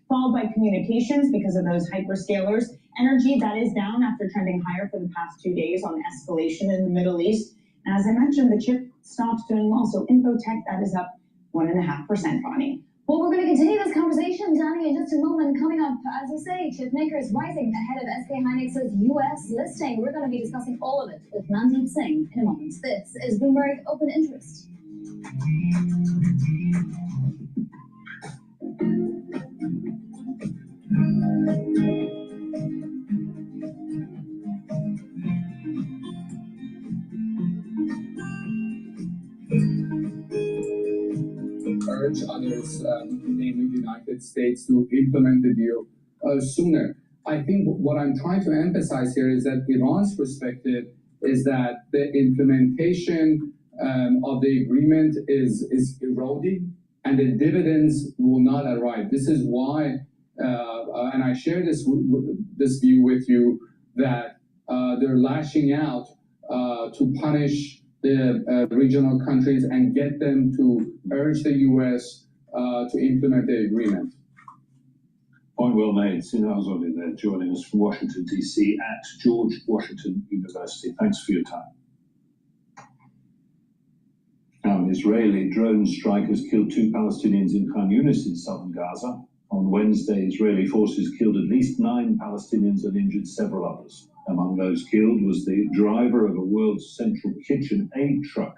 followed by communications because of those hyperscalers. Energy, that is down after trending higher for the past 2 days on escalation in the Middle East. And as I mentioned, the chip stock's doing well. So Infotech, that is up 1.5%, Bonnie. Well, we're going to continue this conversation, Danny, in just a moment. Coming up, as you say, chip makers rising ahead of SK Hynix's U.S. listing. We're going to be discussing all of it with Mandeep Singh in a moment. This is Bloomberg Open Interest. Urge others, namely the United States, to implement the deal sooner. I think what I'm trying to emphasize here is that Iran's perspective is that the implementation of the agreement is eroding and the dividends will not arrive. This is why, and I share this view with you, that they're lashing out to punish the regional countries and get them to urge the U.S. To implement the agreement. Point well made. Sinha Azoli there, joining us from Washington, D.C. at George Washington University. Thanks for your time. Now, Israeli drone strikers killed 2 Palestinians in Khan Yunis in southern Gaza. On Wednesday, Israeli forces killed at least 9 Palestinians and injured several others. Among those killed was the driver of a World's Central Kitchen aid truck.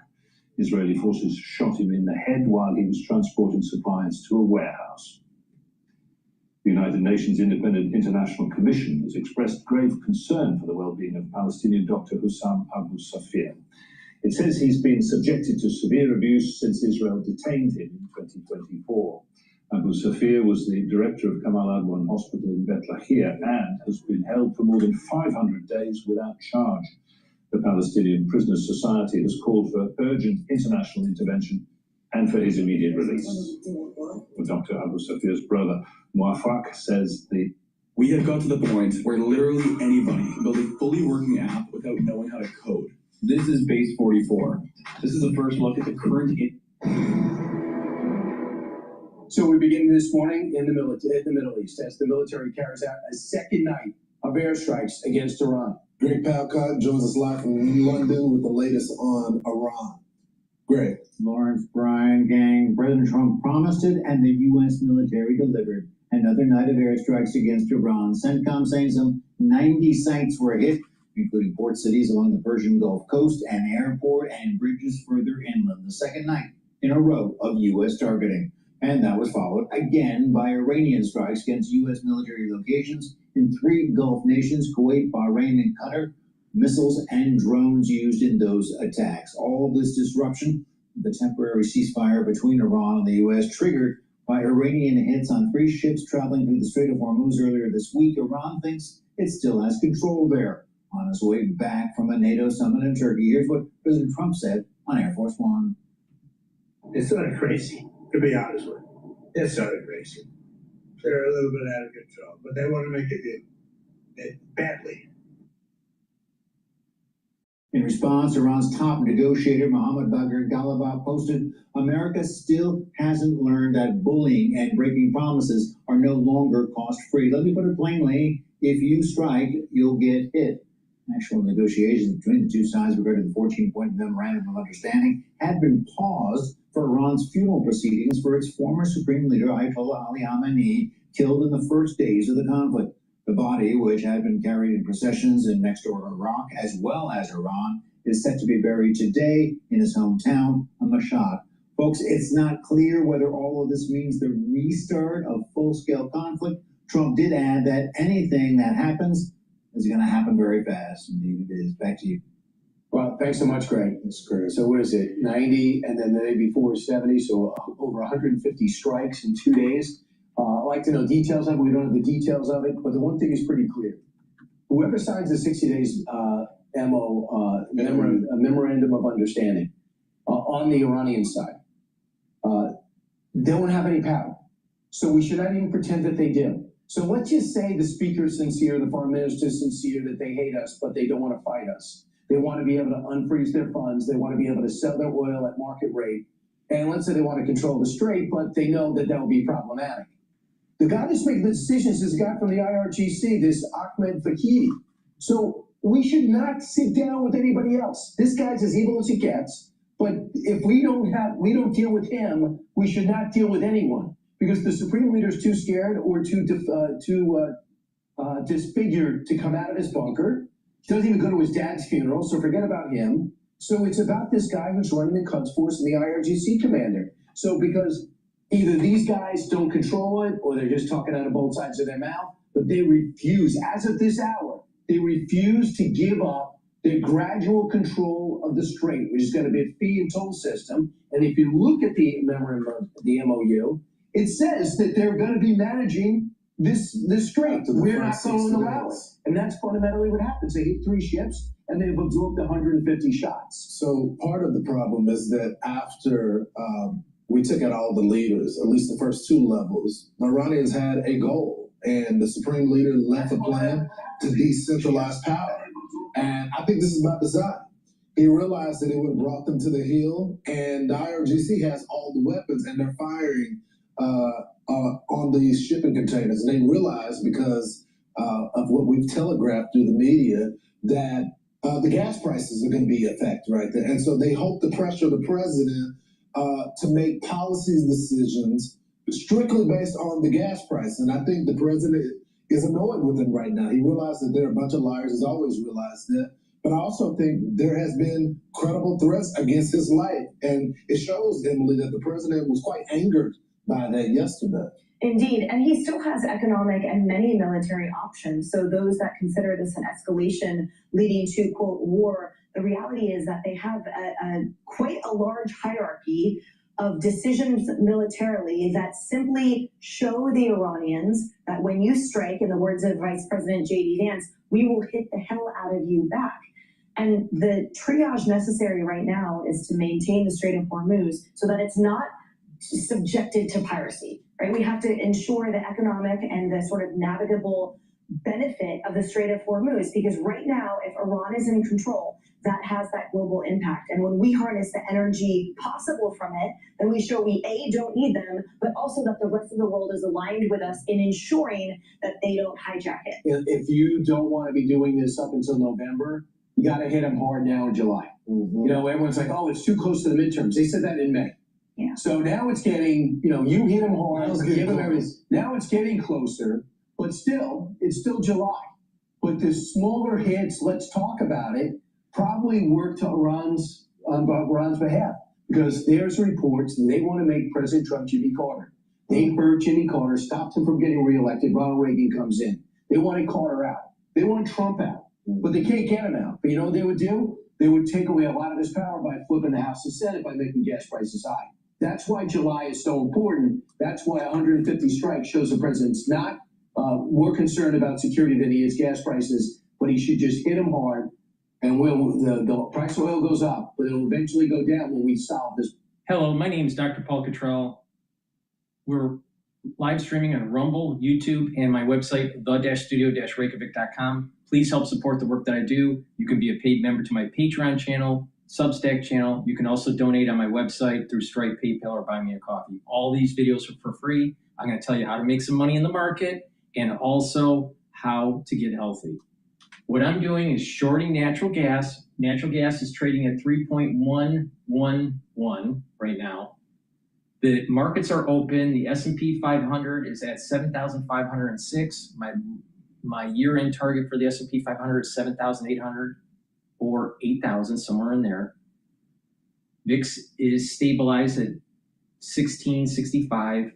Israeli forces shot him in the head while he was transporting supplies to a warehouse. The United Nations Independent International Commission has expressed grave concern for the well-being of Palestinian doctor Hussam Abu Safir. It says he's been subjected to severe abuse since Israel detained him in 2024. Abu Safir was the director of Kamal Adwan Hospital in Bet Lahia and has been held for more than 500 days without charge. The Palestinian Prisoners Society has called for urgent international intervention and for his immediate release. Dr. Abu Safir's brother, Muafak, says we have got to the point where literally anybody can build a fully working app without knowing how to code. This is base 44. This is the first look at the current... So we begin this morning in the Middle East as the military carries out a second night of airstrikes against Iran. Greg Palcott joins us live from London with the latest on Iran. Greg. Lawrence Bryan, gang. President Trump promised it, and the U.S. military delivered. Another night of airstrikes against Iran. CENTCOM saying some 90 sites were hit, including port cities along the Persian Gulf Coast, an airport, and bridges further inland. The second night in a row of U.S. targeting. And that was followed again by Iranian strikes against U.S. military locations in 3 Gulf nations, Kuwait, Bahrain, and Qatar. Missiles and drones used in those attacks. All this disruption, the temporary ceasefire between Iran and the U.S., triggered by Iranian hits on 3 ships traveling through the Strait of Hormuz earlier this week. Iran thinks it still has control there. On its way back from a NATO summit in Turkey, here's what President Trump said on Air Force One. It's sort of crazy, to be honest with you. It's sort of crazy. They're a little bit out of control, but they want to make it badly. In response, Iran's top negotiator, Mohammad Bagher Ghalibaf, posted, America still hasn't learned that bullying and breaking promises are no longer cost-free. Let me put it plainly, if you strike, you'll get hit. Actual negotiations between the two sides regarding the 14-point memorandum of understanding had been paused for Iran's funeral proceedings for its former supreme leader, Ayatollah Ali Khamenei, killed in the first days of the conflict. The body, which had been carried in processions in next-door Iraq as well as Iran, is set to be buried today in his hometown of Mashhad. Folks, it's not clear whether all of this means the restart of full-scale conflict. Trump did add that anything that happens is going to happen very fast. Indeed, it is. Back to you. Well, thanks so much, Greg. That's great. So what is it, 90, and then the day before 70, so over 150 strikes in 2 days. I'd like to know details of it. We don't have the details of it, but the one thing is pretty clear. Whoever signs the 60 days memorandum of understanding on the Iranian side, they don't have any power. So we should not even pretend that they do. So let's just say the speaker is sincere, the foreign minister is sincere, that they hate us, but they don't want to fight us. They want to be able to unfreeze their funds. They want to be able to sell their oil at market rate. And let's say they want to control the strait, but they know that that will be problematic. The guy that's making the decisions is a guy from the IRGC, this Ahmed Fakiri. So we should not sit down with anybody else. This guy's as evil as it gets. But if we don't deal with him, we should not deal with anyone, because the Supreme Leader's too scared or too disfigured to come out of his bunker. He doesn't even go to his dad's funeral, so forget about him. So it's about this guy who's running the Quds Force and the IRGC commander. So because either these guys don't control it or they're just talking out of both sides of their mouth, but they refuse, as of this hour, they refuse to give up their gradual control of the strait, which is going to be a fee and toll system. And if you look at the memorandum, the MOU, it says that they're going to be managing this strait. We're not going to allow it. And that's fundamentally what happens. They hit 3 ships and they've absorbed 150 shots. So part of the problem is that after we took out all the leaders, at least the first 2 levels, the Iranians had a goal, and the Supreme Leader left a plan to decentralize power. And I think this is about design. He realized that it would have brought them to the hill, and the IRGC has all the weapons, and they're firing on these shipping containers. And they realize, because of what we've telegraphed through the media, that the gas prices are going to be affected right there. And so they hope to pressure the president to make policy decisions strictly based on the gas price. And I think the president is annoyed with him right now. He realized that they're a bunch of liars. He's always realized that. But I also think there has been credible threats against his life. And it shows, Emily, that the president was quite angered by that yesterday. Indeed, and he still has economic and many military options. So those that consider this an escalation leading to, quote, war, the reality is that they have quite a large hierarchy of decisions militarily that simply show the Iranians that when you strike, in the words of Vice President J.D. Vance, we will hit the hell out of you back. And the triage necessary right now is to maintain the Strait of Hormuz so that it's not subjected to piracy, right? We have to ensure the economic and the sort of navigable benefit of the Strait of Hormuz, because right now, if Iran is in control, that has that global impact. And when we harness the energy possible from it, then we show we, A, don't need them, but also that the rest of the world is aligned with us in ensuring that they don't hijack it. If you don't want to be doing this up until November, you got to hit them hard now in July. Mm-hmm. You know, everyone's like, oh, it's too close to the midterms. They said that in May. Yeah. So now it's getting, you hit them hard, give them everything. Now it's getting closer, but still, it's still July. But the smaller hits, let's talk about it, probably work to Iran's behalf, because there's reports that they want to make President Trump Jimmy Carter. They heard Jimmy Carter, stopped him from getting reelected. Ronald Reagan comes in. They wanted Carter out. They want Trump out, but they can't get him out. But you know what they would do? They would take away a lot of his power by flipping the House and Senate by making gas prices high. That's why July is so important. That's why 150 strikes shows the president's not more concerned about security than he is gas prices, but he should just hit them hard. And the price of oil goes up, but it'll eventually go down when we solve this. Hello, my name is DrPaulCottrell. We're live streaming on Rumble, YouTube, and my website, the-studio-reykjavik.com. Please help support the work that I do. You can be a paid member to my Patreon channel, Substack channel. You can also donate on my website through Stripe, PayPal, or Buy Me a Coffee. All these videos are for free. I'm going to tell you how to make some money in the market and also how to get healthy. What I'm doing is shorting natural gas. Natural gas is trading at 3.111 right now. The markets are open. The S&P 500 is at 7,506. My year-end target for the S&P 500 is 7,800 or 8,000, somewhere in there. VIX is stabilized at 1665.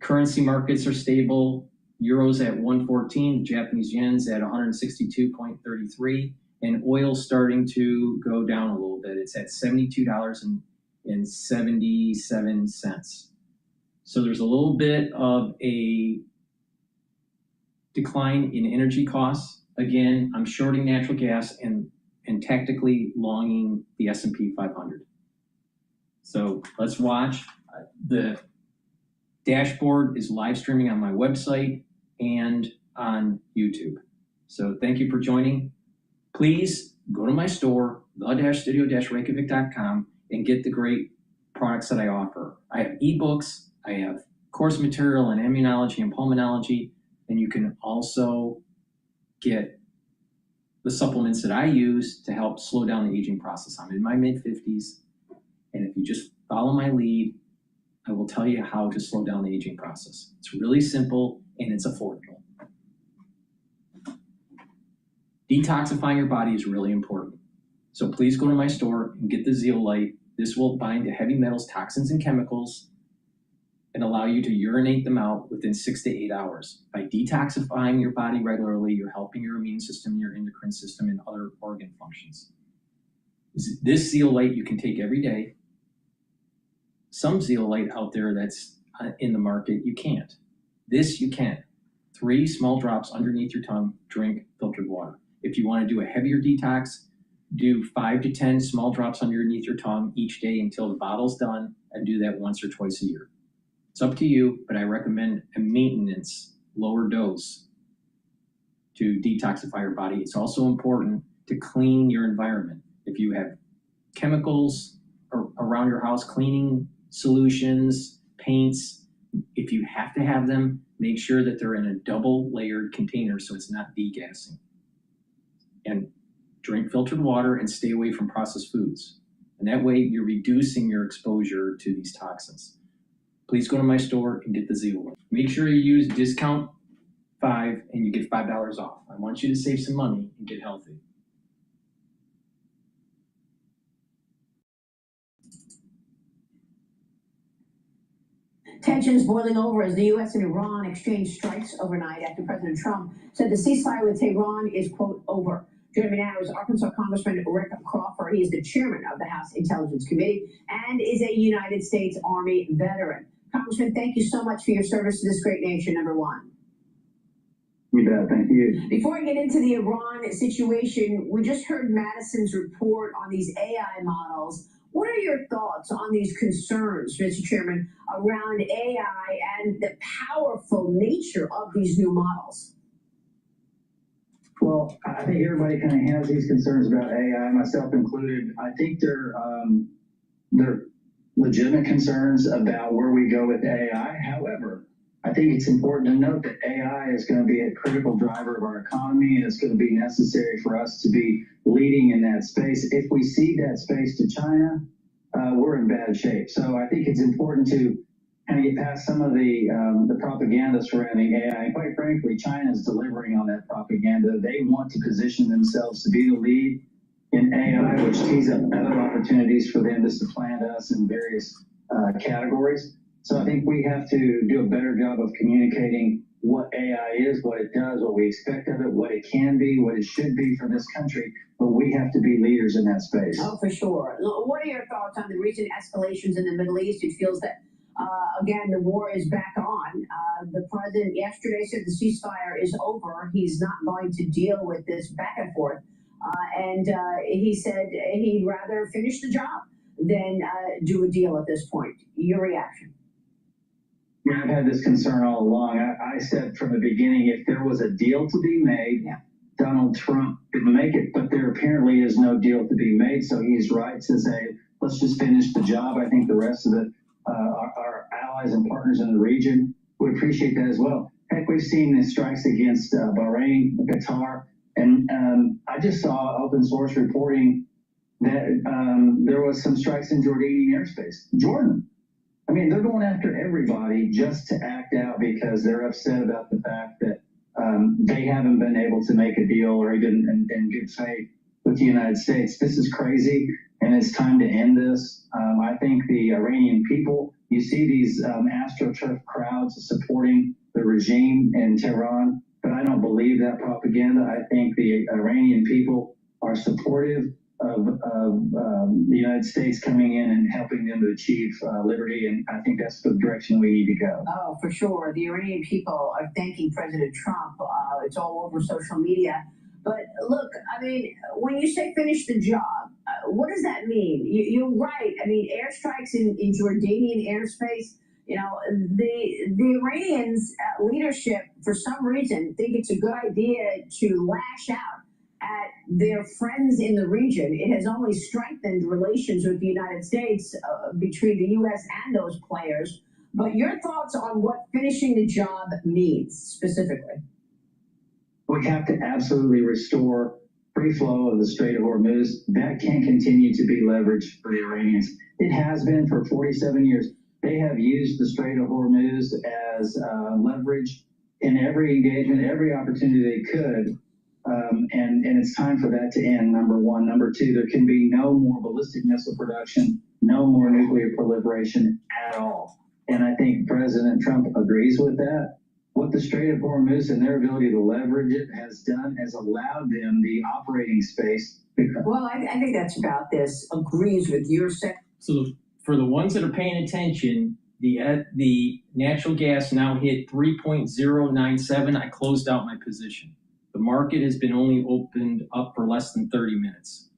Currency markets are stable. Euro's at 114, Japanese yen's at 162.33, and oil's starting to go down a little bit. It's at $72.77. So there's a little bit of a decline in energy costs. Again, I'm shorting natural gas and tactically longing the S&P 500. So let's watch. The dashboard is live streaming on my website and on YouTube. So thank you for joining. Please go to my store, the-studio-reykjavik.com, and get the great products that I offer. I have ebooks, I have course material in immunology and pulmonology. And you can also get the supplements that I use to help slow down the aging process. I'm in my mid-50s, and if you just follow my lead, I will tell you how to slow down the aging process. It's really simple and it's affordable. Detoxifying your body is really important. So please go to my store and get the zeolite. This will bind to heavy metals, toxins, and chemicals and allow you to urinate them out within 6 to 8 hours. By detoxifying your body regularly, you're helping your immune system, your endocrine system, and other organ functions. This zeolite you can take every day. Some zeolite out there that's in the market, you can't. This you can. 3 small drops underneath your tongue, drink filtered water. If you want to do a heavier detox, do 5 to 10 small drops underneath your tongue each day until the bottle's done, and do that once or twice a year. It's up to you, but I recommend a maintenance lower dose to detoxify your body. It's also important to clean your environment. If you have chemicals around your house, cleaning solutions, paints, if you have to have them, make sure that they're in a double layered container so it's not degassing. And drink filtered water and stay away from processed foods. And that way you're reducing your exposure to these toxins. Please go to my store and get the zeolite. Make sure you use discount 5 and you get $5 off. I want you to save some money and get healthy. Tensions boiling over as the U.S. and Iran exchanged strikes overnight after President Trump said the ceasefire with Tehran is, quote, over. Joining me now is Arkansas Congressman Rick Crawford. He is the chairman of the House Intelligence Committee and is a United States Army veteran. Congressman, thank you so much for your service to this great nation, number one. You bet, thank you. Before I get into the Iran situation, we just heard Madison's report on these AI models. What are your thoughts on these concerns, Mr. Chairman, around AI and the powerful nature of these new models? Well, I think everybody kind of has these concerns about AI, myself included. I think they're legitimate concerns about where we go with AI. However, I think it's important to note that AI is going to be a critical driver of our economy, and it's going to be necessary for us to be leading in that space. If we cede that space to China, we're in bad shape. So I think it's important to kind of get past some of the propaganda surrounding AI. And quite frankly, China is delivering on that propaganda. They want to position themselves to be the lead in AI, which tees up other opportunities for them to supplant us in various categories. So I think we have to do a better job of communicating what AI is, what it does, what we expect of it, what it can be, what it should be for this country. But we have to be leaders in that space. Oh, for sure. What are your thoughts on the recent escalations in the Middle East? It feels that, again, the war is back on. The president yesterday said the ceasefire is over. He's not going to deal with this back and forth. And he said he'd rather finish the job than do a deal at this point. Your reaction? Yeah, I've had this concern all along. I said from the beginning, if there was a deal to be made, Donald Trump could make it, but there apparently is no deal to be made. So he's right to say, let's just finish the job. I think the rest of our allies and partners in the region would appreciate that as well. Heck, we've seen the strikes against Bahrain, Qatar, and I just saw open source reporting that there was some strikes in Jordanian airspace. Jordan. I mean, they're going after everybody just to act out because they're upset about the fact that they haven't been able to make a deal or even in good faith with the United States. This is crazy, and it's time to end this. I think the Iranian people, you see these AstroTurf crowds supporting the regime in Tehran, but I don't believe that propaganda. I think the Iranian people are supportive of the United States coming in and helping them to achieve liberty, and I think that's the direction we need to go. Oh, for sure. The Iranian people are thanking President Trump. It's all over social media. But look, I mean, when you say finish the job, what does that mean? You're right. I mean, airstrikes in Jordanian airspace, you know, the Iranians leadership, for some reason, think it's a good idea to lash out at their friends in the region. It has only strengthened relations with the United States between the U.S. and those players. But your thoughts on what finishing the job means specifically? We have to absolutely restore free flow of the Strait of Hormuz. That can't continue to be leveraged for the Iranians. It has been for 47 years. They have used the Strait of Hormuz as leverage in every engagement, every opportunity they could. And it's time for that to end, number one. Number two, there can be no more ballistic missile production, no more nuclear proliferation at all. And I think President Trump agrees with that. What the Strait of Hormuz and their ability to leverage it has done has allowed them the operating space. Well, I think that's about this, agrees with your So for the ones that are paying attention, the natural gas now hit 3.097. I closed out my position. The market has been only opened up for less than 30 minutes.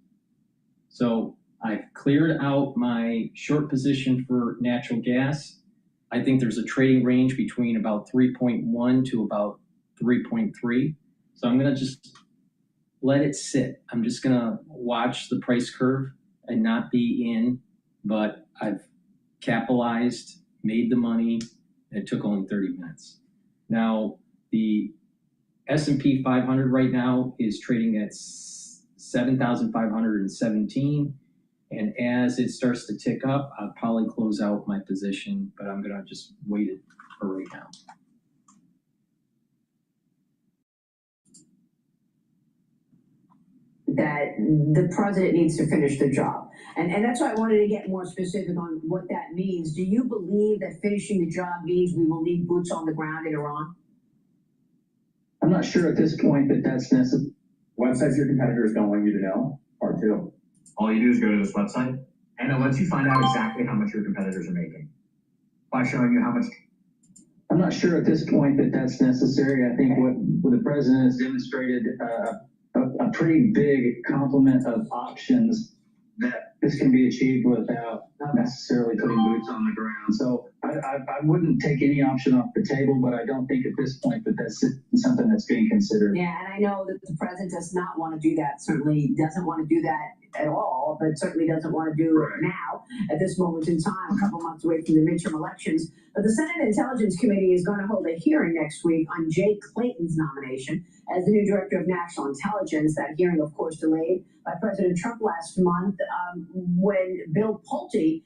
So I've cleared out my short position for natural gas. I think there's a trading range between about 3.1 to about 3.3. So I'm going to just let it sit. I'm just going to watch the price curve and not be in, but I've capitalized, made the money, and it took only 30 minutes. Now, the S&P 500 right now is trading at 7,517. And as it starts to tick up, I'll probably close out my position, but I'm going to just wait it for right now. That the president needs to finish the job. And that's why I wanted to get more specific on what that means. Do you believe that finishing the job means we will need boots on the ground in Iran? I'm not sure at this point that that's necessary. Websites your competitors don't want you to know, part two. All you do is go to this website, and it lets you find out exactly how much your competitors are making by showing you how much. I'm not sure at this point that that's necessary. I think what the president has demonstrated a pretty big complement of options that this can be achieved without not necessarily putting boots on the ground. So I wouldn't take any option off the table, but I don't think at this point that that's something that's being considered. Yeah, and I know that the president does not want to do that, certainly doesn't want to do that at all, but certainly doesn't want to do it now at this moment in time, a couple months away from the midterm elections. But the Senate Intelligence Committee is going to hold a hearing next week on Jay Clayton's nomination as the new director of national intelligence. That hearing, of course, delayed by President Trump last month when Bill Pulte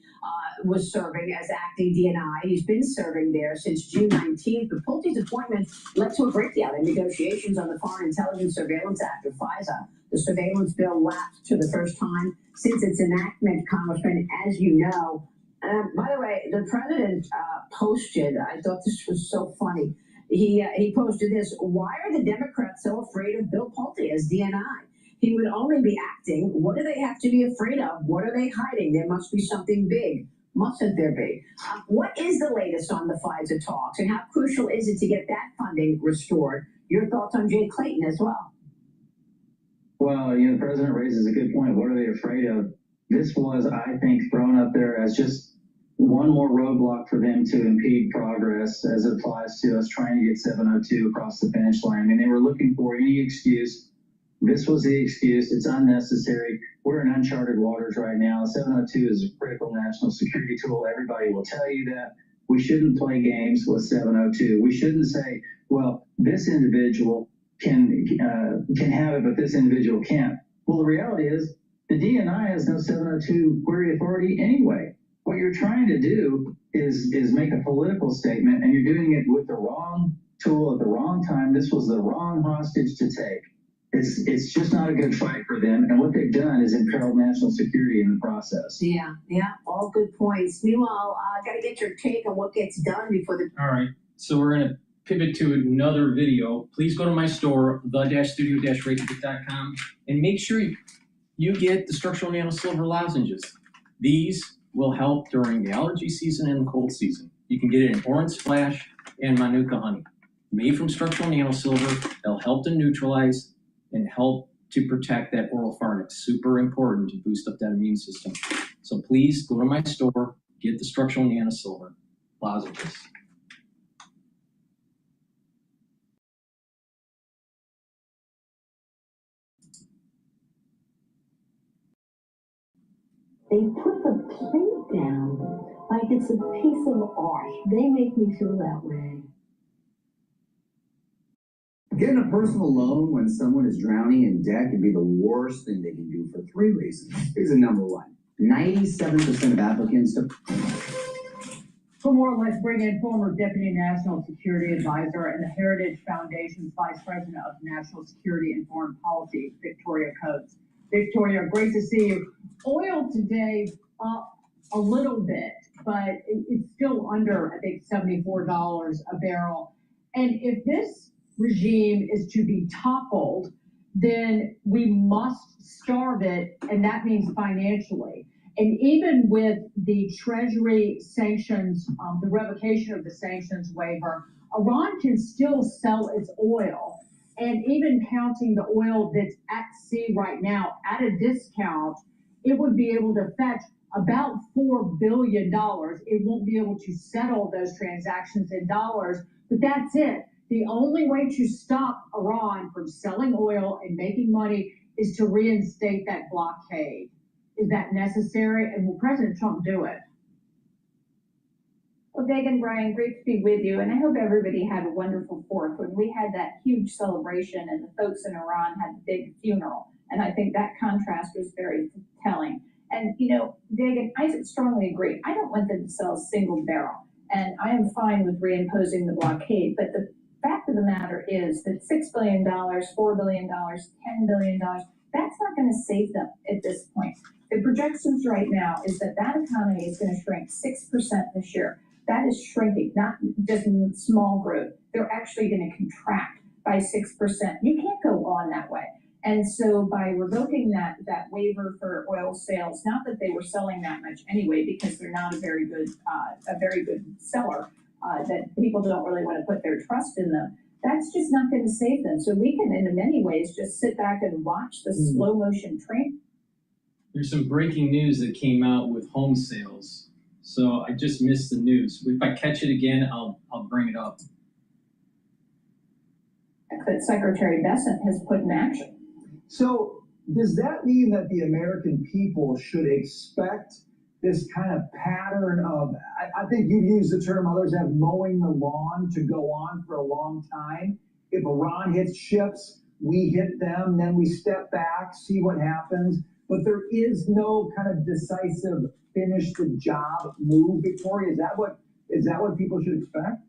was serving as acting DNI. He's been serving there since June 19th. But Pulte's appointment led to a breakdown in negotiations on the Foreign Intelligence Surveillance Act, or FISA. The surveillance bill lapsed for the first time since its enactment, Congressman, as you know. By the way, the president posted, I thought this was so funny. He posted this: why are the Democrats so afraid of Bill Pulte as DNI? He would only be acting. What do they have to be afraid of? What are they hiding? There must be something big. Mustn't there be? What is the latest on the FISA talks, and how crucial is it to get that funding restored? Your thoughts on Jay Clayton as well? Well, the president raises a good point. What are they afraid of? This was, I think, thrown up there as just one more roadblock for them to impede progress as it applies to us trying to get 702 across the finish line. I mean, they were looking for any excuse. This was the excuse. It's unnecessary. We're in uncharted waters right now. 702 is a critical national security tool. Everybody will tell you that. We shouldn't play games with 702. We shouldn't say, well, this individual can have it, but this individual can't. Well, the reality is the DNI has no 702 query authority anyway. What you're trying to do is make a political statement, and you're doing it with the wrong tool at the wrong time. This was the wrong hostage to take. It's just not a good fight for them, and what they've done is imperiled national security in the process. Yeah, all good points. Meanwhile, I got to get your take on what gets done before the. All right, so we're going to pivot to another video. Please go to my store, the-studio-reykjavik.com, and make sure you get the structural nanosilver lozenges. These will help during the allergy season and the cold season. You can get it in orange splash and manuka honey. Made from structural nanosilver, they'll help to neutralize and help to protect that oral pharynx. Super important to boost up that immune system. So please go to my store, get the structural nanosilver lozenges. They put the plate down by like it's a piece of art. They make me feel that way. Getting a personal loan when someone is drowning in debt can be the worst thing they can do for 3 reasons. Here's the number one. 97% of applicants. For more, let's bring in former Deputy National Security Advisor and the Heritage Foundation's Vice President of National Security and Foreign Policy, Victoria Coates. Victoria, great to see you. Oil today up a little bit, but it's still under, I think, $74 a barrel. And if this regime is to be toppled, then we must starve it, and that means financially. And even with the Treasury sanctions, the revocation of the sanctions waiver, Iran can still sell its oil. And even counting the oil that's at sea right now at a discount, it would be able to fetch about $4 billion. It won't be able to settle those transactions in dollars, but that's it. The only way to stop Iran from selling oil and making money is to reinstate that blockade. Is that necessary? And will President Trump do it? Well, Dagan, Brian, great to be with you. And I hope everybody had a wonderful 4th when we had that huge celebration and the folks in Iran had a big funeral. And I think that contrast was very telling. And, you know, Dagan, I strongly agree. I don't want them to sell a single barrel. And I am fine with reimposing the blockade. But the fact of the matter is that $6 billion, $4 billion, $10 billion, that's not going to save them at this point. The projections right now is that that economy is going to shrink 6% this year. That is shrinking, not just small growth. They're actually going to contract by 6%. You can't go on that way. And so by revoking that waiver for oil sales, not that they were selling that much anyway, because they're not a very good seller, that people don't really want to put their trust in them. That's just not going to save them. So we can, in many ways, just sit back and watch the slow motion train. There's some breaking news that came out with home sales. So I just missed the news. If I catch it again, I'll bring it up. That Secretary Bessent has put in action. So does that mean that the American people should expect this kind of pattern of, I think you've used the term, others have, mowing the lawn to go on for a long time? If Iran hits ships, we hit them, then we step back, see what happens. But there is no kind of decisive finish the job move, Victoria. Is that what people should expect?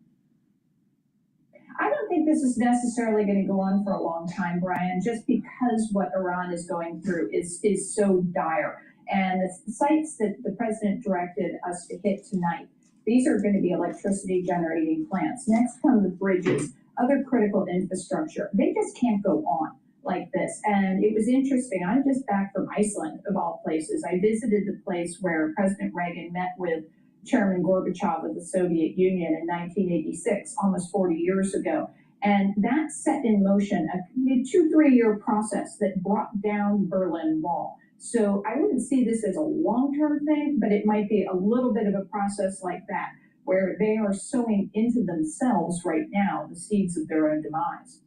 I don't think this is necessarily going to go on for a long time, Brian, just because what Iran is going through is so dire. And the sites that the president directed us to hit tonight, these are going to be electricity generating plants. Next come the bridges, other critical infrastructure. They just can't go on like this. And it was interesting. I'm just back from Iceland, of all places. I visited the place where President Reagan met with Chairman Gorbachev of the Soviet Union in 1986, almost 40 years ago. And that set in motion a 2-3 year process that brought down the Berlin Wall. So I wouldn't see this as a long-term thing, but it might be a little bit of a process like that, where they are sowing into themselves right now the seeds of their own demise.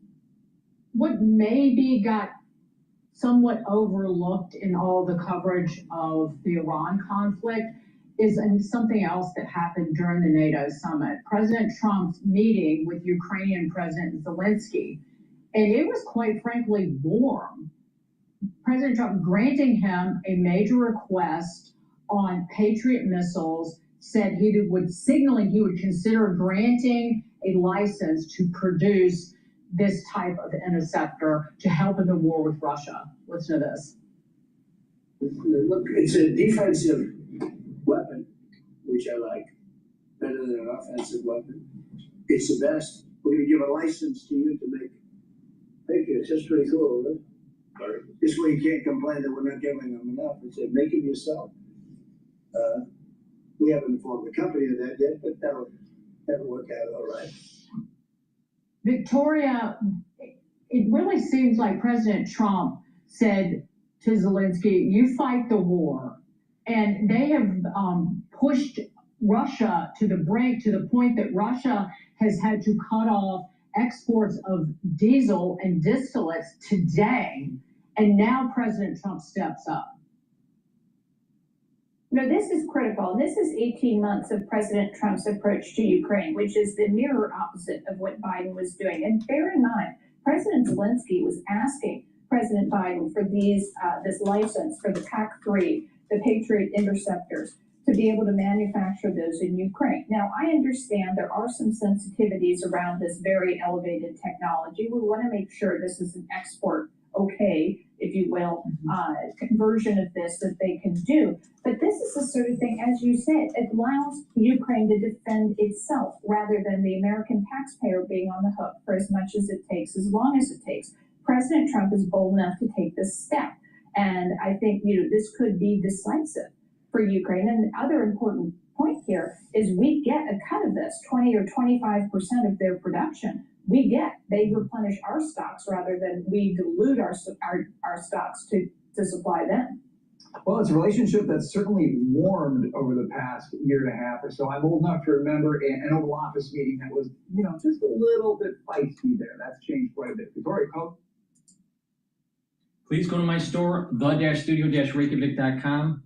What maybe got somewhat overlooked in all the coverage of the Iran conflict is something else that happened during the NATO summit. President Trump's meeting with Ukrainian President Zelensky, and it was quite frankly warm. President Trump granting him a major request on Patriot missiles, said signaling he would consider granting a license to produce this type of interceptor to help in the war with Russia. Listen to this. Look, it's a defensive weapon, which I like, better than an offensive weapon. It's the best. We're going to give a license to you to make Patriots. That's pretty cool, right? This way you can't complain that we're not giving them enough. It's a make it yourself. We haven't informed the company of that yet, but that'll work out all right. Victoria, it really seems like President Trump said to Zelensky, you fight the war. And they have pushed Russia to the brink, to the point that Russia has had to cut off exports of diesel and distillates today. And now President Trump steps up. No, this is critical. This is 18 months of President Trump's approach to Ukraine, which is the mirror opposite of what Biden was doing. And bear in mind, President Zelensky was asking President Biden for this license for the PAC-3, the Patriot interceptors, to be able to manufacture those in Ukraine. Now, I understand there are some sensitivities around this very elevated technology. We want to make sure this is an export okay, if you will, conversion of this that they can do. But this is the sort of thing, as you said, it allows Ukraine to defend itself rather than the American taxpayer being on the hook for as much as it takes, as long as it takes. President Trump is bold enough to take this step. And I think, this could be decisive for Ukraine. And the other important point here is we get a cut of this, 20 or 25% of their production. They replenish our stocks rather than we dilute our stocks to supply them. Well, it's a relationship that's certainly warmed over the past year and a half or so. I'm old enough to remember an Oval Office meeting that was, just a little bit feisty there. That's changed quite a bit. Victoria, Please go to my store, the-studio-reykjavik.com.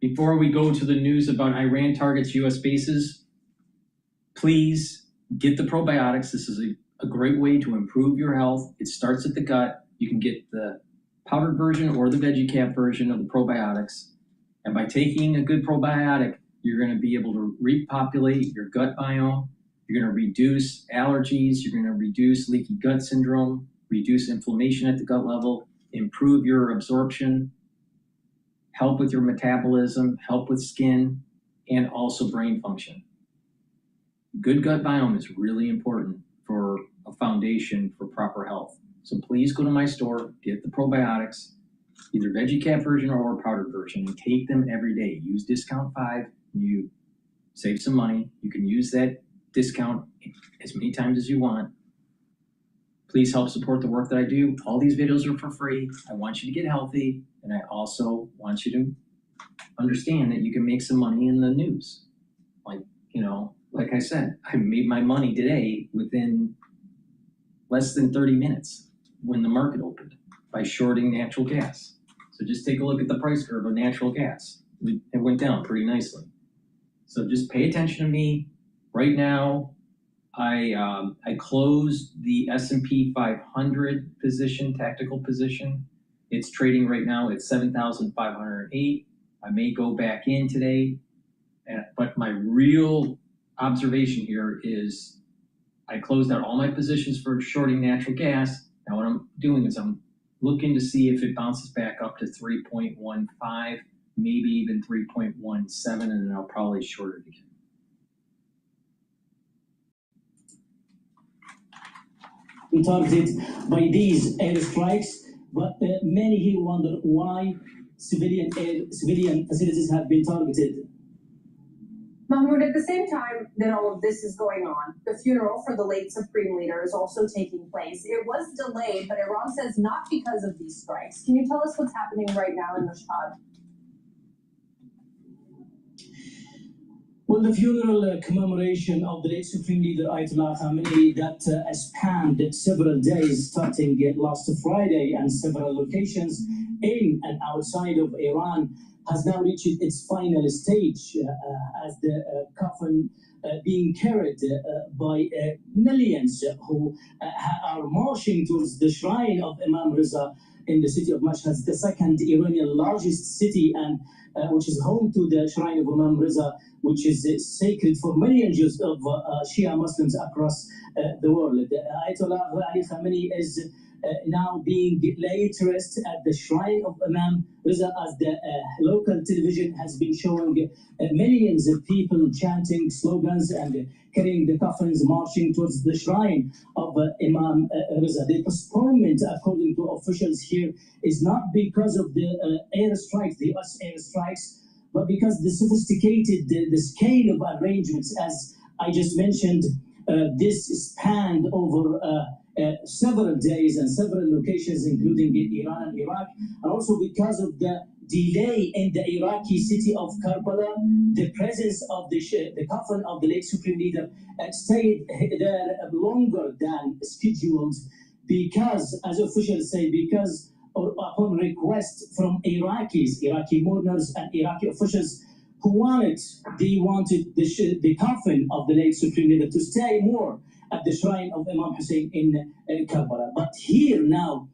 Before we go to the news about Iran targets U.S. bases, please get the probiotics. This is a great way to improve your health. It starts at the gut. You can get the powdered version or the veggie cap version of the probiotics. And by taking a good probiotic, you're going to be able to repopulate your gut biome. You're going to reduce allergies. You're going to reduce leaky gut syndrome, reduce inflammation at the gut level, improve your absorption, help with your metabolism, help with skin, and also brain function. Good gut biome is really important for a foundation for proper health. So please go to my store, get the probiotics, either veggie cap version or powdered version, and take them every day. Use discount 5, you save some money. You can use that discount as many times as you want. Please help support the work that I do. All these videos are for free. I want you to get healthy, and I also want you to understand that you can make some money in the news. Like I said, I made my money today within less than 30 minutes when the market opened by shorting natural gas. So just take a look at the price curve of natural gas. It went down pretty nicely. So just pay attention to me. Right now, I closed the S&P 500 position, tactical position. It's trading right now at 7,508. I may go back in today, but my real observation here is I closed out all my positions for shorting natural gas. Now what I'm doing is I'm looking to see if it bounces back up to 3.15, maybe even 3.17, and then I'll probably short it again. Targeted by these airstrikes, but many here wonder why civilian facilities have been targeted. Mahmoud, at the same time that all of this is going on, the funeral for the late Supreme Leader is also taking place. It was delayed, but Iran says not because of these strikes. Can you tell us what's happening right now in Mashhad? Well, the funeral commemoration of the late Supreme Leader Ayatollah Khamenei that spanned several days, starting last Friday, and several locations in and outside of Iran, has now reached its final stage as the coffin being carried by millions who are marching towards the shrine of Imam Reza in the city of Mashhad, the second Iranian largest city, and which is home to the shrine of Imam Reza, which is sacred for millions of Shia Muslims across the world. Ayatollah Ali Khamenei is now being laid to rest at the shrine of Imam Reza, as the local television has been showing millions of people chanting slogans and carrying the coffins, marching towards the shrine of Imam Reza. The postponement, according to officials here, is not because of the airstrikes, the US airstrikes, but because the sophisticated, the scale of arrangements, as I just mentioned, this spanned over several days and several locations, including in Iran and Iraq, and also because of the delay in the Iraqi city of Karbala, the presence of the coffin of the late Supreme Leader stayed there longer than scheduled, because, as officials say, because or upon request from Iraqis, Iraqi mourners and Iraqi officials who wanted the coffin of the late Supreme Leader to stay more at the shrine of Imam Hussein in Karbala. But here now,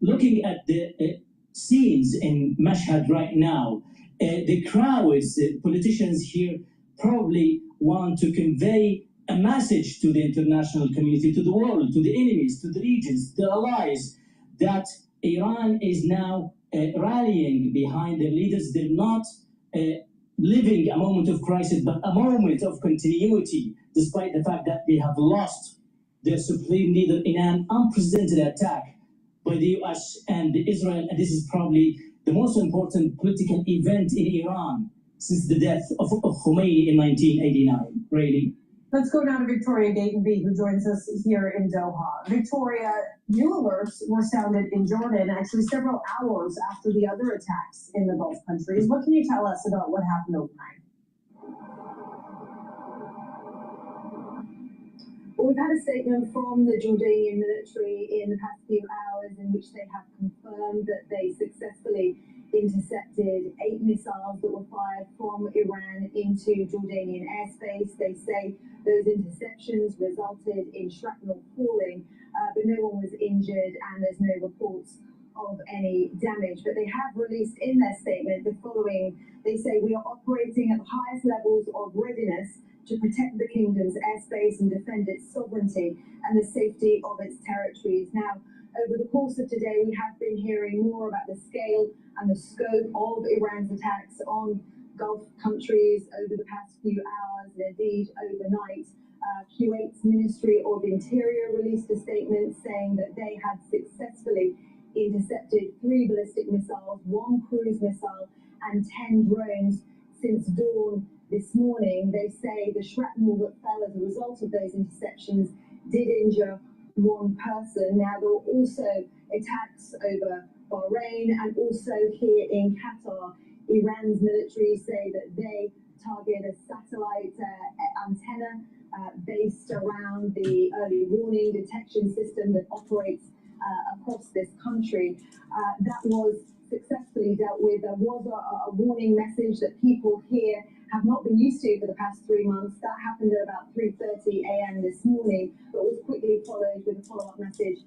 looking at the scenes in Mashhad right now, the crowds, the politicians here probably want to convey a message to the international community, to the world, to the enemies, to the regions, the allies, that Iran is now rallying behind their leaders. They're not living a moment of crisis, but a moment of continuity, despite the fact that they have lost their supreme leader in an unprecedented attack by the US and Israel. And this is probably the most important political event in Iran since the death of Khomeini in 1989. Really. Let's go now to Victoria Gatenby, who joins us here in Doha. Victoria, new alerts were sounded in Jordan actually several hours after the other attacks in the Gulf countries. What can you tell us about what happened overnight? Well, we've had a statement from the Jordanian military in the past few hours in which they have confirmed that they successfully intercepted 8 missiles that were fired from Iran into Jordanian airspace. They say those interceptions resulted in shrapnel falling, but no one was injured and there's no reports of any damage. But they have released in their statement the following. They say, "We are operating at the highest levels of readiness to protect the kingdom's airspace and defend its sovereignty and the safety of its territories." Now, over the course of today, we have been hearing more about the scale and the scope of Iran's attacks on Gulf countries over the past few hours and indeed overnight. Kuwait's Ministry of Interior released a statement saying that they had successfully intercepted 3 ballistic missiles, 1 cruise missile, and 10 drones since dawn this morning. They say the shrapnel that fell as a result of those interceptions did injure 1 person. Now, there were also attacks over Bahrain and also here in Qatar. Iran's military say that they target a satellite antenna based around the early warning detection system that operates across this country. That was successfully dealt with. There was a warning message that people here have not been used to for the past 3 months. That happened at about 3:30 a.m. this morning, but was quickly followed with a follow-up message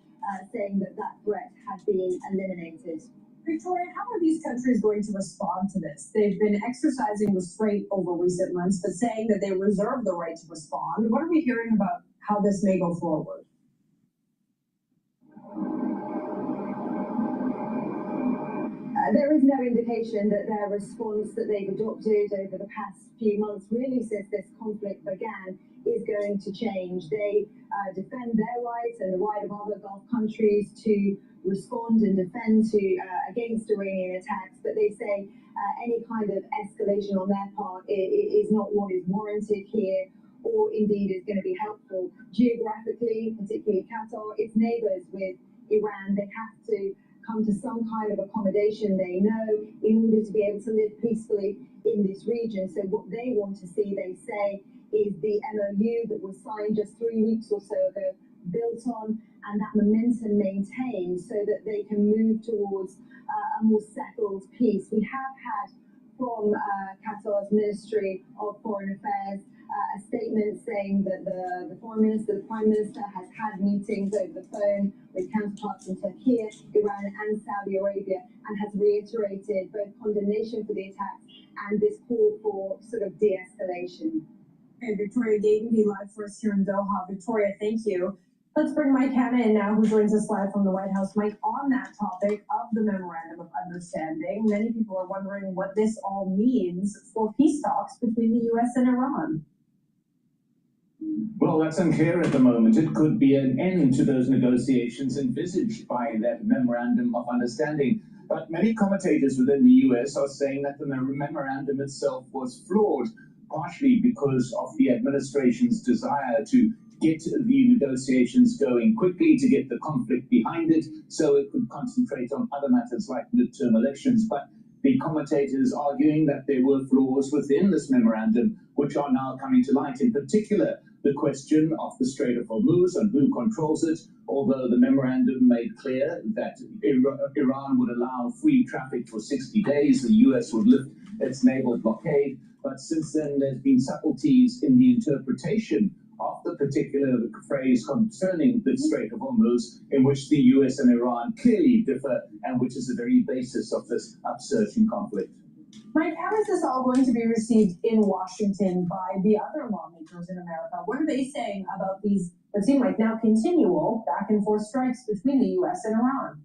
saying that that threat had been eliminated. Victoria, how are these countries going to respond to this? They've been exercising restraint over recent months, but saying that they reserve the right to respond. What are we hearing about how this may go forward? There is no indication that their response that they've adopted over the past few months, really since this conflict began, is going to change. They defend their rights and the right of other Gulf countries to respond and defend against Iranian attacks, but they say any kind of escalation on their part is not what is warranted here, or indeed is going to be helpful. Geographically, particularly Qatar, its neighbours with Iran, they have to come to some kind of accommodation, they know, in order to be able to live peacefully in this region. So what they want to see, they say, is the MOU that was signed just 3 weeks or so ago built on and that momentum maintained so that they can move towards a more settled peace. We have had from Qatar's Ministry of Foreign Affairs a statement saying that the Foreign Minister, the Prime Minister, has had meetings over the phone with counterparts in Turkey, Iran and Saudi Arabia, and has reiterated both condemnation for the attacks and this call for sort of de-escalation. Okay, Victoria Gatenby live for us here in Doha. Victoria, thank you. Let's bring Mike Hanna in now, who joins us live from the White House. Mike, on that topic of the Memorandum of Understanding, many people are wondering what this all means for peace talks between the U.S. and Iran. Well, that's unclear at the moment. It could be an end to those negotiations envisaged by that Memorandum of Understanding. But many commentators within the U.S. are saying that the memorandum itself was flawed, partially because of the administration's desire to get the negotiations going quickly, to get the conflict behind it, so it could concentrate on other matters like midterm elections. But the commentators arguing that there were flaws within this memorandum, which are now coming to light, in particular the question of the Strait of Hormuz and who controls it, although the memorandum made clear that Iran would allow free traffic for 60 days, the US would lift its naval blockade. But since then, there's been subtleties in the interpretation of the particular phrase concerning the Strait of Hormuz, in which the US and Iran clearly differ, and which is the very basis of this upsurging conflict. Mike, how is this all going to be received in Washington by the other lawmakers in America? What are they saying about these, what seem like now continual back and forth strikes between the US and Iran?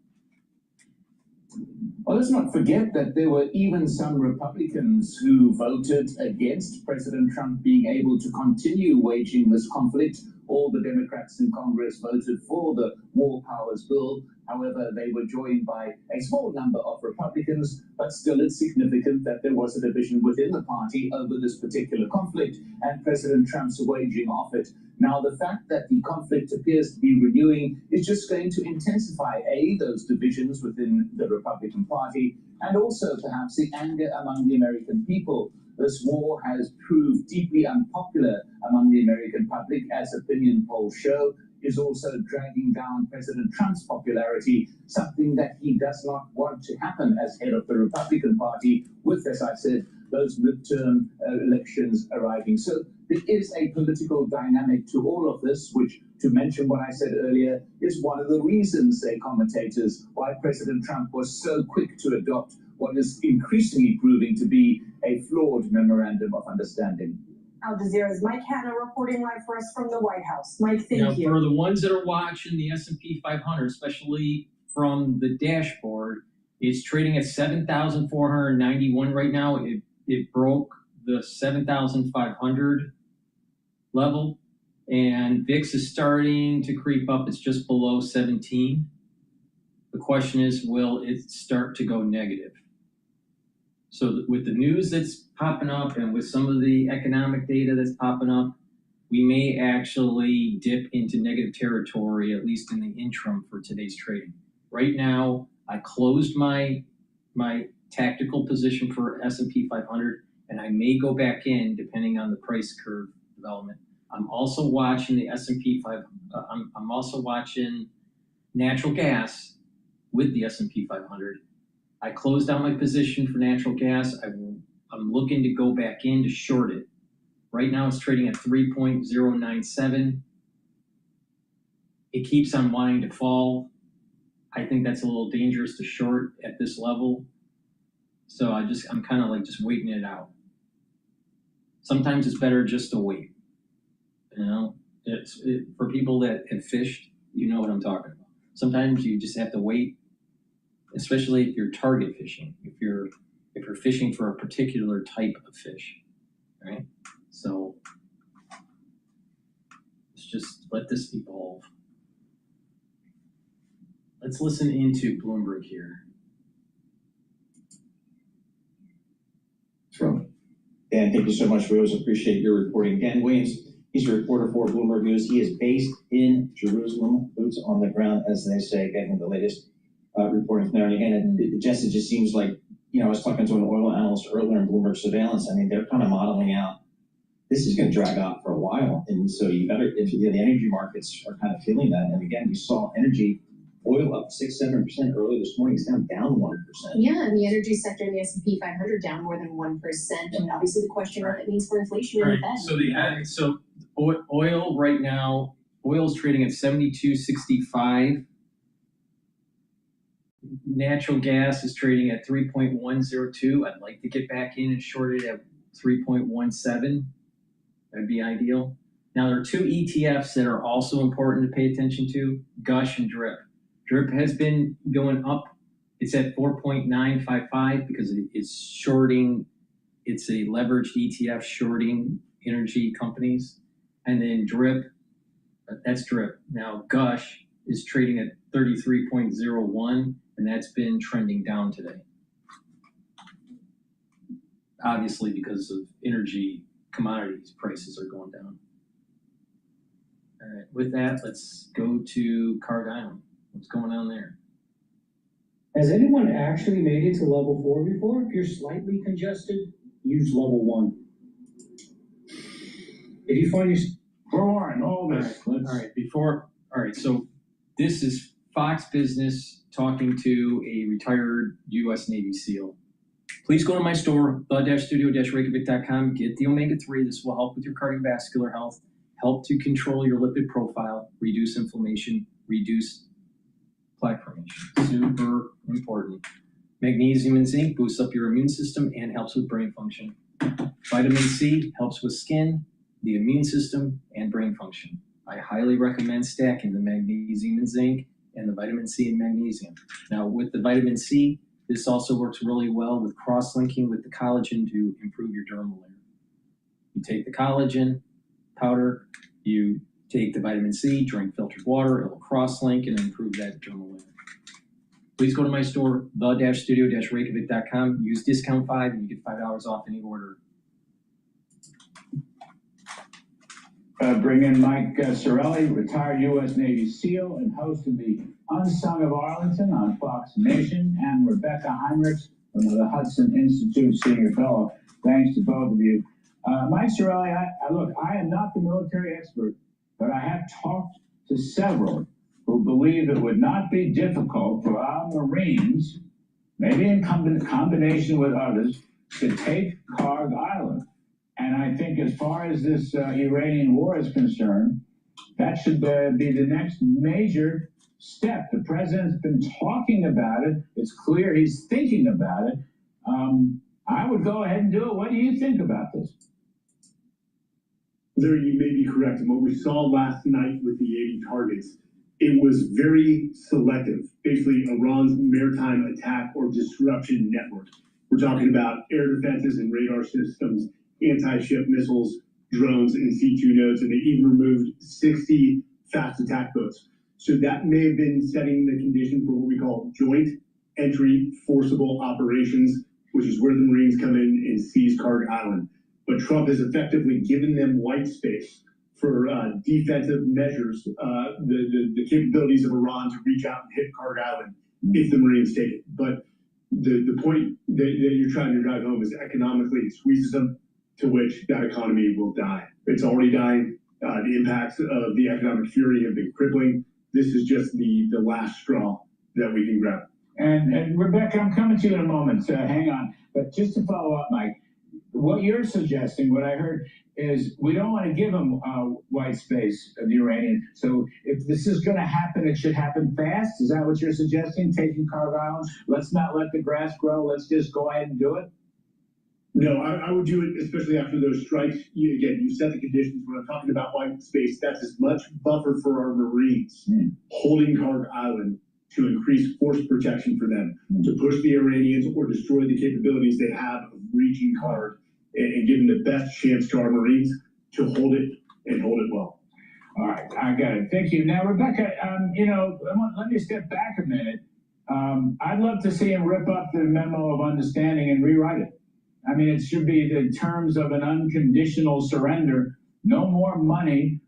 Well, let's not forget that there were even some Republicans who voted against President Trump being able to continue waging this conflict. All the Democrats in Congress voted for the War Powers Bill. However, they were joined by a small number of Republicans, but still it's significant that there was a division within the party over this particular conflict and President Trump's waging of it. Now, the fact that the conflict appears to be renewing is just going to intensify, those divisions within the Republican Party, and also perhaps the anger among the American people. This war has proved deeply unpopular among the American public, as opinion polls show, is also dragging down President Trump's popularity, something that he does not want to happen as head of the Republican Party, with, as I said, those midterm elections arriving. So there is a political dynamic to all of this, which, to mention what I said earlier, is one of the reasons, say commentators, why President Trump was so quick to adopt what is increasingly proving to be a flawed memorandum of understanding. Al Jazeera's Mike Hanna reporting live for us from the White House. Mike, thank you. For the ones that are watching the S&P 500, especially from the dashboard, it's trading at 7,491 right now. It broke the 7,500 level, and VIX is starting to creep up. It's just below 17. The question is, will it start to go negative? So with the news that's popping up and with some of the economic data that's popping up, we may actually dip into negative territory, at least in the interim for today's trading. Right now, I closed my tactical position for S&P 500, and I may go back in depending on the price curve development. I'm also watching the S&P 500. I'm also watching natural gas with the S&P 500. I closed out my position for natural gas. I'm looking to go back in to short it. Right now it's trading at 3.097. It keeps on wanting to fall. I think that's a little dangerous to short at this level. So I'm kind of like just waiting it out. Sometimes it's better just to wait. You know, for people that have fished, you know what I'm talking about. Sometimes you just have to wait, especially if you're target fishing, if you're fishing for a particular type of fish, right? So let's just let this evolve. Let's listen into Bloomberg here. Dan, thank you so much. We always appreciate your reporting. Dan Williams, he's a reporter for Bloomberg News. He is based in Jerusalem, boots on the ground, as they say, getting the latest reporting from there. And again, Jess, it just seems like, I was talking to an oil analyst earlier in Bloomberg Surveillance. I mean, they're kind of modeling out, this is going to drag out for a while. And so the energy markets are kind of feeling that. And again, we saw oil up 6-7% earlier this morning. It's now down 1%. Yeah, and the energy sector in the S&P 500 down more than 1%. And obviously the question what that means for inflation in the Fed. So oil right now, oil's trading at 72.65. Natural gas is trading at 3.102. I'd like to get back in and short it at 3.17. That'd be ideal. Now, there are two ETFs that are also important to pay attention to, Gush and DRIP. DRIP has been going up. It's at 4.955 because it's shorting. It's a leveraged ETF shorting energy companies. And then DRIP, that's DRIP. Now, Gush is trading at 33.01, and that's been trending down today. Obviously, because of energy commodities prices are going down. All right, with that, let's go to Card Island. What's going on there? Has anyone actually made it to level 4 before? If you're slightly congested, use level 1. If you find Go on, all this. All right, so This is Fox Business talking to a retired U.S. Navy SEAL. Please go to my store, the-studio-reykjavik.com. Get the omega-3. This will help with your cardiovascular health, help to control your lipid profile, reduce inflammation, reduce plaque formation. Super important. Magnesium and zinc boosts up your immune system and helps with brain function. Vitamin C helps with skin, the immune system, and brain function. I highly recommend stacking the magnesium and zinc and the vitamin C and magnesium. Now, with the vitamin C, this also works really well with cross-linking with the collagen to improve your dermal layer. You take the collagen powder, you take the vitamin C, drink filtered water, it will cross-link and improve that dermal layer. Please go to my store, the-studio-reykjavik.com. Use discount 5 and you get $5 off any order. Bring in Mike Sorelli, retired U.S. Navy SEAL and host of the Unsung of Arlington on Fox Nation, and Rebecca Heinrichs from the Hudson Institute, Senior Fellow. Thanks to both of you. Mike Sorelli, I am not the military expert, but I have talked to several who believe it would not be difficult for our Marines, maybe in combination with others, to take Karg Island. And I think as far as this Iranian war is concerned, that should be the next major step. The president's been talking about it. It's clear he's thinking about it. I would go ahead and do it. What do you think about this? Larry, you may be correct. And what we saw last night with the 80 targets, it was very selective. Basically, Iran's maritime attack or disruption network. We're talking about air defenses and radar systems, anti-ship missiles, drones, and C2 nodes, and they even removed 60 fast attack boats. So that may have been setting the condition for what we call joint entry forcible operations, which is where the Marines come in and seize Karg Island. But Trump has effectively given them white space for defensive measures, the capabilities of Iran to reach out and hit Karg Island if the Marines take it. But the point that you're trying to drive home is economically it squeezes them, to which that economy will die. It's already dying. The impacts of the economic fury have been crippling. This is just the last straw that we can grab. And Rebecca, I'm coming to you in a moment, so hang on. But just to follow up, Mike, what you're suggesting, what I heard, is we don't want to give them white space of the Iranian. So if this is going to happen, it should happen fast. Is that what you're suggesting, taking Karg Island? Let's not let the grass grow. Let's just go ahead and do it. No, I would do it, especially after those strikes. You set the conditions. When I'm talking about white space, that's as much buffer for our Marines holding Karg Island to increase force protection for them, to push the Iranians or destroy the capabilities they have of reaching Karg and giving the best chance to our Marines to hold it and hold it well. All right, I got it. Thank you. Now, Rebecca, let me step back a minute. I'd love to see him rip up the memo of understanding and rewrite it. I mean, it should be the terms of an unconditional surrender, no more money.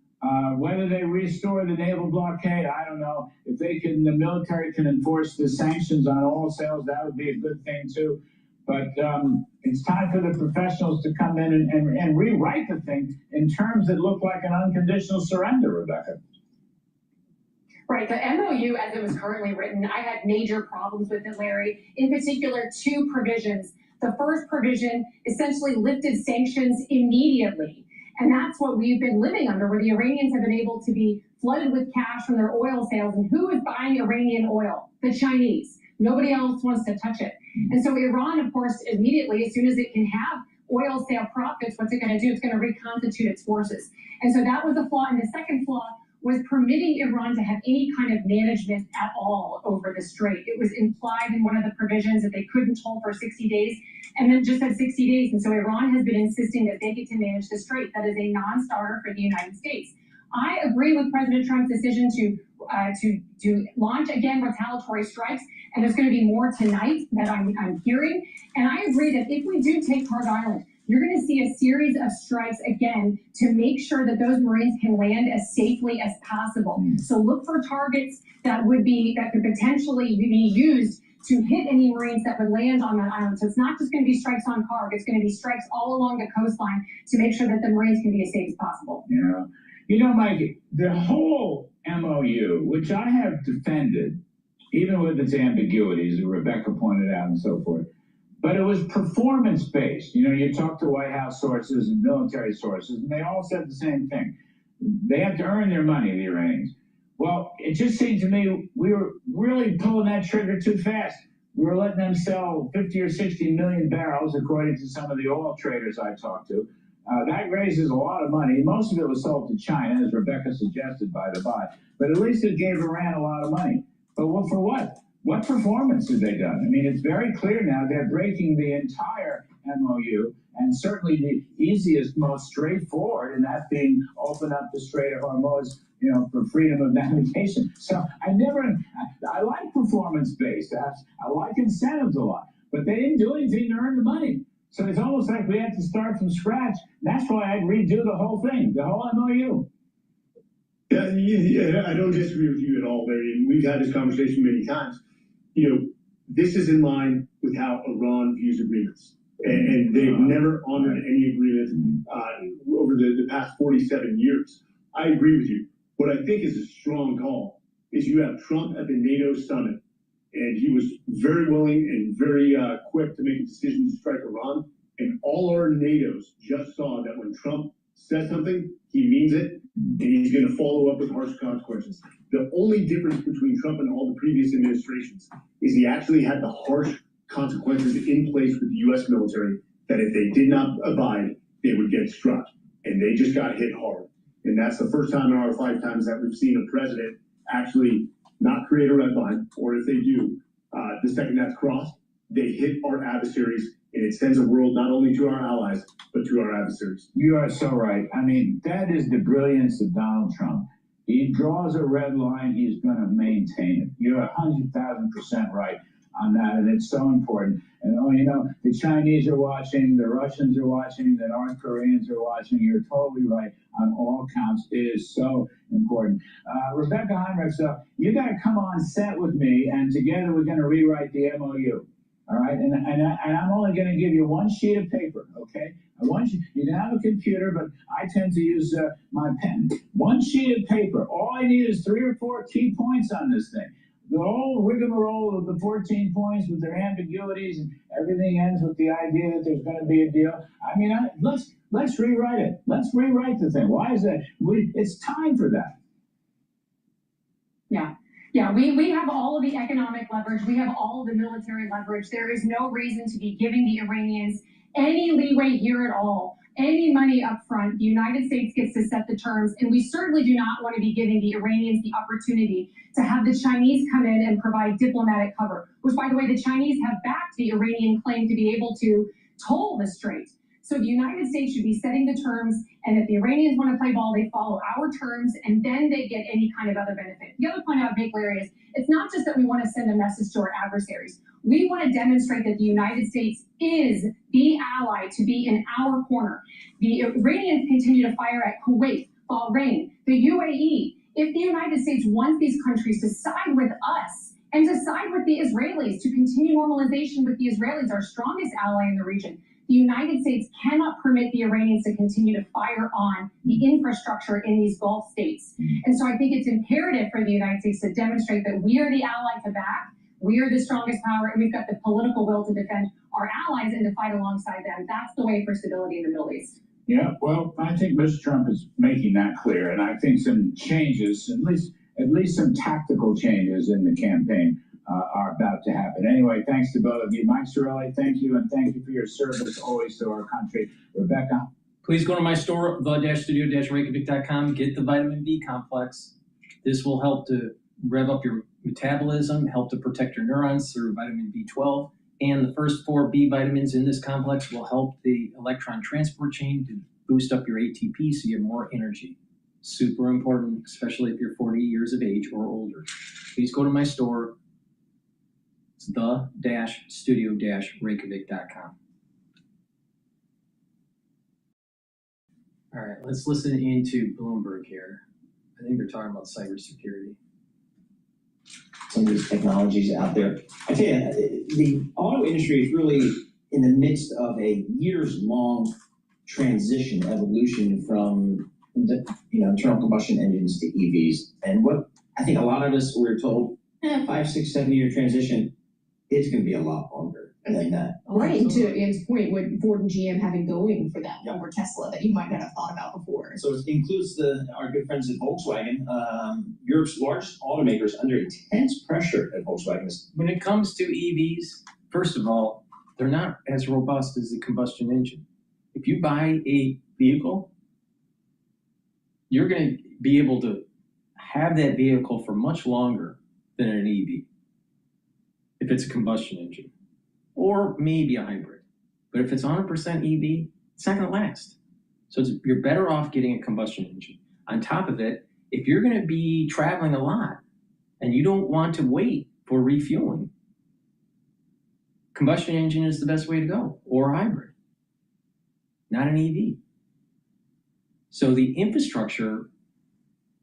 Whether they restore the naval blockade, I don't know. If the military can enforce the sanctions on all sales, that would be a good thing too. But it's time for the professionals to come in and rewrite the thing in terms that look like an unconditional surrender, Rebecca. Right, the MOU as it was currently written, I had major problems with it, Larry. In particular, 2 provisions. The first provision essentially lifted sanctions immediately. And that's what we've been living under, where the Iranians have been able to be flooded with cash from their oil sales. And who is buying Iranian oil? The Chinese. Nobody else wants to touch it. And so Iran, of course, immediately, as soon as it can have oil sale profits, what's it going to do? It's going to reconstitute its forces. And so that was a flaw. And the second flaw was permitting Iran to have any kind of management at all over the strait. It was implied in one of the provisions that they couldn't hold for 60 days, and then just said 60 days. And so Iran has been insisting that they get to manage the strait. That is a non-starter for the United States. I agree with President Trump's decision to launch again retaliatory strikes, and there's going to be more tonight that I'm hearing. And I agree that if we do take Karg Island, you're going to see a series of strikes again to make sure that those Marines can land as safely as possible. So look for targets that could potentially be used to hit any Marines that would land on that island. So it's not just going to be strikes on Karg, it's going to be strikes all along the coastline to make sure that the Marines can be as safe as possible. Yeah. You know, Mike, the whole MOU, which I have defended, even with its ambiguities, that Rebecca pointed out and so forth. But it was performance-based. You know, you talk to White House sources and military sources, and they all said the same thing. They have to earn their money, the Iranians. Well, it just seemed to me we were really pulling that trigger too fast. We were letting them sell 50 or 60 million barrels, according to some of the oil traders I talked to. That raises a lot of money. Most of it was sold to China, as Rebecca suggested, by the by. But at least it gave Iran a lot of money. But what for what? What performance have they done? I mean, it's very clear now they're breaking the entire MOU, and certainly the easiest, most straightforward, and that being open up the Strait of Hormuz, you know, for freedom of navigation. So I like performance-based. I like incentives a lot, but they didn't do anything to earn the money. So it's almost like we had to start from scratch. That's why I'd redo the whole thing, the whole MOU. Yeah, I don't disagree with you at all, Larry. And we've had this conversation many times. You know, this is in line with how Iran views agreements. And they've never honored any agreement over the past 47 years. I agree with you. What I think is a strong call is you have Trump at the NATO summit, and he was very willing and very quick to make a decision to strike Iran. And all our NATOs just saw that when Trump says something, he means it, and he's going to follow up with harsh consequences. The only difference between Trump and all the previous administrations is he actually had the harsh consequences in place with the U.S. military that if they did not abide, they would get struck. And they just got hit hard. And that's the first time in our lifetimes that we've seen a president actually not create a red line, or if they do, the second that's crossed, they hit our adversaries, and it sends a world not only to our allies, but to our adversaries. You are so right. I mean, that is the brilliance of Donald Trump. He draws a red line, he's going to maintain it. You're 100,000% right on that, and it's so important. And, you know, the Chinese are watching, the Russians are watching, the North Koreans are watching. You're totally right on all counts. It is so important. Rebecca Heinrich, so you got to come on set with me, and together we're going to rewrite the MOU. All right, and I'm only going to give you one sheet of paper, okay? You can have a computer, but I tend to use my pen. One sheet of paper. All I need is 3 or 4 key points on this thing. The whole rigmarole of the 14 points with their ambiguities and everything ends with the idea that there's going to be a deal. I mean, let's rewrite it. Let's rewrite the thing. Why is that? It's time for that. Yeah, we have all of the economic leverage. We have all of the military leverage. There is no reason to be giving the Iranians any leeway here at all, any money up front. The United States gets to set the terms, and we certainly do not want to be giving the Iranians the opportunity to have the Chinese come in and provide diplomatic cover, which, by the way, the Chinese have backed the Iranian claim to be able to toll the strait. So the United States should be setting the terms, and if the Iranians want to play ball, they follow our terms, and then they get any kind of other benefit. The other point I would make, Larry, is it's not just that we want to send a message to our adversaries. We want to demonstrate that the United States is the ally to be in our corner. The Iranians continue to fire at Kuwait, Bahrain, the UAE. If the United States wants these countries to side with us and to side with the Israelis, to continue normalization with the Israelis, our strongest ally in the region, the United States cannot permit the Iranians to continue to fire on the infrastructure in these Gulf states. And so I think it's imperative for the United States to demonstrate that we are the ally to back, we are the strongest power, and we've got the political will to defend our allies and to fight alongside them. That's the way for stability in the Middle East. Yeah, well, I think Mr. Trump is making that clear, and I think some changes, at least some tactical changes in the campaign are about to happen. Anyway, thanks to both of you. Mike Sorelli, thank you, and thank you for your service always to our country. Rebecca? Please go to my store, the-studio-reykjavik.com. Get the vitamin B complex. This will help to rev up your metabolism, help to protect your neurons through vitamin B12. And the first 4 B vitamins in this complex will help the electron transport chain to boost up your ATP so you have more energy. Super important, especially if you're 40 years of age or older. Please go to my store. It's the-studio-reykjavik.com. All right, let's listen into Bloomberg here. I think they're talking about cybersecurity. Some of these technologies out there. I tell you, the auto industry is really in the midst of a years-long transition, evolution from internal combustion engines to EVs. And what I think a lot of us were told, 5, 6, 7 year transition, it's going to be a lot longer than that. Right, and to Ann's point, what Ford and GM have been going for them over Tesla that you might not have thought about before. So it includes our good friends at Volkswagen, Europe's largest automakers under intense pressure at Volkswagen. When it comes to EVs, first of all, they're not as robust as the combustion engine. If you buy a vehicle, you're going to be able to have that vehicle for much longer than an EV, if it's a combustion engine, or maybe a hybrid. But if it's 100% EV, it's not going to last. So you're better off getting a combustion engine. On top of it, if you're going to be traveling a lot and you don't want to wait for refueling, combustion engine is the best way to go, or a hybrid, not an EV. So the infrastructure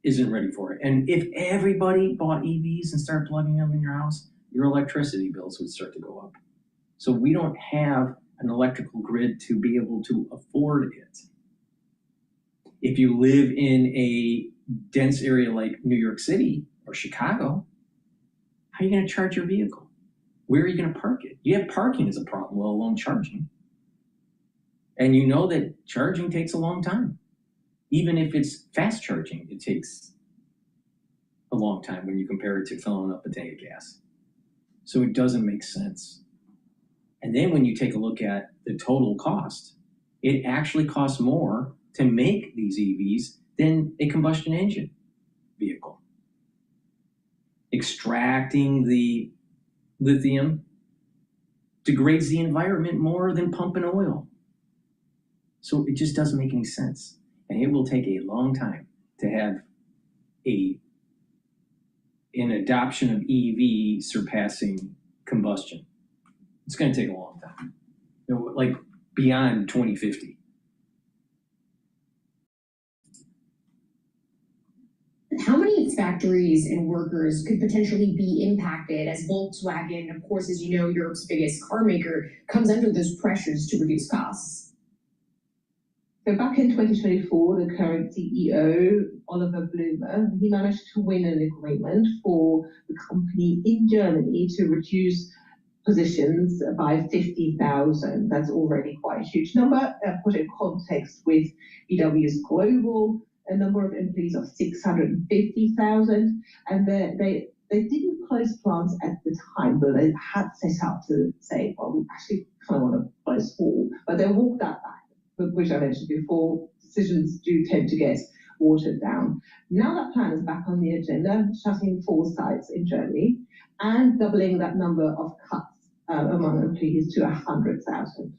isn't ready for it. And if everybody bought EVs and started plugging them in your house, your electricity bills would start to go up. So we don't have an electrical grid to be able to afford it. If you live in a dense area like New York City or Chicago, how are you going to charge your vehicle? Where are you going to park it? You have parking as a problem, let alone charging. And you know that charging takes a long time. Even if it's fast charging, it takes a long time when you compare it to filling up a tank of gas. So it doesn't make sense. And then when you take a look at the total cost, it actually costs more to make these EVs than a combustion engine vehicle. Extracting the lithium degrades the environment more than pumping oil. So it just doesn't make any sense. And it will take a long time to have an adoption of EV surpassing combustion. It's going to take a long time, like beyond 2050. How many factories and workers could potentially be impacted as Volkswagen, of course, as you know, Europe's biggest car maker, comes under those pressures to reduce costs? So back in 2024, the current CEO, Oliver Blumer, he managed to win an agreement for the company in Germany to reduce positions by 50,000. That's already quite a huge number. Put in context with VW's global a number of employees of 650,000, and they didn't close plants at the time, but they had set out to say, well, we actually kind of want to close 4, but they walked that back. Which I mentioned before, decisions do tend to get watered down. Now that plan is back on the agenda, shutting 4 sites in Germany and doubling that number of cuts among employees to 100,000.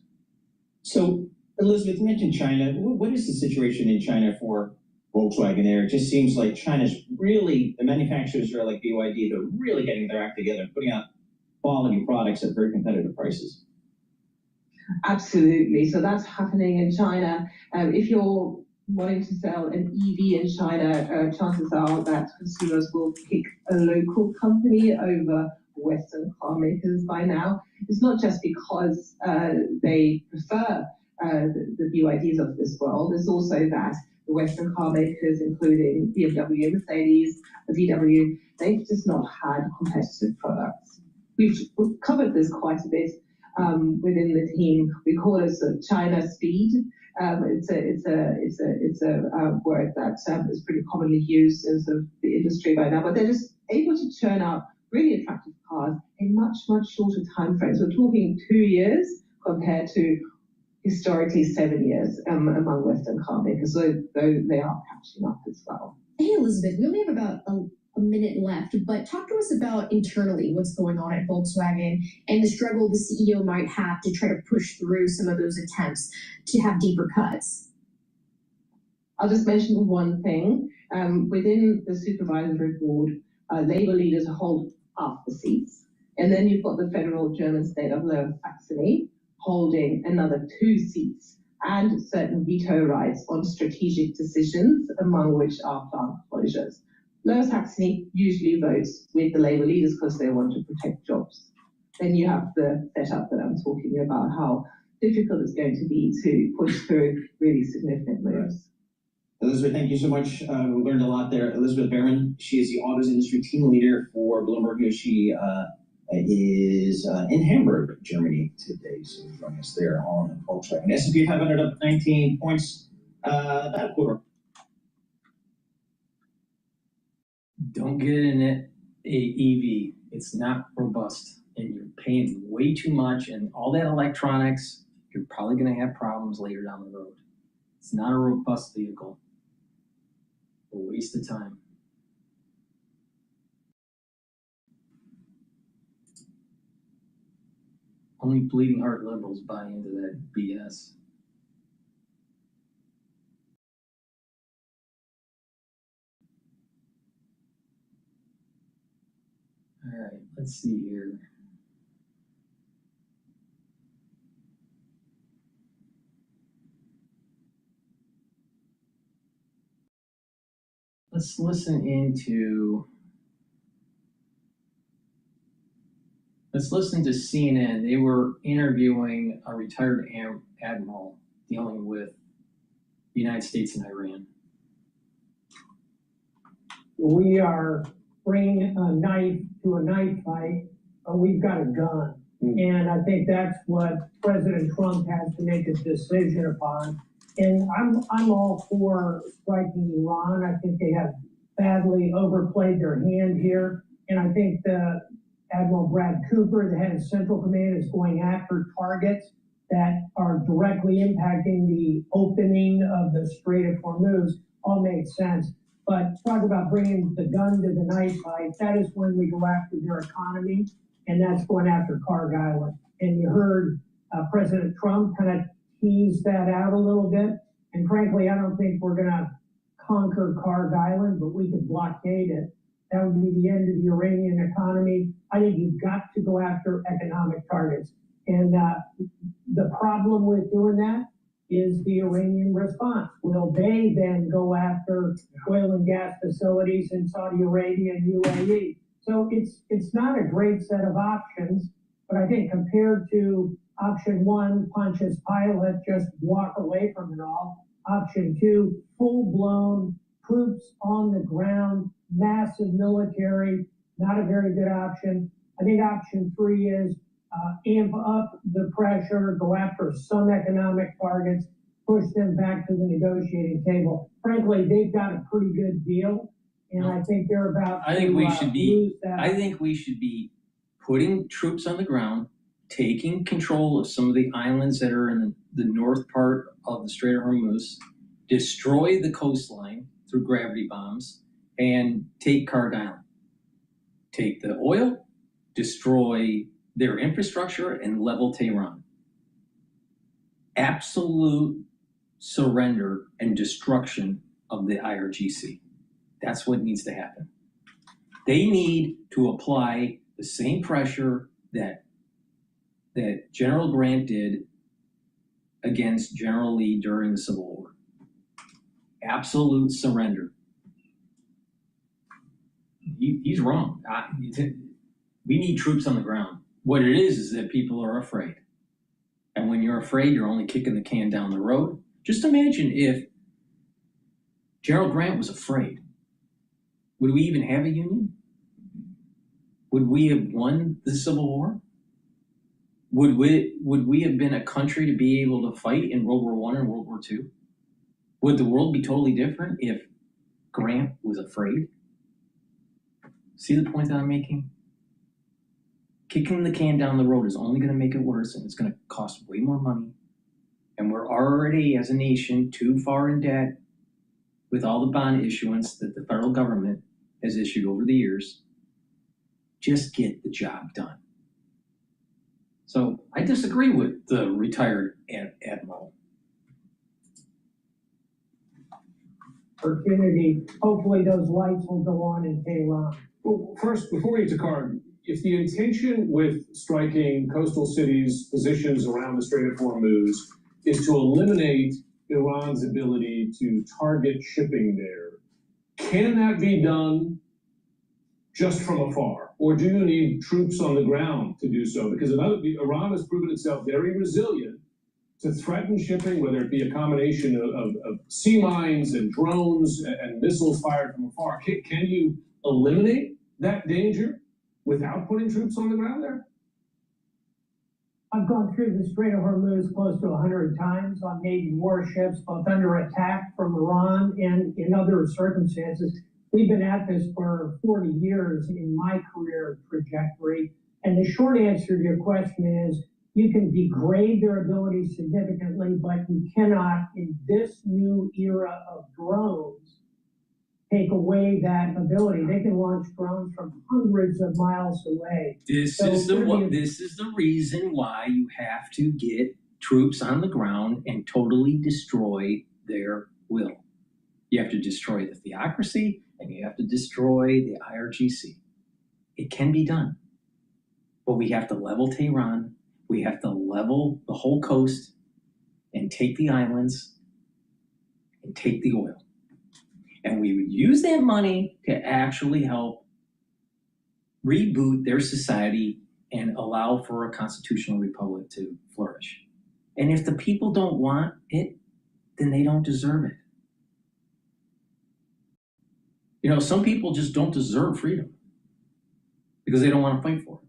So, Elizabeth, you mentioned China. What is the situation in China for Volkswagen there? It just seems like China's really, the manufacturers are like BYD, they're really getting their act together, putting out quality products at very competitive prices. Absolutely. So that's happening in China. If you're wanting to sell an EV in China, chances are that consumers will pick a local company over Western car makers by now. It's not just because they prefer the BYDs of this world. It's also that the Western car makers, including BMW, Mercedes, VW, they've just not had competitive products. We've covered this quite a bit within the team. We call it China speed. It's a word that is pretty commonly used in sort of the industry by now, but they're just able to churn out really attractive cars in much shorter time frames. We're talking 2 years compared to historically 7 years among Western car makers, so they are catching up as well. Hey, Elizabeth, we only have about a minute left, but talk to us about internally what's going on at Volkswagen and the struggle the CEO might have to try to push through some of those attempts to have deeper cuts. I'll just mention one thing. Within the supervisory board, Labour leaders hold half the seats. And then you've got the federal German state of Lower Saxony holding another 2 seats and certain veto rights on strategic decisions, among which are plant closures. Lower Saxony usually votes with the Labour leaders because they want to protect jobs. Then you have the setup that I'm talking about, how difficult it's going to be to push through really significant moves. Elizabeth, thank you so much. We learned a lot there. Elizabeth Behrman, she is the autos industry team leader for Bloomberg News. She is in Hamburg, Germany today. So joining us there on Volkswagen. S&P 500 up 19 points, about a quarter. Don't get in it a EV. It's not robust, and you're paying way too much, and all that electronics, you're probably going to have problems later down the road. It's not a robust vehicle. A waste of time. Only bleeding heart liberals buy into that BS. All right, let's see here. Let's listen to CNN. They were interviewing a retired admiral dealing with the United States and Iran. We are bringing a knife to a knife fight, but we've got a gun. And I think that's what President Trump has to make a decision upon. And I'm all for striking Iran. I think they have badly overplayed their hand here. And I think Admiral Brad Cooper, the head of Central Command, is going after targets that are directly impacting the opening of the Strait of Hormuz. All makes sense. But talk about bringing the gun to the knife fight, that is when we go after their economy, and that's going after Carg Island. And you heard President Trump kind of tease that out a little bit. And frankly, I don't think we're going to conquer Carg Island, but we could blockade it. That would be the end of the Iranian economy. I think you've got to go after economic targets. And the problem with doing that is the Iranian response. Will they then go after oil and gas facilities in Saudi Arabia and UAE? So it's not a great set of options, but I think compared to option one, Pontius Pilate, just walk away from it all. Option two, full-blown troops on the ground, massive military, not a very good option. I think option three is amp up the pressure, go after some economic targets, push them back to the negotiating table. Frankly, they've got a pretty good deal, and I think they're about I think we should be putting troops on the ground, taking control of some of the islands that are in the north part of the Strait of Hormuz, destroy the coastline through gravity bombs, and take Carg Island. Take the oil, destroy their infrastructure, and level Tehran. Absolute surrender and destruction of the IRGC. That's what needs to happen. They need to apply the same pressure that General Grant did against General Lee during the Civil War. Absolute surrender. He's wrong. We need troops on the ground. What it is that people are afraid. And when you're afraid, you're only kicking the can down the road. Just imagine if General Grant was afraid. Would we even have a union? Would we have won the Civil War? Would we have been a country to be able to fight in World War I and World War II? Would the world be totally different if Grant was afraid? See the point that I'm making? Kicking the can down the road is only going to make it worse, and it's going to cost way more money. And we're already, as a nation, too far in debt with all the bond issuance that the federal government has issued over the years. Just get the job done. So I disagree with the retired admiral. Opportunity. Hopefully those lights will go on in Tehran. Well, first, before we get to Carg, if the intention with striking coastal cities' positions around the Strait of Hormuz is to eliminate Iran's ability to target shipping there, can that be done just from afar? Or do you need troops on the ground to do so? Because Iran has proven itself very resilient to threaten shipping, whether it be a combination of sea mines and drones and missiles fired from afar? Can you eliminate that danger without putting troops on the ground there? I've gone through the Strait of Hormuz close to 100 times on Navy warships, both under attack from Iran and in other circumstances. We've been at this for 40 years in my career trajectory. And the short answer to your question is, you can degrade their ability significantly, but you cannot, in this new era of drones, take away that ability. They can launch drones from hundreds of miles away. This is the reason why you have to get troops on the ground and totally destroy their will. You have to destroy the theocracy and you have to destroy the IRGC. It can be done, but we have to level Tehran. We have to level the whole coast and take the islands and take the oil. And we would use that money to actually help reboot their society and allow for a constitutional republic to flourish. And if the people don't want it, then they don't deserve it. You know, some people just don't deserve freedom because they don't want to fight for it.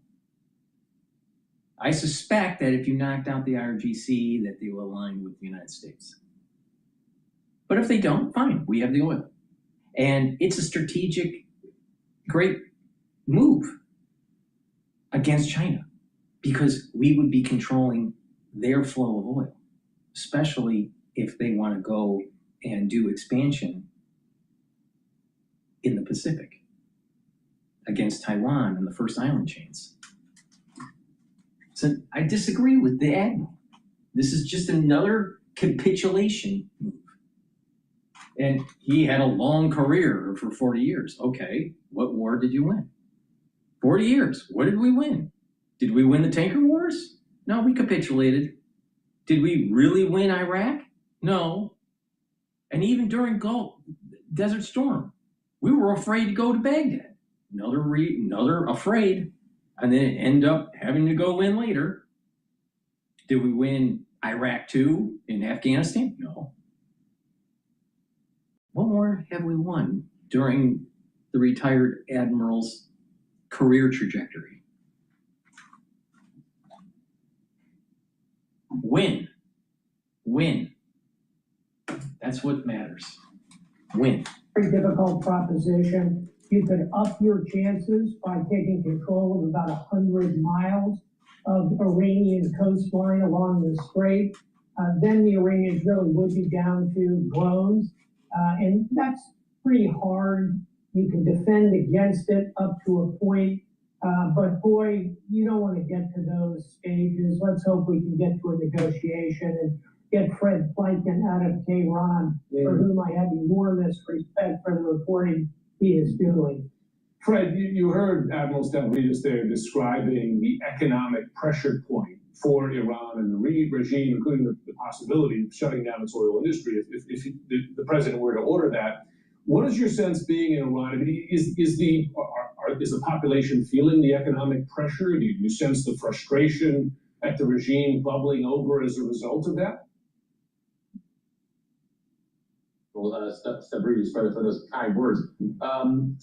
I suspect that if you knocked out the IRGC, that they will align with the United States. But if they don't, fine, we have the oil. And it's a strategic, great move against China because we would be controlling their flow of oil, especially if they want to go and do expansion in the Pacific against Taiwan and the first island chains. So I disagree with the admiral. This is just another capitulation move. And he had a long career for 40 years. Okay, what war did you win? 40 years, what did we win? Did we win the tanker wars? No, we capitulated. Did we really win Iraq? No. And even during Desert Storm, we were afraid to go to Baghdad. Another afraid, and then it ended up having to go in later. Did we win Iraq too in Afghanistan? No. What more have we won during the retired admiral's career trajectory? Win. Win. That's what matters. Win. Very difficult proposition. You could up your chances by taking control of about 100 miles of Iranian coastline along the strait. Then the Iranians really would be down to drones. And that's pretty hard. You can defend against it up to a point. But boy, you don't want to get to those stages. Let's hope we can get to a negotiation and get Fred Pleitgen out of Tehran, for whom I have enormous respect for the reporting he is doing. Fred, you heard Admiral Stavridis there describing the economic pressure point for Iran and the regime, including the possibility of shutting down its oil industry if the president were to order that. What is your sense being in Iran? I mean, is the population feeling the economic pressure? Do you sense the frustration at the regime bubbling over as a result of that? Stavridis for those kind words.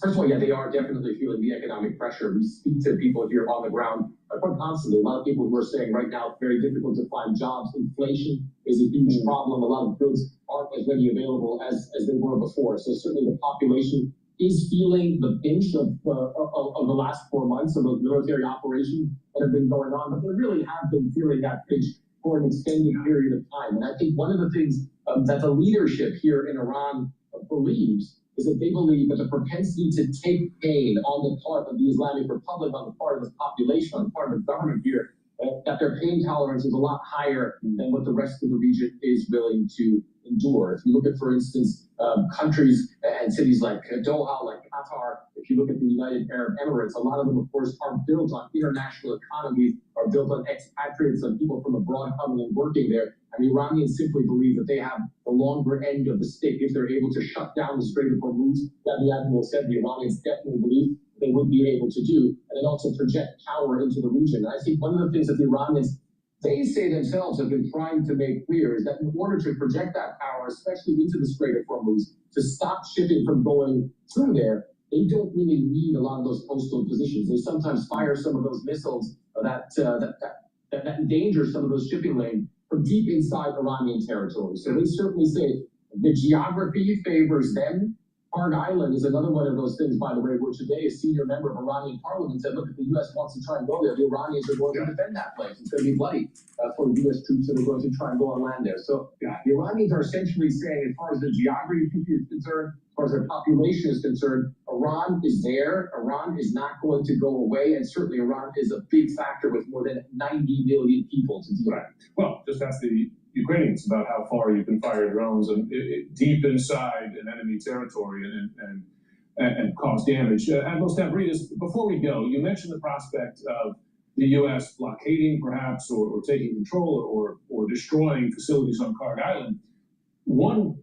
First of all, yeah, they are definitely feeling the economic pressure. We speak to people here on the ground quite constantly. A lot of people who are saying right now it's very difficult to find jobs. Inflation is a huge problem. A lot of goods aren't as readily available as they were before. So certainly the population is feeling the pinch of the last 4 months of the military operations that have been going on, but they really have been feeling that pinch for an extended period of time. And I think one of the things that the leadership here in Iran believes is that they believe that the propensity to take pain on the part of the Islamic Republic, on the part of the population, on the part of the government here, that their pain tolerance is a lot higher than what the rest of the region is willing to endure. If you look at, for instance, countries and cities like Doha, like Qatar, if you look at the United Arab Emirates, a lot of them, of course, are built on international economies, are built on expatriates, on people from abroad coming and working there. And the Iranians simply believe that they have the longer end of the stick if they're able to shut down the Strait of Hormuz. That the admiral said the Iranians definitely believe they would be able to do, and then also project power into the region. And I think one of the things that the Iranians they say themselves have been trying to make clear is that in order to project that power, especially into the Strait of Hormuz, to stop shipping from going through there, they don't really need a lot of those coastal positions. They sometimes fire some of those missiles that endanger some of those shipping lanes from deep inside Iranian territory. So they certainly say the geography favors them. Harangue Island is another one of those things, by the way, where today a senior member of Iranian parliament said, look, if the U.S. wants to try and go there, the Iranians are going to defend that place. It's going to be bloody for U.S. troops that are going to try and go on land there. So the Iranians are essentially saying, as far as the geography is concerned, as far as their population is concerned, Iran is there. Iran is not going to go away. And certainly Iran is a big factor with more than 90 million people to deal with. Well, just ask the Ukrainians about how far you can fire drones and deep inside an enemy territory and cause damage. Admiral Stavridis, before we go, you mentioned the prospect of the U.S. blockading, perhaps, or taking control or destroying facilities on Harangue Island. One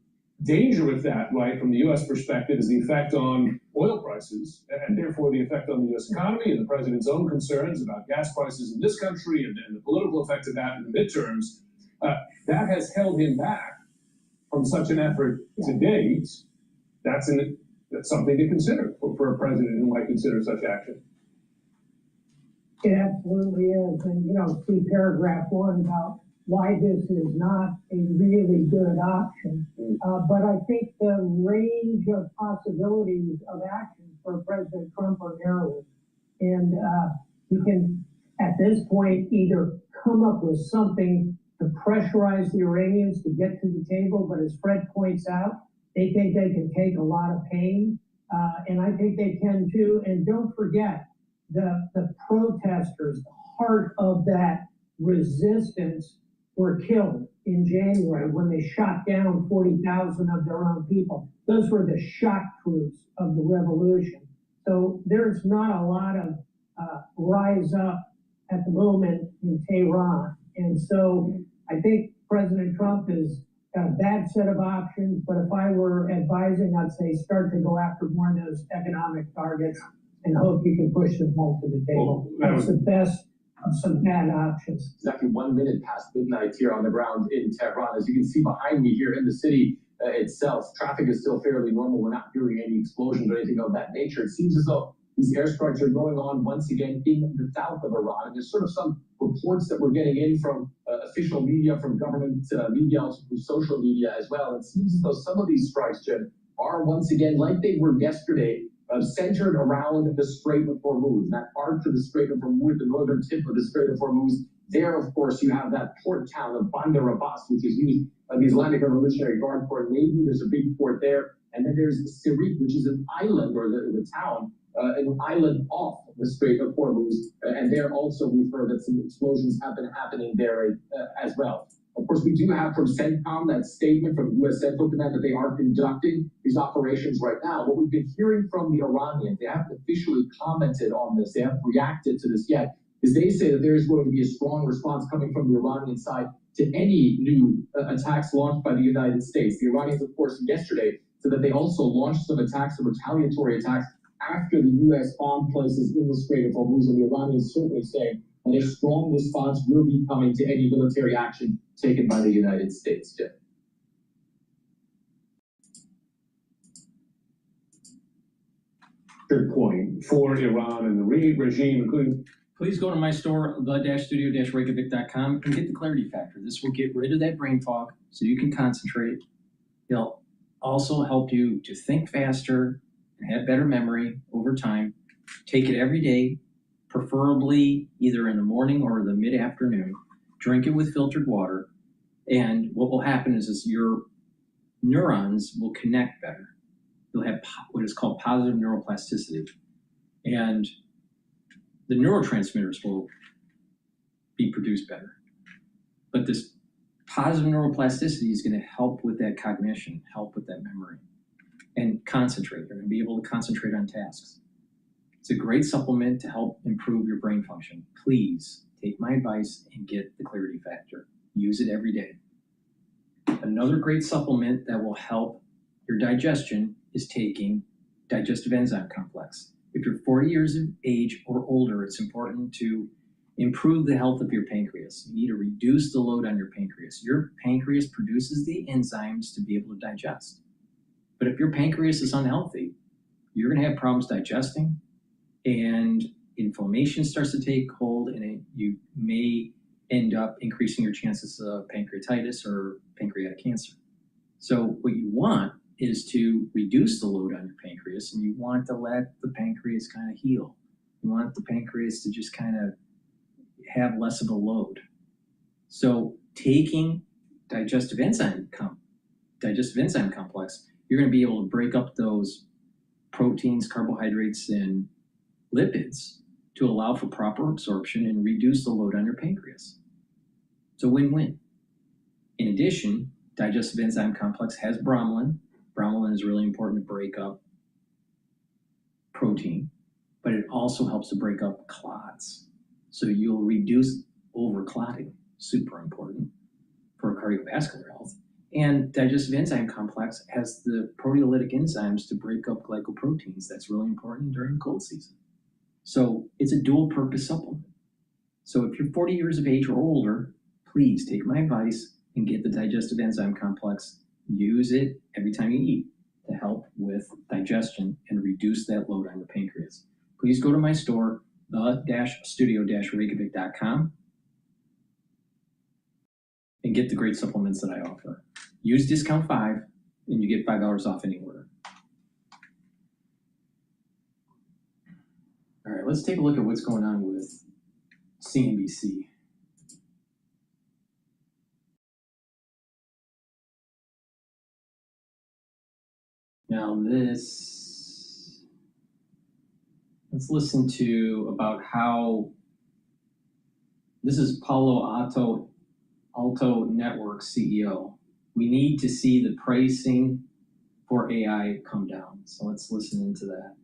danger with that, right, from the U.S. perspective, is the effect on oil prices, and therefore the effect on the U.S. economy and the president's own concerns about gas prices in this country and the political effect of that in the midterms. That has held him back from such an effort to date. That's something to consider for a president who might consider such action. It absolutely is. And, see paragraph 1 about why this is not a really good option. But I think the range of possibilities of action for President Trump are narrow. And he can, at this point, either come up with something to pressurize the Iranians to get to the table, but as Fred points out, they think they can take a lot of pain, and I think they can too. And don't forget, the protesters, the heart of that resistance, were killed in January when they shot down 40,000 of their own people. Those were the shock troops of the revolution. So there's not a lot of rise up at the moment in Tehran. And so I think President Trump has got a bad set of options, but if I were advising, I'd say start to go after more of those economic targets and hope you can push them home to the table. That's the best of some bad options. Exactly 1 minute past midnight here on the ground in Tehran. As you can see behind me here in the city itself, traffic is still fairly normal. We're not hearing any explosions or anything of that nature. It seems as though these airstrikes are going on once again in the south of Iran. And there's sort of some reports that we're getting in from official media, from government media, also from social media as well. It seems as though some of these strikes, Jim, are once again, like they were yesterday, centered around the Strait of Hormuz, that arc of the Strait of Hormuz, the northern tip of the Strait of Hormuz. There, of course, you have that port town of Bandar Abbas, which is used by the Islamic Revolutionary Guard for Navy. There's a big port there. And then there's Sirik, which is an island, or the town, an island off the Strait of Hormuz. And there also we've heard that some explosions have been happening there as well. Of course, we do have from CENTCOM that statement from U.S. Central Command that they are conducting these operations right now. What we've been hearing from the Iranians, they haven't officially commented on this, they haven't reacted to this yet, is they say that there is going to be a strong response coming from the Iranian side to any new attacks launched by the United States. The Iranians, of course, yesterday said that they also launched some attacks, some retaliatory attacks, after the U.S. bombed places in the Strait of Hormuz, and the Iranians certainly saying that a strong response will be coming to any military action taken by the United States. Jeff. Good point for Iran and the regime, including. Please go to my store, the-studio-reykjavik.com, and get the clarity factor. This will get rid of that brain fog so you can concentrate. It'll also help you to think faster and have better memory over time. Take it every day, preferably either in the morning or the mid-afternoon. Drink it with filtered water. And what will happen is your neurons will connect better. You'll have what is called positive neuroplasticity. And the neurotransmitters will be produced better. But this positive neuroplasticity is going to help with that cognition, help with that memory, and concentrate. You're going to be able to concentrate on tasks. It's a great supplement to help improve your brain function. Please take my advice and get the clarity factor. Use it every day. Another great supplement that will help your digestion is taking digestive enzyme complex. If you're 40 years of age or older, it's important to Improve the health of your pancreas. You need to reduce the load on your pancreas. Your pancreas produces the enzymes to be able to digest. But if your pancreas is unhealthy, you're going to have problems digesting, and inflammation starts to take hold, and you may end up increasing your chances of pancreatitis or pancreatic cancer. So what you want is to reduce the load on your pancreas, and you want to let the pancreas kind of heal. You want the pancreas to just kind of have less of a load. So taking digestive enzyme complex, you're going to be able to break up those proteins, carbohydrates, and lipids to allow for proper absorption and reduce the load on your pancreas. It's a win-win. In addition, digestive enzyme complex has bromelain. Bromelain is really important to break up protein, but it also helps to break up clots. So you'll reduce overclotting, super important for cardiovascular health. And digestive enzyme complex has the proteolytic enzymes to break up glycoproteins. That's really important during the cold season. So it's a dual purpose supplement. So if you're 40 years of age or older, please take my advice and get the digestive enzyme complex. Use it every time you eat to help with digestion and reduce that load on your pancreas. Please go to my store, the-studio-reykjavik.com, and get the great supplements that I offer. Use discount 5 and you get $5 off any order. All right, let's take a look at what's going on with CNBC. Now let's listen to about how, this is Palo Alto Network CEO. We need to see the pricing for AI come down. So let's listen into that.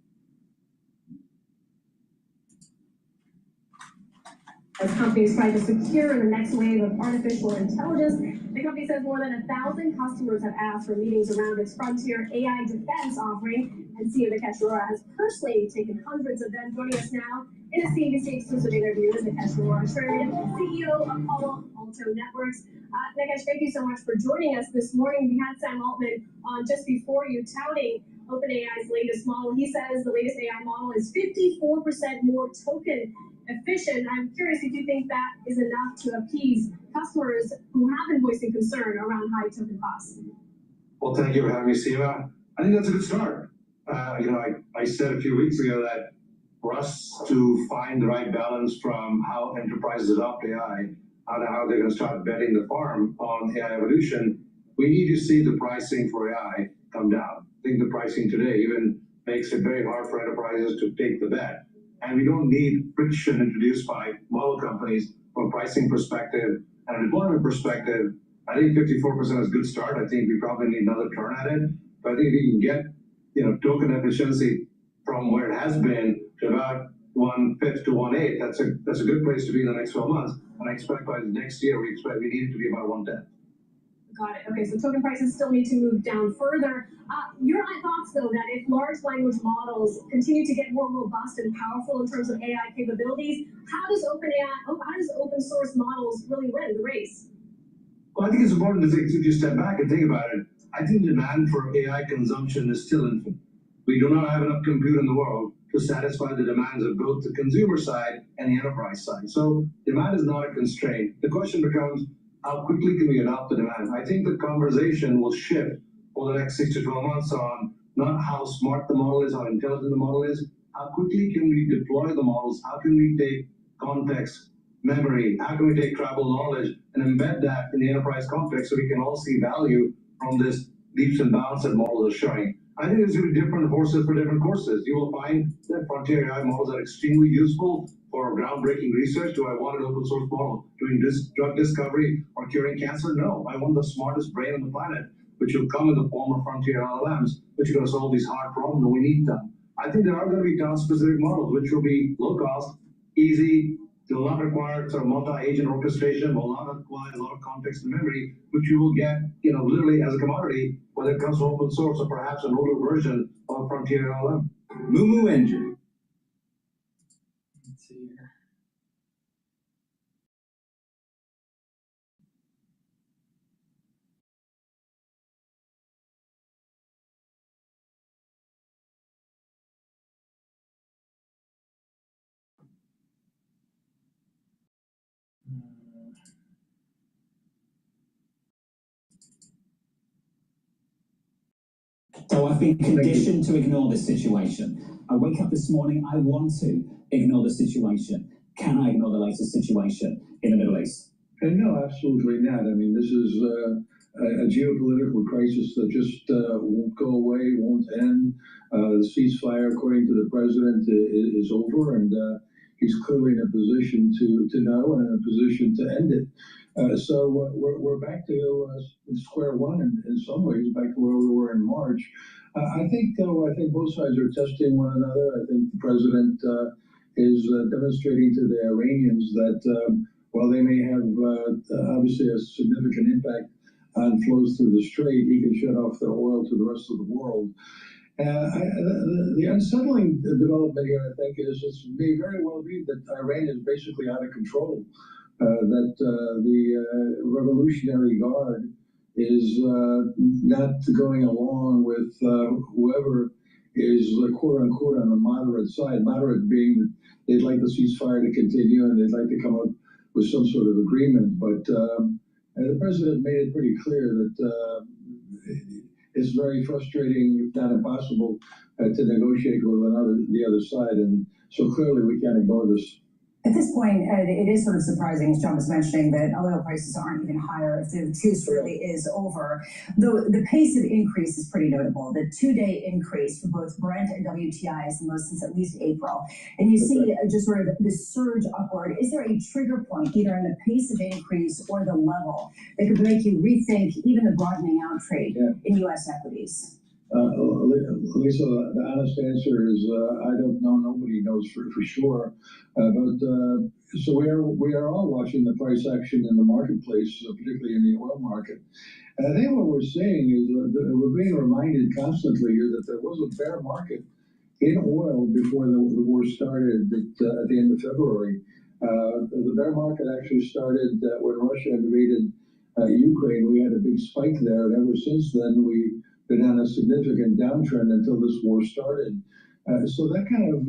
As companies try to secure in the next wave of artificial intelligence, the company says more than 1,000 customers have asked for meetings around its frontier AI defense offering, and CEO Nikesh Arora has personally taken hundreds of them. Joining us now in a CNBC exclusive interview is Nikesh Arora, CEO of Palo Alto Networks. Nikesh, thank you so much for joining us this morning. We had Sam Altman on just before you touting OpenAI's latest model. He says the latest AI model is 54% more token efficient. I'm curious if you think that is enough to appease customers who have been voicing concern around high token costs. Well, thank you for having me, Siva. I think that's a good start. I said a few weeks ago that for us to find the right balance from how enterprises adopt AI, how they're going to start betting the farm on AI evolution, we need to see the pricing for AI come down. I think the pricing today even makes it very hard for enterprises to take the bet. And we don't need friction introduced by model companies from a pricing perspective and a deployment perspective. I think 54% is a good start. I think we probably need another turn at it. But I think if we can get token efficiency from where it has been to about 1/5 to 1/8, that's a good place to be in the next 12 months. And I expect by next year we need it to be about 1/10. Got it. Okay, so token prices still need to move down further. Your thoughts, though, that if large language models continue to get more robust and powerful in terms of AI capabilities, how does open source models really win the race? Well, I think it's important to take, if you step back and think about it, I think demand for AI consumption is still infinite. We do not have enough compute in the world to satisfy the demands of both the consumer side and the enterprise side. So demand is not a constraint. The question becomes, how quickly can we adopt the demand? I think the conversation will shift over the next 6 to 12 months on not how smart the model is, how intelligent the model is, how quickly can we deploy the models, how can we take context, memory, how can we take tribal knowledge and embed that in the enterprise context so we can all see value from this leaps and bounds that models are showing. I think there's going to be different horses for different courses. You will find that frontier AI models are extremely useful for groundbreaking research. Do I want an open source model doing this drug discovery or curing cancer? No, I want the smartest brain on the planet, which will come in the form of frontier LLMs, which are going to solve these hard problems and we need them. I think there are going to be task-specific models, which will be low cost, easy, will not require sort of multi-agent orchestration, will not require a lot of context and memory, which you will get, literally as a commodity, whether it comes from open source or perhaps an older version of frontier LLM. Moo Engine. Let's see here. So I've been conditioned to ignore this situation. I wake up this morning, I want to ignore the situation. Can I ignore the latest situation in the Middle East? No, absolutely not. I mean, this is a geopolitical crisis that just won't go away, won't end. The ceasefire, according to the president, is over, and he's clearly in a position to know and in a position to end it. So we're back to square one in some ways, back to where we were in March. I think both sides are testing one another. I think the president is demonstrating to the Iranians that while they may have obviously a significant impact on flows through the strait, he can shut off their oil to the rest of the world. The unsettling development here, I think, is it may very well be that Iran is basically out of control, that the Revolutionary Guard is not going along with whoever is quote unquote on the moderate side. Moderate being that they'd like the ceasefire to continue and they'd like to come up with some sort of agreement. But the president made it pretty clear that it's very frustrating, if not impossible, to negotiate with the other side. And so clearly we can't ignore this. At this point, Ed, it is sort of surprising, as John was mentioning, that oil prices aren't even higher if the truce really is over. Though the pace of increase is pretty notable. The two-day increase for both Brent and WTI is the most since at least April. And you see just sort of this surge upward. Is there a trigger point, either in the pace of increase or the level, that could make you rethink even the broadening out trade in U.S. equities? Lisa, the honest answer is I don't know. Nobody knows for sure. So we are all watching the price action in the marketplace, particularly in the oil market. And I think what we're seeing is we're being reminded constantly here that there was a bear market in oil before the war started at the end of February. The bear market actually started when Russia invaded Ukraine. We had a big spike there, and ever since then we've been on a significant downtrend until this war started. So that kind of,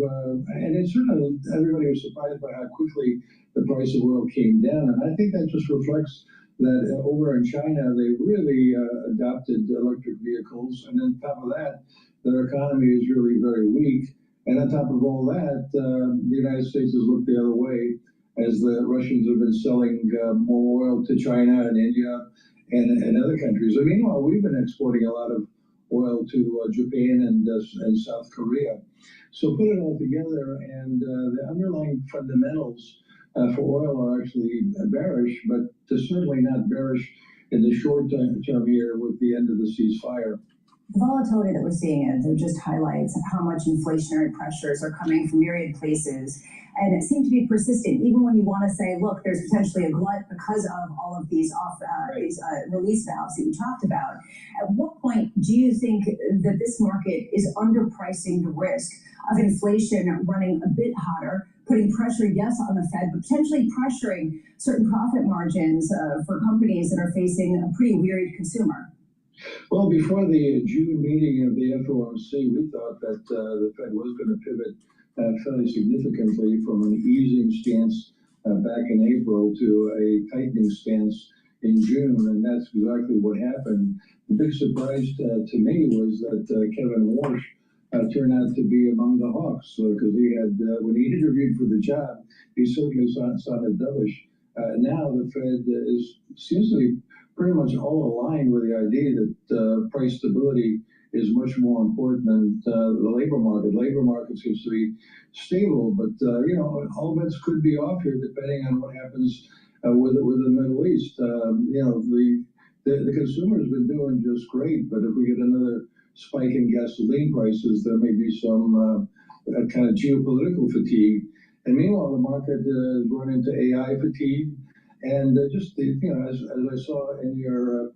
and it certainly, everybody was surprised by how quickly the price of oil came down. And I think that just reflects that over in China, they really adopted electric vehicles. And on top of that, their economy is really very weak. And on top of all that, the United States has looked the other way as the Russians have been selling more oil to China and India and other countries. I mean, meanwhile, we've been exporting a lot of oil to Japan and South Korea. So put it all together, and the underlying fundamentals for oil are actually bearish, but they're certainly not bearish in the short term here with the end of the ceasefire. The volatility that we're seeing, Ed, just highlights how much inflationary pressures are coming from myriad places. And it seems to be persistent, even when you want to say, look, there's potentially a glut because of all of these release valves that you talked about. At what point do you think that this market is underpricing the risk of inflation running a bit hotter, putting pressure, yes, on the Fed, but potentially pressuring certain profit margins for companies that are facing a pretty wearied consumer? Well, before the June meeting of the FOMC, we thought that the Fed was going to pivot fairly significantly from an easing stance back in April to a tightening stance in June, and that's exactly what happened. The big surprise to me was that Kevin Warsh turned out to be among the hawks, because he had, when he interviewed for the job, he certainly sounded dovish. Now the Fed seems to be pretty much all aligned with the idea that price stability is much more important than the labor market. Labor market seems to be stable, but all bets could be off here depending on what happens with the Middle East. The consumer has been doing just great, but if we get another spike in gasoline prices, there may be some kind of geopolitical fatigue. And meanwhile, the market has run into AI fatigue. And just as I saw in your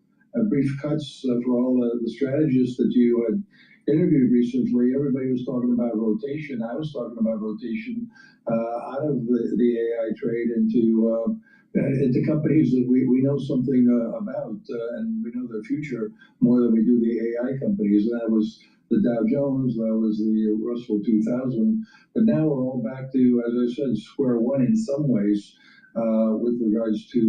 brief cuts for all the strategists that you had interviewed recently, everybody was talking about rotation. I was talking about rotation out of the AI trade into companies that we know something about, and we know their future more than we do the AI companies. And that was the Dow Jones, that was the Russell 2000. But now we're all back to, as I said, square one in some ways with regards to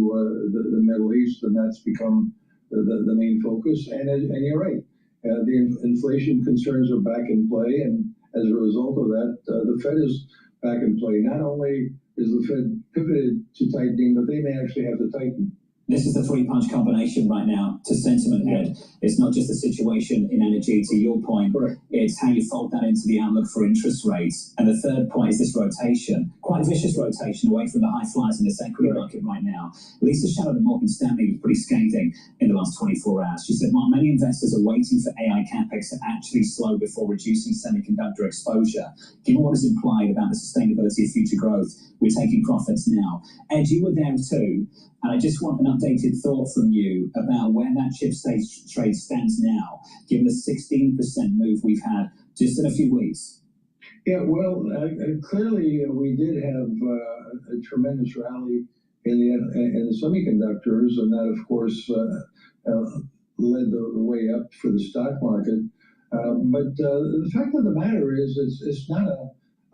the Middle East, and that's become the main focus. And you're right. The inflation concerns are back in play, and as a result of that, the Fed is back in play. Not only is the Fed pivoted to tightening, but they may actually have to tighten. This is the three-punch combination right now to sentiment, Ed. It's not just the situation in energy, to your point. Correct. It's how you fold that into the outlook for interest rates. And the third point is this rotation, quite vicious rotation away from the high flyers in this equity market right now. Lisa Shallow at Morgan Stanley was pretty scathing in the last 24 hours. She said, "Mark, many investors are waiting for AI capex to actually slow before reducing semiconductor exposure. Given what is implied about the sustainability of future growth, we're taking profits now." Ed, you were there too. And I just want an updated thought from you about where that chip trade stands now, given the 16% move we've had just in a few weeks. Yeah, well, clearly we did have a tremendous rally in the semiconductors, and that, of course, led the way up for the stock market. But the fact of the matter is, it's not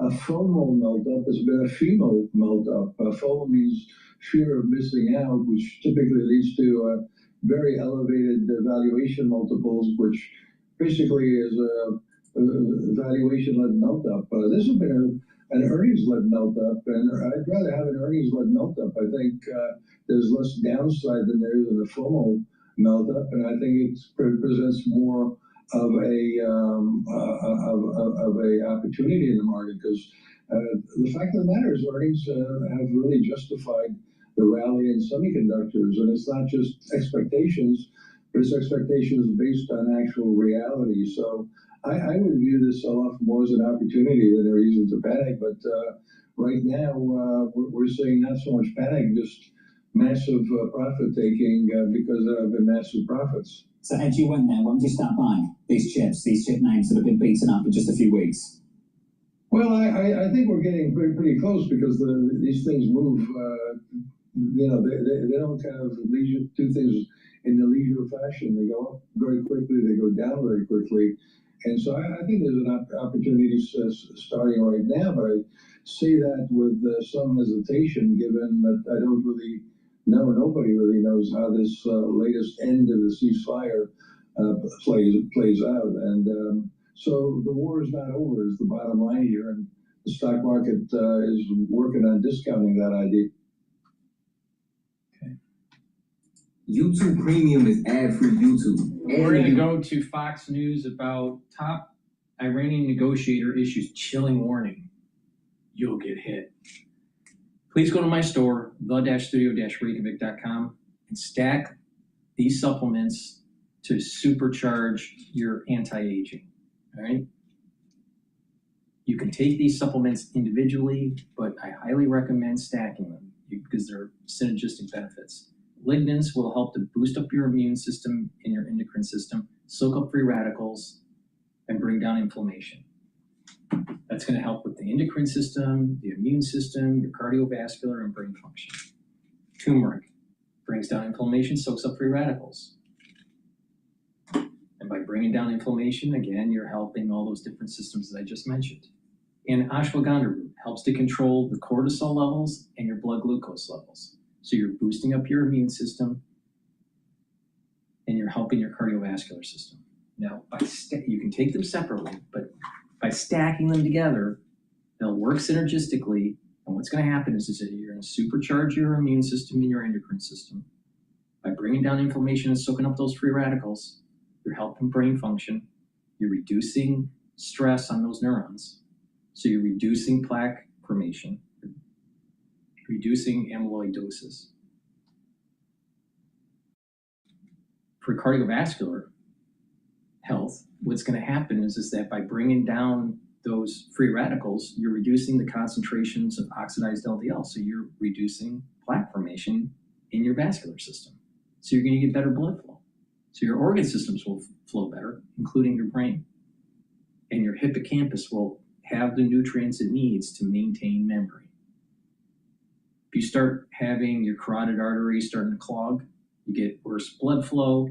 a FOMO melt-up, it's been a FEMO melt-up. FOMO means fear of missing out, which typically leads to very elevated valuation multiples, which basically is a valuation-led melt-up. This has been an earnings-led melt-up, and I'd rather have an earnings-led melt-up. I think there's less downside than there is in a FOMO melt-up, and I think it presents more of a opportunity in the market, because the fact of the matter is earnings have really justified the rally in semiconductors, and it's not just expectations, but it's expectations based on actual reality. So I would view this sell-off more as an opportunity than a reason to panic. But right now we're seeing not so much panic, just massive profit taking because there have been massive profits. So Ed, you went there. When did you start buying these chip names that have been beaten up in just a few weeks? Well, I think we're getting pretty close, because these things move. They don't kind of do things in the leisure fashion. They go up very quickly, they go down very quickly. And so I think there's an opportunity starting right now, but I say that with some hesitation, given that I don't really know, nobody really knows how this latest end of the ceasefire plays out. And so the war is not over, is the bottom line here, and the stock market is working on discounting that idea. YouTube Premium is ad-free YouTube. We're going to go to Fox News about top Iranian negotiator issues chilling warning. You'll get hit. Please go to my store, the-studio-reykjavik.com, and stack these supplements to supercharge your anti-aging. All right? You can take these supplements individually, but I highly recommend stacking them because they're synergistic benefits. Lignans will help to boost up your immune system and your endocrine system, soak up free radicals, and bring down inflammation. That's going to help with the endocrine system, the immune system, your cardiovascular, and brain function. Turmeric brings down inflammation, soaks up free radicals. And by bringing down inflammation, again, you're helping all those different systems that I just mentioned. And ashwagandha root helps to control the cortisol levels and your blood glucose levels. So you're boosting up your immune system and you're helping your cardiovascular system. Now, you can take them separately, but by stacking them together, they'll work synergistically. And what's going to happen is that you're going to supercharge your immune system and your endocrine system. By bringing down inflammation and soaking up those free radicals, you're helping brain function. You're reducing stress on those neurons. So you're reducing plaque formation, reducing amyloidosis. For cardiovascular health, what's going to happen is that by bringing down those free radicals, you're reducing the concentrations of oxidized LDL. So you're reducing plaque formation in your vascular system. So you're going to get better blood flow. So your organ systems will flow better, including your brain. And your hippocampus will have the nutrients it needs to maintain memory. If you start having your carotid arteries starting to clog, you get worse blood flow,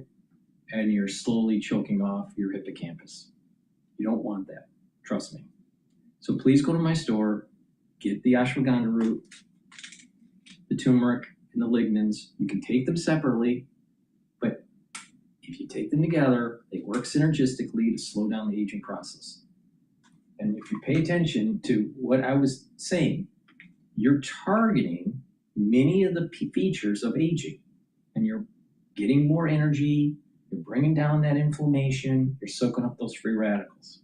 and you're slowly choking off your hippocampus. You don't want that, trust me. So please go to my store, get the ashwagandha root, the turmeric, and the lignans. You can take them separately, but If you take them together, they work synergistically to slow down the aging process. And if you pay attention to what I was saying, you're targeting many of the features of aging, and you're getting more energy, you're bringing down that inflammation, you're soaking up those free radicals.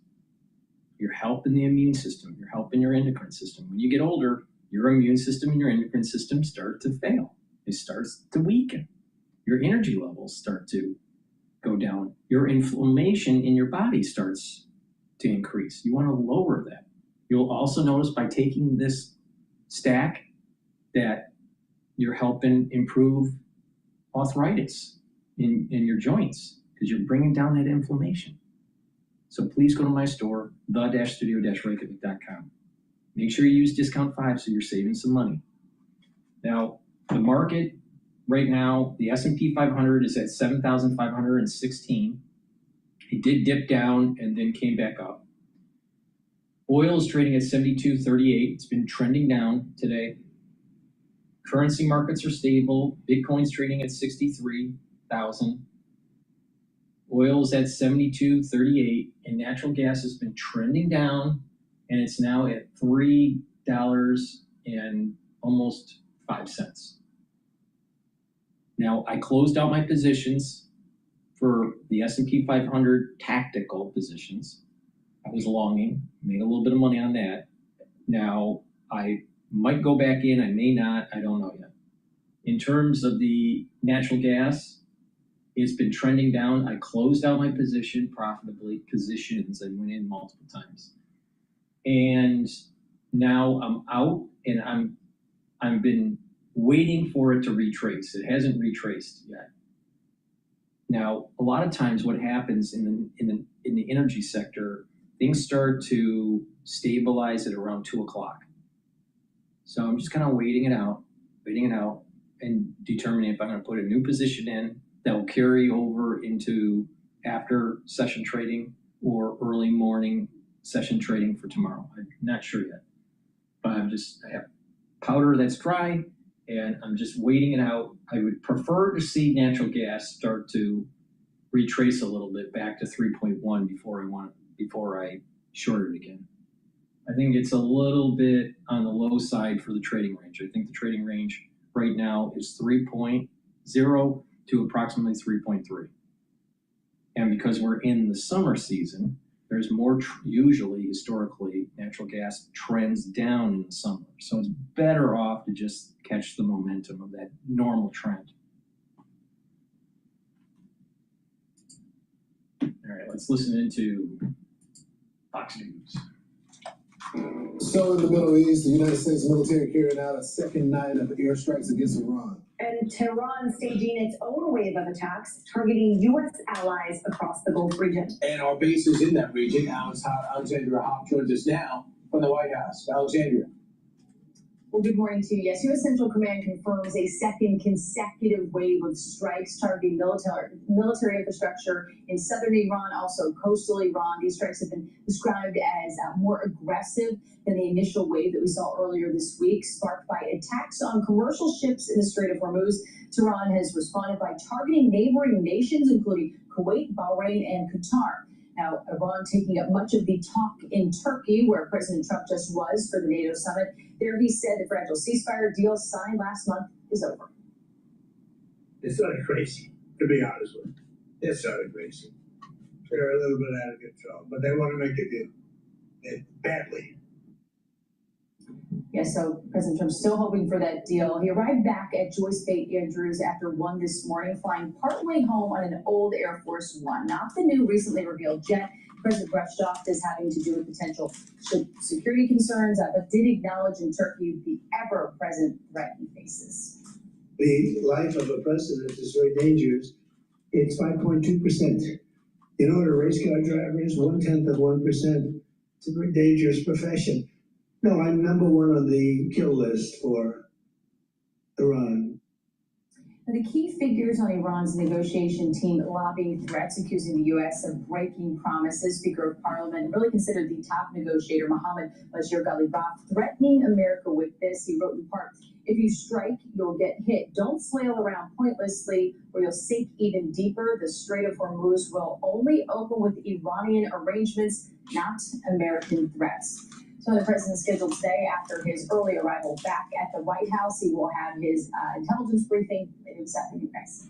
You're helping the immune system, you're helping your endocrine system. When you get older, your immune system and your endocrine system start to fail. It starts to weaken. Your energy levels start to go down. Your inflammation in your body starts to increase. You want to lower that. You'll also notice by taking this stack that you're helping improve arthritis in your joints because you're bringing down that inflammation. So please go to my store, the-studio-reykjavik.com. Make sure you use discount 5 so you're saving some money. Now, the market right now, the S&P 500 is at 7,516. It did dip down and then came back up. Oil is trading at 72.38. It's been trending down today. Currency markets are stable. Bitcoin's trading at 63,000. Oil's at 72.38, and natural gas has been trending down, and it's now at $3 and almost 5 cents. Now, I closed out my positions for the S&P 500 tactical positions. I was longing, made a little bit of money on that. Now, I might go back in, I may not, I don't know yet. In terms of the natural gas, it's been trending down. I closed out my position profitably, positions, and went in multiple times. And now I'm out, and I've been waiting for it to retrace. It hasn't retraced yet. Now, a lot of times what happens in the energy sector, things start to stabilize at around 2 o'clock. So I'm just kind of waiting it out, and determining if I'm going to put a new position in that will carry over into after session trading or early morning session trading for tomorrow. I'm not sure yet, but I have powder that's dry, and I'm just waiting it out. I would prefer to see natural gas start to retrace a little bit back to 3.1 before I short it again. I think it's a little bit on the low side for the trading range. I think the trading range right now is 3.0 to approximately 3.3. And because we're in the summer season, there's more, usually, historically, natural gas trends down in the summer. So it's better off to just catch the momentum of that normal trend. All right, let's listen into Fox News. So in the Middle East, the United States military carried out a second night of airstrikes against Iran. And Tehran staging its own wave of attacks, targeting U.S. allies across the Gulf region. And our bases in that region, Alexandria Hopp joins us now from the White House. Alexandria. Well, good morning to you. Yes, U.S. Central Command confirms a second consecutive wave of strikes targeting military infrastructure in southern Iran, also coastal Iran. These strikes have been described as more aggressive than the initial wave that we saw earlier this week, sparked by attacks on commercial ships in the Strait of Hormuz. Tehran has responded by targeting neighboring nations, including Kuwait, Bahrain, and Qatar. Now, Iran taking up much of the talk in Turkey, where President Trump just was for the NATO summit. There he said the fragile ceasefire deal signed last month is over. It's sort of crazy, to be honest with you. It's sort of crazy. They're a little bit out of control, but they want to make a deal. Badly. Yeah, so President Trump's still hoping for that deal. He arrived back at Joyce Bay Andrews after 1 this morning, flying partway home on an old Air Force One, not the new recently revealed jet. President brushed off as having to do with potential security concerns, but did acknowledge in Turkey the ever-present threat he faces. The life of a president is very dangerous. It's 5.2%. You know what a race car driver is? 0.1%. It's a very dangerous profession. No, I'm number one on the kill list for Iran. The key figures on Iran's negotiation team lobbying threats, accusing the U.S. of breaking promises. Speaker of Parliament really considered the top negotiator, Mohammad Bashir Ghalibaf, threatening America with this. He wrote in part If you strike, you'll get hit. Don't flail around pointlessly or you'll sink even deeper. The Strait of Hormuz will only open with Iranian arrangements, not American threats. So the president's scheduled today after his early arrival back at the White House. He will have his intelligence briefing later this afternoon, guys.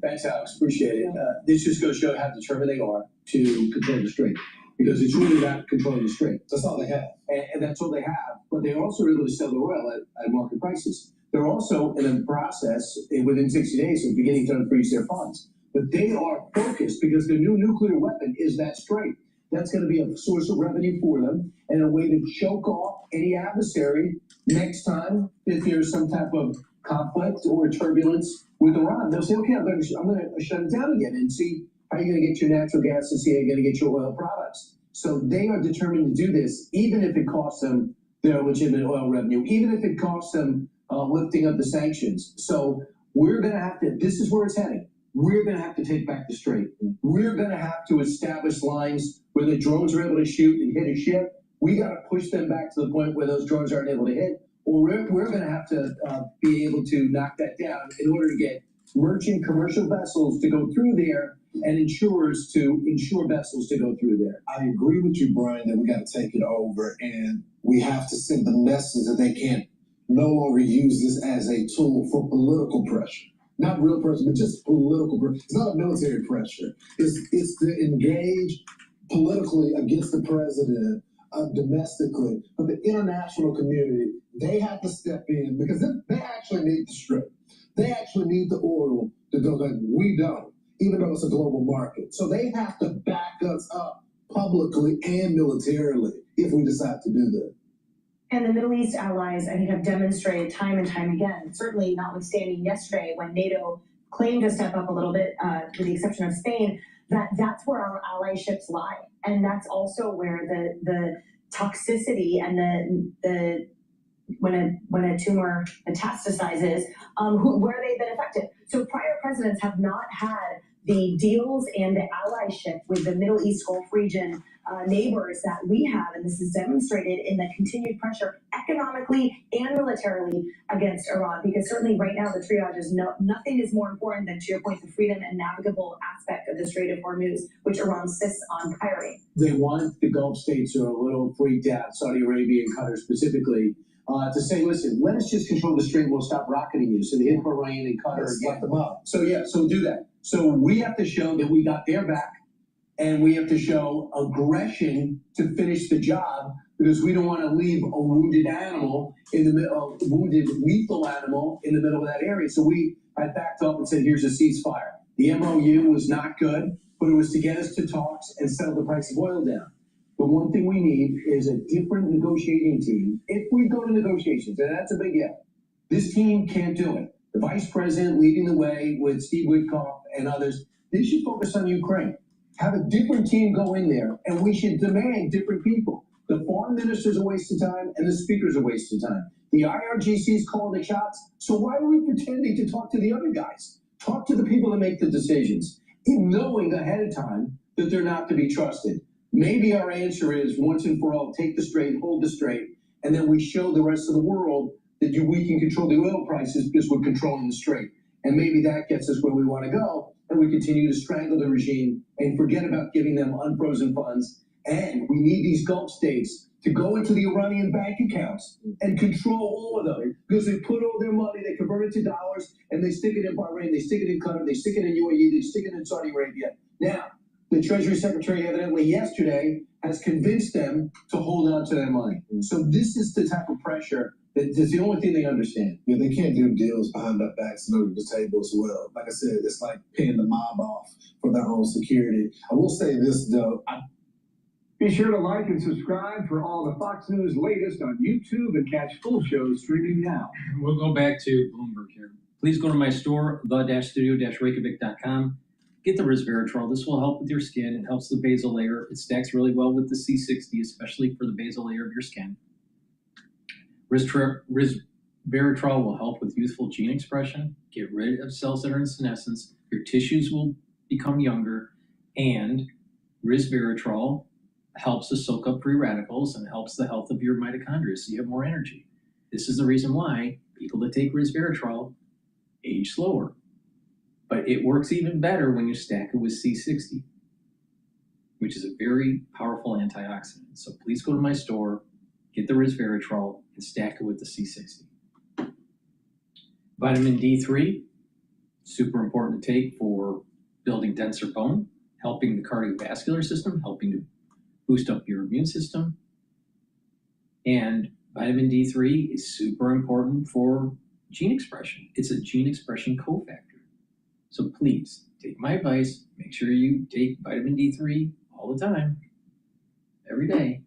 Thanks, Alex. Appreciate it. This just goes to show how determined they are to control the strait, because it's really about controlling the strait. That's all they have. And that's all they have. But they're also able to sell the oil at market prices. They're also in a process within 60 days of beginning to unfreeze their funds. But they are focused because the new nuclear weapon is that strait. That's going to be a source of revenue for them and a way to choke off any adversary next time if there's some type of conflict or turbulence with Iran. They'll say, okay, I'm going to shut it down again and see how you're going to get your natural gas and see how you're going to get your oil products. So they are determined to do this, even if it costs them their legitimate oil revenue, even if it costs them lifting up the sanctions. So we're going to have to, this is where it's heading. We're going to have to take back the strait. We're going to have to establish lines where the drones are able to shoot and hit a ship. We got to push them back to the point where those drones aren't able to hit. Or we're going to have to be able to knock that down in order to get merchant commercial vessels to go through there and insurers to insure vessels to go through there. I agree with you, Brian, that we got to take it over, and we have to send the message that they can't no longer use this as a tool for political pressure. Not real pressure, but just political pressure. It's not a military pressure. It's to engage politically against the president domestically. But the international community, they have to step in because they actually need the strip. They actually need the oil to go like we don't, even though it's a global market. So they have to back us up publicly and militarily if we decide to do that. And the Middle East allies, I think, have demonstrated time and time again, certainly notwithstanding yesterday when NATO claimed to step up a little bit, with the exception of Spain, that's where our allyships lie. And that's also where the toxicity and the when a tumor metastasizes, where they've been affected. So prior presidents have not had the deals and the allyship with the Middle East Gulf region neighbors that we have, and this is demonstrated in the continued pressure economically and militarily against Iran, because certainly right now the triage is nothing is more important than, to your point, the freedom and navigable aspect of the Strait of Hormuz, which Iran insists on pirating. They want the Gulf states who are a little freaked out, Saudi Arabia and Qatar specifically, to say, listen, let us just control the strait, we'll stop rocketing you. So they hit Bahrain and Qatar again. Them up. So yeah, so do that. So we have to show that we got their back, and we have to show aggression to finish the job, because we don't want to leave a wounded animal in the middle, a wounded lethal animal in the middle of that area. So I backed up and said, here's a ceasefire. The MOU was not good, but it was to get us to talks and settle the price of oil down. The one thing we need is a different negotiating team. If we go to negotiations, and that's a big if, this team can't do it. The vice president leading the way with Steve Witkoff and others, they should focus on Ukraine. Have a different team go in there, and we should demand different people. The foreign minister's a waste of time, and the speaker's a waste of time. The IRGC's calling the shots, so why are we pretending to talk to the other guys? Talk to the people that make the decisions, in knowing ahead of time that they're not to be trusted. Maybe our answer is, once and for all, take the strait, hold the strait, and then we show the rest of the world that we can control the oil prices because we're controlling the strait. And maybe that gets us where we want to go, and we continue to strangle the regime and forget about giving them unfrozen funds. And we need these Gulf states to go into the Iranian bank accounts and control all of them, because they put all their money, they convert it to dollars, and they stick it in Bahrain, they stick it in Qatar, they stick it in UAE, they stick it in Saudi Arabia. Now, the Treasury Secretary evidently yesterday has convinced them to hold on to their money. So this is the type of pressure that is the only thing they understand. Yeah, they can't do deals behind their backs and under the table as well. Like I said, it's like paying the mob off for their own security. I will say this, though. Be sure to like and subscribe for all the Fox News latest on YouTube and catch full shows streaming now. We'll go back to Bloomberg here. Please go to my store, the-studio-reykjavik.com. Get the resveratrol. This will help with your skin. It helps the basal layer. It stacks really well with the C60, especially for the basal layer of your skin. Resveratrol will help with youthful gene expression, get rid of cells that are in senescence. Your tissues will become younger, and resveratrol helps to soak up free radicals and helps the health of your mitochondria so you have more energy. This is the reason why people that take resveratrol age slower. But it works even better when you stack it with C60, which is a very powerful antioxidant. So please go to my store, get the resveratrol, and stack it with the C60. Vitamin D3, super important to take for building denser bone, helping the cardiovascular system, helping to boost up your immune system. And vitamin D3 is super important for gene expression. It's a gene expression cofactor. So please take my advice, make sure you take vitamin D3 all the time, every day.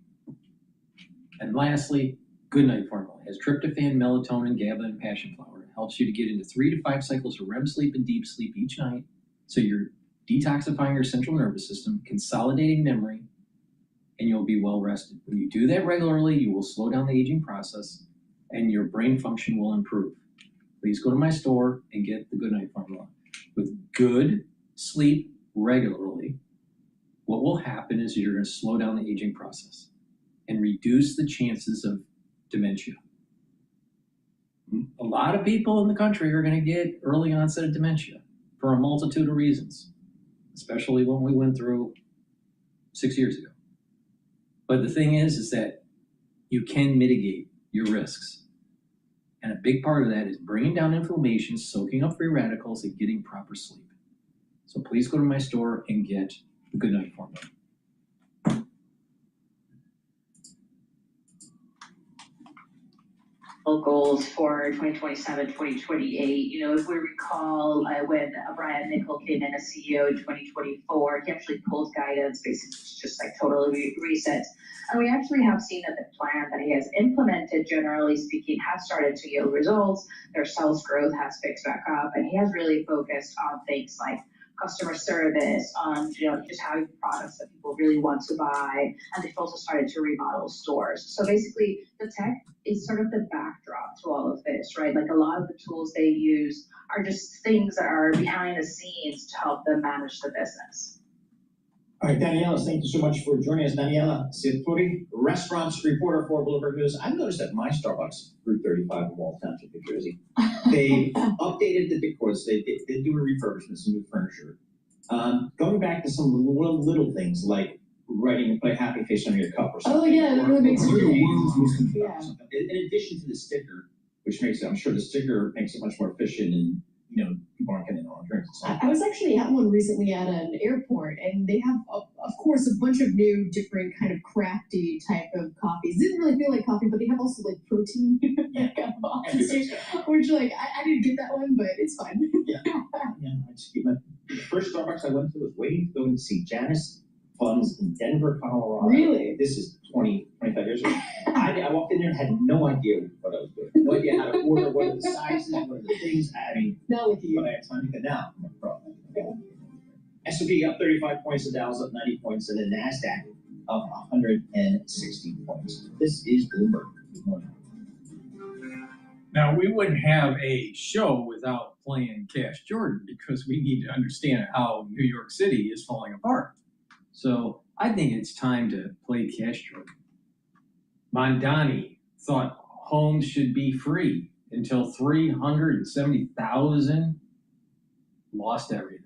And lastly, Goodnight Formula has tryptophan, melatonin, GABA, and passion flower. It helps you to get into 3 to 5 cycles of REM sleep and deep sleep each night. So you're detoxifying your central nervous system, consolidating memory, and you'll be well rested. When you do that regularly, you will slow down the aging process and your brain function will improve. Please go to my store and get the Goodnight Formula. With good sleep regularly, what will happen is you're going to slow down the aging process and reduce the chances of dementia. A lot of people in the country are going to get early onset of dementia for a multitude of reasons, especially when we went through 6 years ago. But the thing is that you can mitigate your risks. And a big part of that is bringing down inflammation, soaking up free radicals, and getting proper sleep. So please go to my store and get the Goodnight Formula. Goals for 2027, 2028. You know, if we recall, when Brian Nickel came in as CEO in 2024, he actually pulled guidance, basically just like totally resets. And we actually have seen that the plan that he has implemented, generally speaking, has started to yield results. Their sales growth has picked back up, and he has really focused on things like customer service, on just having products that people really want to buy, and they've also started to remodel stores. So basically, the tech is sort of the backdrop to all of this, right? Like a lot of the tools they use are just things that are behind the scenes to help them manage the business. All right, Daniela, thank you so much for joining us. Daniela Sitpuri, restaurants reporter for Bloomberg News. I've noticed that my Starbucks, Route 35 in Wall Township, New Jersey, they updated the decor. So they do a refurbishment, some new furniture. Going back to some little things like writing, put a happy face on your cup or something. Oh yeah, that really makes sense. Yeah. In addition to the sticker, which makes it, I'm sure the sticker makes it much more efficient and people aren't getting their own drinks. I was actually at one recently at an airport, and they have, of course, a bunch of new, different kind of crafty type of coffees. Didn't really feel like coffee, but they have also like protein kind of options, which like I didn't get that one, but it's fine. Yeah, I just keep the first Starbucks I went to was waiting to go and see Janice Funds in Denver, Colorado. Really? This is 25 years ago. I walked in there and had no idea what I was doing. No idea how to order, what are the sizes, what are the things. I mean, not with you. But I had time to get now. I'm a pro. S&P up 35 points, the Dow's up 90 points, and the NASDAQ up 160 points. This is Bloomberg. Good morning. Now, we wouldn't have a show without playing Cash Jordan because we need to understand how New York City is falling apart. So I think it's time to play Cash Jordan. Mamdani thought homes should be free until 370,000 lost everything.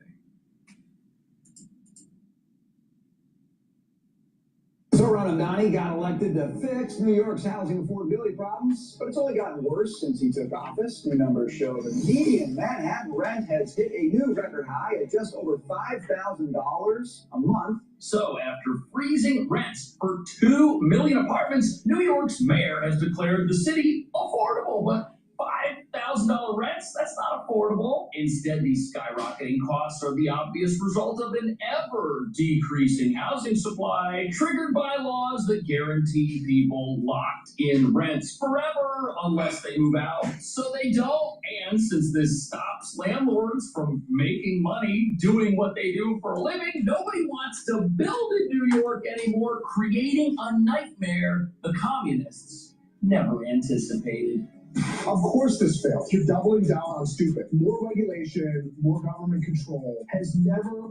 So Mamdani got elected to fix New York's housing affordability problems, but it's only gotten worse since he took office. New numbers show the median Manhattan rent has hit a new record high at just over $5,000 a month. So after freezing rents for 2 million apartments, New York's mayor has declared the city affordable, but $5,000 rents, that's not affordable. Instead, these skyrocketing costs are the obvious result of an ever-decreasing housing supply triggered by laws that guarantee people locked in rents forever unless they move out. So they don't. And since this stops landlords from making money doing what they do for a living, nobody wants to build in New York anymore, creating a nightmare the communists never anticipated. Of course this failed. You're doubling down on stupid. More regulation, more government control has never,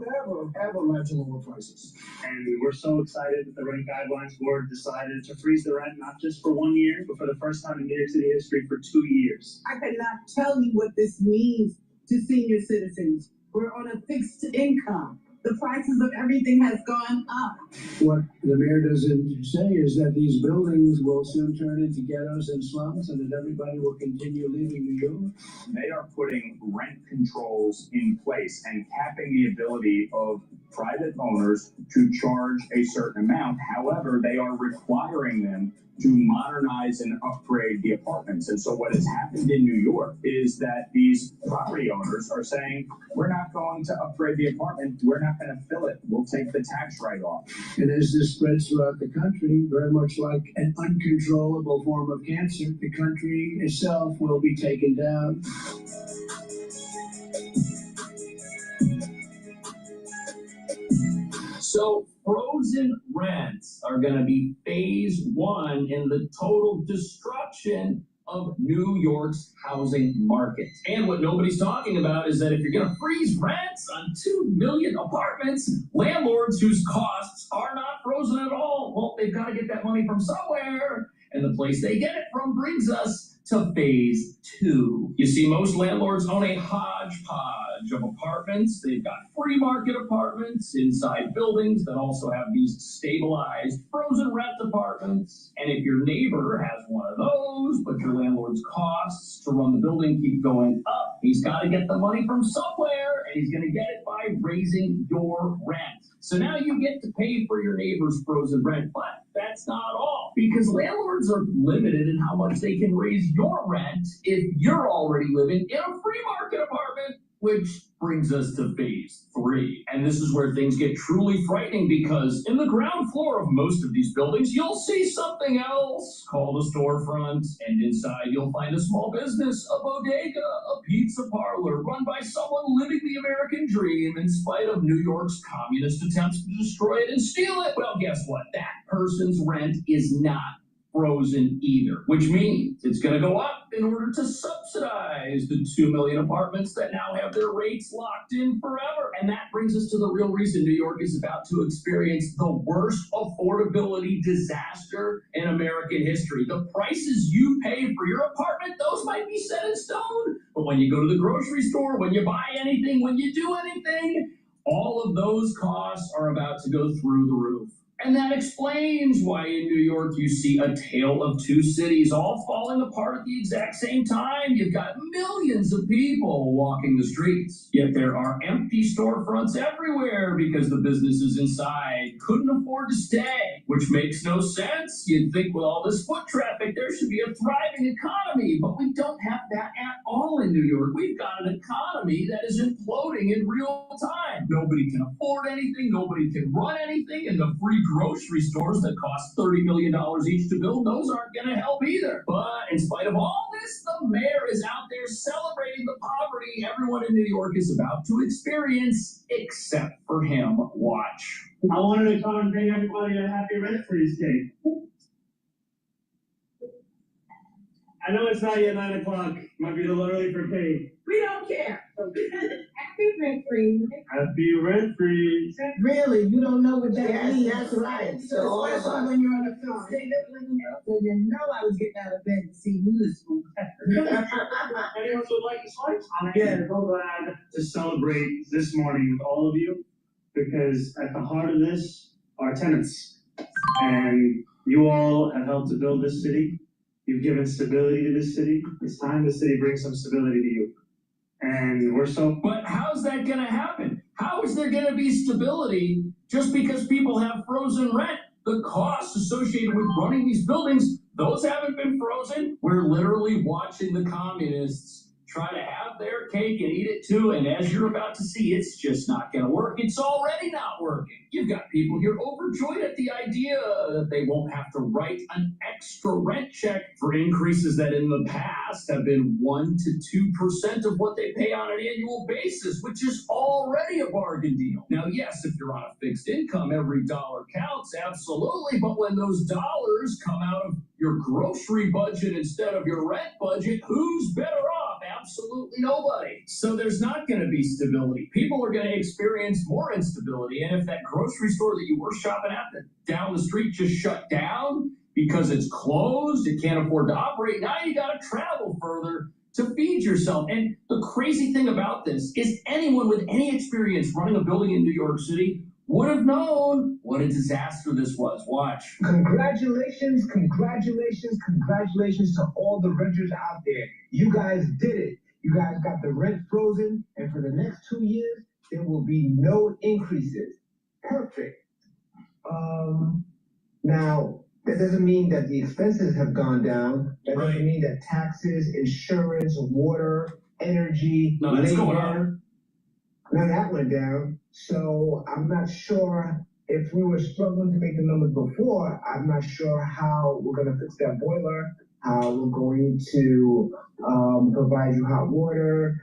ever led to lower prices. And we're so excited that the Rent Guidelines Board decided to freeze the rent not just for 1 year, but for the first time in New York City history for 2 years. I cannot tell you what this means to senior citizens. We're on a fixed income. The prices of everything has gone up. What the mayor doesn't say is that these buildings will soon turn into ghettos and slums, and that everybody will continue leaving New York. They are putting rent controls in place and capping the ability of private owners to charge a certain amount. However, they are requiring them to modernize and upgrade the apartments. And so what has happened in New York is that these property owners are saying, we're not going to upgrade the apartment, we're not going to fill it, we'll take the tax write-off. And as this spreads throughout the country, very much like an uncontrollable form of cancer, the country itself will be taken down. So frozen rents are going to be phase one in the total destruction of New York's housing market. And what nobody's talking about is that if you're going to freeze rents on 2 million apartments, landlords whose costs are not frozen at all, well, they've got to get that money from somewhere. And the place they get it from brings us to phase two. You see, most landlords own a hodgepodge of apartments. They've got free market apartments inside buildings that also have these stabilized frozen rent apartments. And if your neighbor has one of those, but your landlord's costs to run the building keep going up, he's got to get the money from somewhere, and he's going to get it by raising your rent. So now you get to pay for your neighbor's frozen rent, but that's not all, because landlords are limited in how much they can raise your rent if you're already living in a free market apartment, which brings us to phase three. And this is where things get truly frightening, because in the ground floor of most of these buildings, you'll see something else called a storefront. And inside, you'll find a small business, a bodega, a pizza parlor run by someone living the American dream in spite of New York's communist attempts to destroy it and steal it. Well, guess what? That person's rent is not frozen either, which means it's going to go up in order to subsidize the 2 million apartments that now have their rates locked in forever. And that brings us to the real reason New York is about to experience the worst affordability disaster in American history. The prices you pay for your apartment, those might be set in stone, but when you go to the grocery store, when you buy anything, when you do anything, all of those costs are about to go through the roof. And that explains why in New York you see a tale of two cities all falling apart at the exact same time. You've got millions of people walking the streets, yet there are empty storefronts everywhere because the businesses inside couldn't afford to stay, which makes no sense. You'd think with all this foot traffic there should be a thriving economy, but we don't have that at all in New York. We've got an economy that is imploding in real time. Nobody can afford anything, nobody can run anything, and the free grocery stores that cost $30 million each to build, those aren't going to help either. But in spite of all this, the mayor is out there celebrating the poverty everyone in New York is about to experience, except for him. Watch. I wanted to come and bring everybody a happy rent freeze day. I know it's not yet 9 o'clock. Might be a little early for pay. We don't care. Happy rent freeze. Happy rent freeze. Really? You don't know what that Yes, means? that's right. So Especially when you're on a fixed state, so you know I was getting out of bed to see you this morning. Anyone would like to slice? I'm again so glad to celebrate this morning with all of you, because at the heart of this are tenants. And you all have helped to build this city. You've given stability to this city. It's time the city brings some stability to you. And we're so... But how's that going to happen? How is there going to be stability just because people have frozen rent? The costs associated with running these buildings, those haven't been frozen. We're literally watching the communists try to have their cake and eat it too, and as you're about to see, it's just not going to work. It's already not working. You've got people here overjoyed at the idea that they won't have to write an extra rent check for increases that in the past have been 1 to 2% of what they pay on an annual basis, which is already a bargain deal. Now, yes, if you're on a fixed income, every dollar counts, absolutely, but when those dollars come out of your grocery budget instead of your rent budget, who's better off? Absolutely nobody. So there's not going to be stability. People are going to experience more instability. And if that grocery store that you were shopping at down the street just shut down because it's closed, it can't afford to operate, now you got to travel further to feed yourself. And the crazy thing about this is anyone with any experience running a building in New York City would have known what a disaster this was. Watch. Congratulations, congratulations, congratulations to all the renters out there. You guys did it. You guys got the rent frozen, and for the next 2 years, there will be no increases. Perfect. Now, that doesn't mean that the expenses have gone down. That doesn't mean that taxes, insurance, water, energy, labor, none of that went down. So I'm not sure if we were struggling to make the numbers before, I'm not sure how we're going to fix that boiler, how we're going to provide you hot water,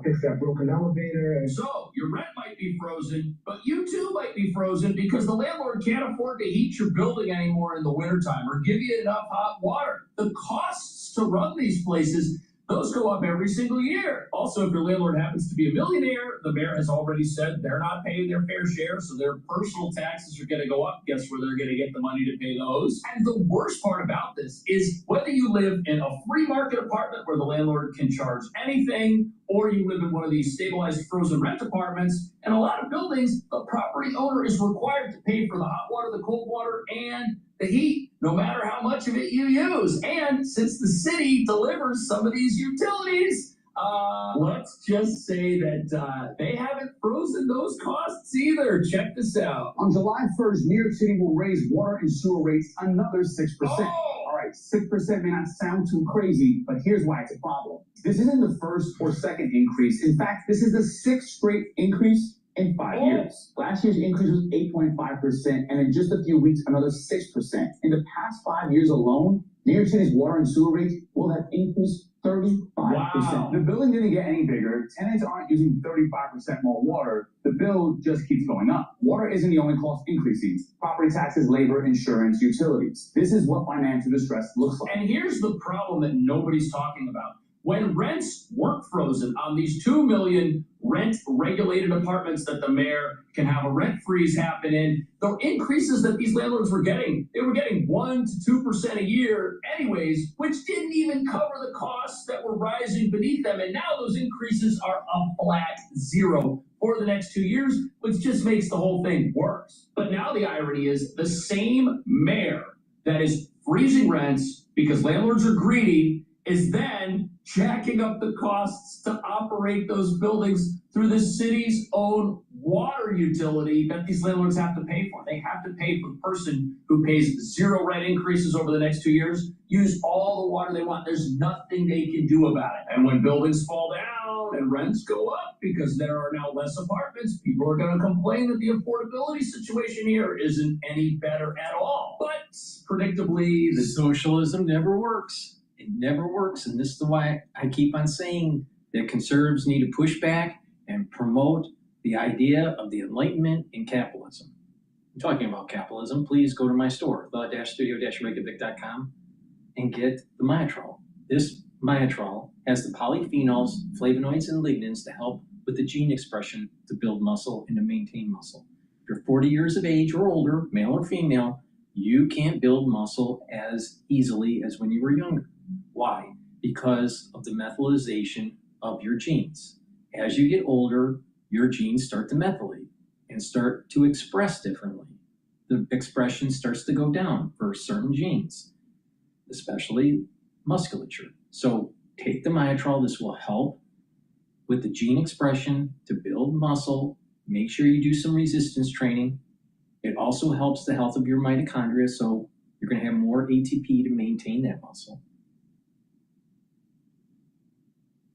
fix that broken elevator. So your rent might be frozen, but you too might be frozen because the landlord can't afford to heat your building anymore in the wintertime or give you enough hot water. The costs to run these places, those go up every single year. Also, if your landlord happens to be a millionaire, the mayor has already said they're not paying their fair share, so their personal taxes are going to go up. Guess where they're going to get the money to pay those? And the worst part about this is whether you live in a free market apartment where the landlord can charge anything, or you live in one of these stabilized frozen rent apartments, in a lot of buildings, the property owner is required to pay for the hot water, the cold water, and the heat, no matter how much of it you use. And since the city delivers some of these utilities, let's just say that they haven't frozen those costs either. Check this out. On July 1st, New York City will raise water and sewer rates another 6%. All right, 6% may not sound too crazy, but here's why it's a problem. This isn't the first or second increase. In fact, this is the 6th straight increase in 5 years. Last year's increase was 8.5%, and in just a few weeks, another 6%. In the past 5 years alone, New York City's water and sewer rates will have increased 35%. Wow. The building didn't get any bigger. Tenants aren't using 35% more water. The bill just keeps going up. Water isn't the only cost increasing. Property taxes, labor, insurance, utilities. This is what financial distress looks like. And here's the problem that nobody's talking about. When rents weren't frozen on these 2 million rent-regulated apartments that the mayor can have a rent freeze happen in, the increases that these landlords were getting, they were getting 1 to 2% a year anyways, which didn't even cover the costs that were rising beneath them. And now those increases are a flat zero for the next 2 years, which just makes the whole thing worse. But now the irony is the same mayor that is freezing rents because landlords are greedy is then jacking up the costs to operate those buildings through the city's own water utility that these landlords have to pay for. They have to pay for the person who pays 0 rent increases over the next 2 years, use all the water they want. There's nothing they can do about it. And when buildings fall down and rents go up because there are now less apartments, people are going to complain that the affordability situation here isn't any better at all. But predictably, the socialism never works. It never works, and this is why I keep on saying that conservatives need to push back and promote the idea of the Enlightenment in capitalism. I'm talking about capitalism. Please go to my store, the-studio-reykjavik.com, and get the Myotrol. This Myotrol has the polyphenols, flavonoids, and lignans to help with the gene expression to build muscle and to maintain muscle. If you're 40 years of age or older, male or female, you can't build muscle as easily as when you were younger. Why? Because of the methylation of your genes. As you get older, your genes start to methylate and start to express differently. The expression starts to go down for certain genes, especially musculature. So take the Myotrol. This will help with the gene expression to build muscle. Make sure you do some resistance training. It also helps the health of your mitochondria, so you're going to have more ATP to maintain that muscle.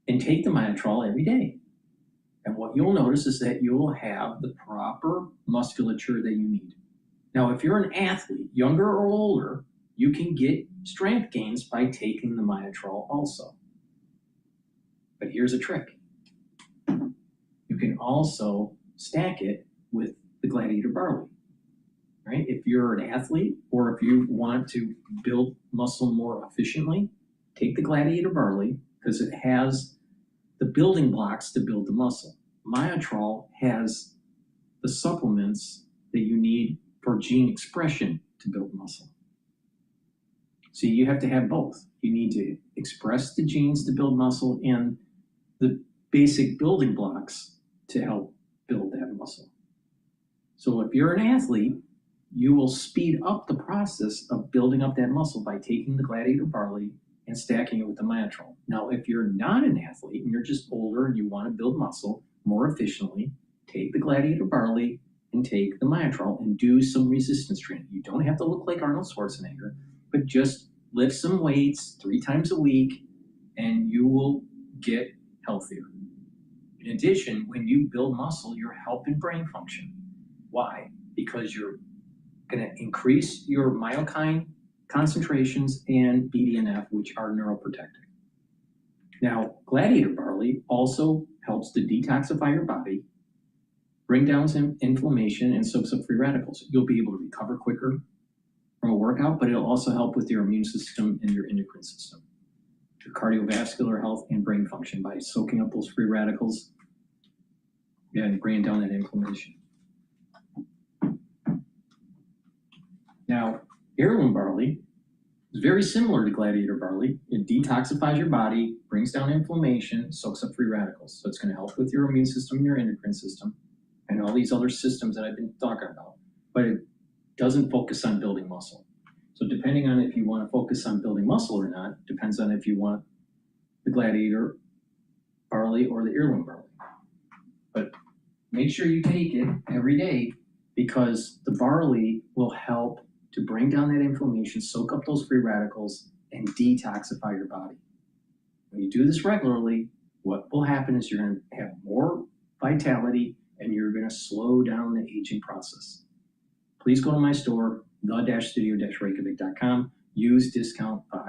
and take the myotrol every day. And what you'll notice is that you'll have the proper musculature that you need. Now, if you're an athlete, younger or older, you can get strength gains by taking the myotrol also. But here's a trick. You can also stack it with the Gladiator Barley, right? If you're an athlete or if you want to build muscle more efficiently, take the Gladiator Barley because it has the building blocks to build the muscle. Myotrol has the supplements that you need for gene expression to build muscle. So you have to have both. You need to express the genes to build muscle and the basic building blocks to help build that muscle. So if you're an athlete, you will speed up the process of building up that muscle by taking the Gladiator Barley and stacking it with the myotrol. Now, if you're not an athlete and you're just older and you want to build muscle more efficiently, take the Gladiator Barley and take the myotrol and do some resistance training. You don't have to look like Arnold Schwarzenegger, but just lift some weights 3 times a week and you will get healthier. In addition, when you build muscle, you're helping brain function. Why? Because you're going to increase your myokine concentrations and BDNF, which are neuroprotective. Now, Gladiator Barley also helps to detoxify your body, bring down some inflammation, and soaks up free radicals. You'll be able to recover quicker from a workout, but it'll also help with your immune system and your endocrine system, your cardiovascular health and brain function by soaking up those free radicals and bringing down that inflammation. Now, heirloom barley is very similar to Gladiator Barley. It detoxifies your body, brings down inflammation, soaks up free radicals. So it's going to help with your immune system and your endocrine system and all these other systems that I've been talking about. But it doesn't focus on building muscle. So depending on if you want to focus on building muscle or not, depends on if you want the Gladiator Barley or the heirloom barley. But make sure you take it every day because the barley will help to bring down that inflammation, soak up those free radicals, and detoxify your body. When you do this regularly, what will happen is you're going to have more vitality and you're going to slow down the aging process. Please go to my store, the-studio-reykjavik.com, use discount 5.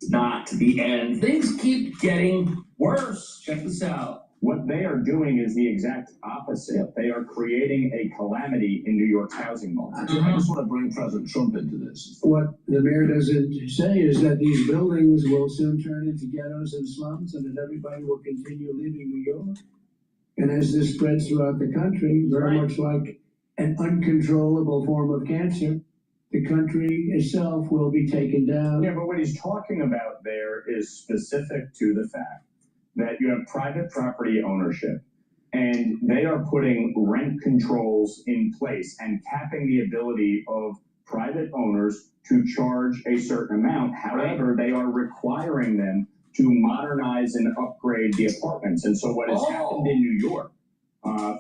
Not the end. Things keep getting worse. Check this out. What they are doing is the exact opposite. They are creating a calamity in New York's housing market. I just want to bring President Trump into this. What the mayor doesn't say is that these buildings will soon turn into ghettos and slums and that everybody will continue leaving New York. And as this spreads throughout the country, very much like an uncontrollable form of cancer, the country itself will be taken down. Yeah, but what he's talking about there is specific to the fact that you have private property ownership and they are putting rent controls in place and capping the ability of private owners to charge a certain amount. However, they are requiring them to modernize and upgrade the apartments. And so what has happened in New York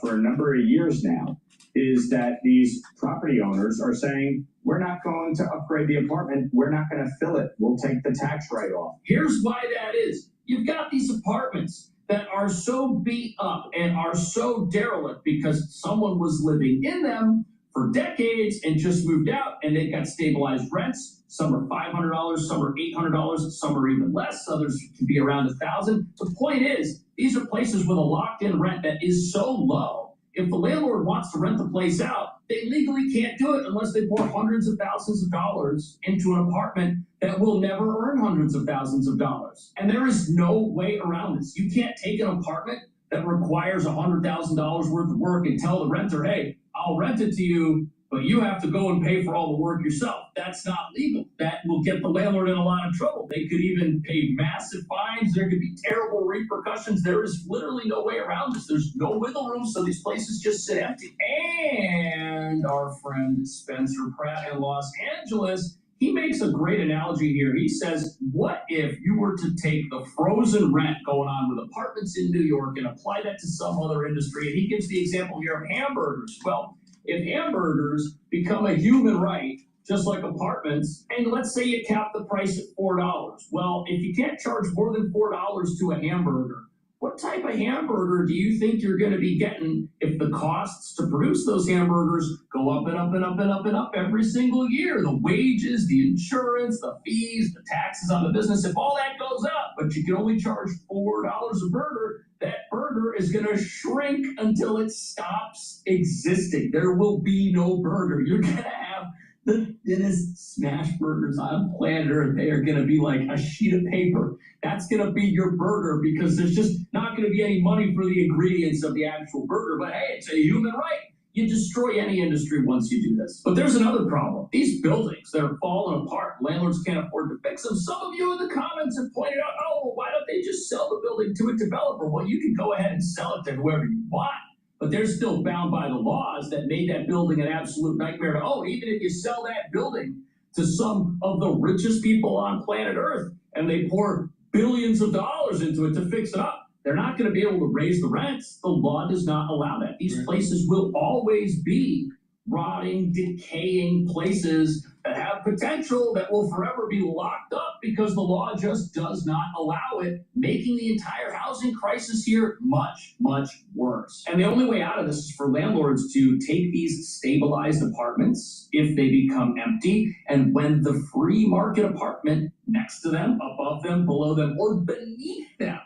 for a number of years now is that these property owners are saying, we're not going to upgrade the apartment. We're not going to fill it. We'll take the tax write-off. Here's why that is. You've got these apartments that are so beat up and are so derelict because someone was living in them for decades and just moved out and they've got stabilized rents. Some are $500, some are $800, some are even less. Others can be around $1,000. The point is, these are places with a locked-in rent that is so low. If the landlord wants to rent the place out, they legally can't do it unless they pour hundreds of thousands of dollars into an apartment that will never earn hundreds of thousands of dollars. And there is no way around this. You can't take an apartment that requires $100,000 worth of work and tell the renter, hey, I'll rent it to you, but you have to go and pay for all the work yourself. That's not legal. That will get the landlord in a lot of trouble. They could even pay massive fines. There could be terrible repercussions. There is literally no way around this. There's no wiggle room, so these places just sit empty. And our friend Spencer Pratt in Los Angeles, he makes a great analogy here. He says, what if you were to take the frozen rent going on with apartments in New York and apply that to some other industry? And he gives the example here of hamburgers. Well, if hamburgers become a human right just like apartments, and let's say you cap the price at $4. Well, if you can't charge more than $4 to a hamburger, what type of hamburger do you think you're going to be getting if the costs to produce those hamburgers go up and up and up and up and up every single year? The wages, the insurance, the fees, the taxes on the business, if all that goes up, but you can only charge $4 a burger, that burger is going to shrink until it stops existing. There will be no burger. You're going to have the thinnest smash burgers on planet Earth. They are going to be like a sheet of paper. That's going to be your burger because there's just not going to be any money for the ingredients of the actual burger. But hey, it's a human right. You destroy any industry once you do this. But there's another problem. These buildings that are falling apart, landlords can't afford to fix them. Some of you in the comments have pointed out, oh, why don't they just sell the building to a developer? Well, you can go ahead and sell it to whoever you want. But they're still bound by the laws that made that building an absolute nightmare to own. Even if you sell that building to some of the richest people on planet Earth and they pour billions of dollars into it to fix it up, they're not going to be able to raise the rents. The law does not allow that. These places will always be rotting, decaying places that have potential that will forever be locked up because the law just does not allow it, making the entire housing crisis here much, much worse. And the only way out of this is for landlords to take these stabilized apartments if they become empty, and when the free market apartment next to them, above them, below them, or beneath them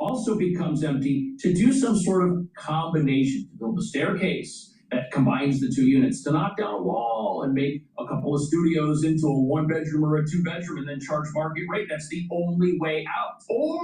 also becomes empty, to do some sort of combination, to build a staircase that combines the two units, to knock down a wall and make a couple of studios into a 1-bedroom or a 2-bedroom and then charge market rate. That's the only way out. Or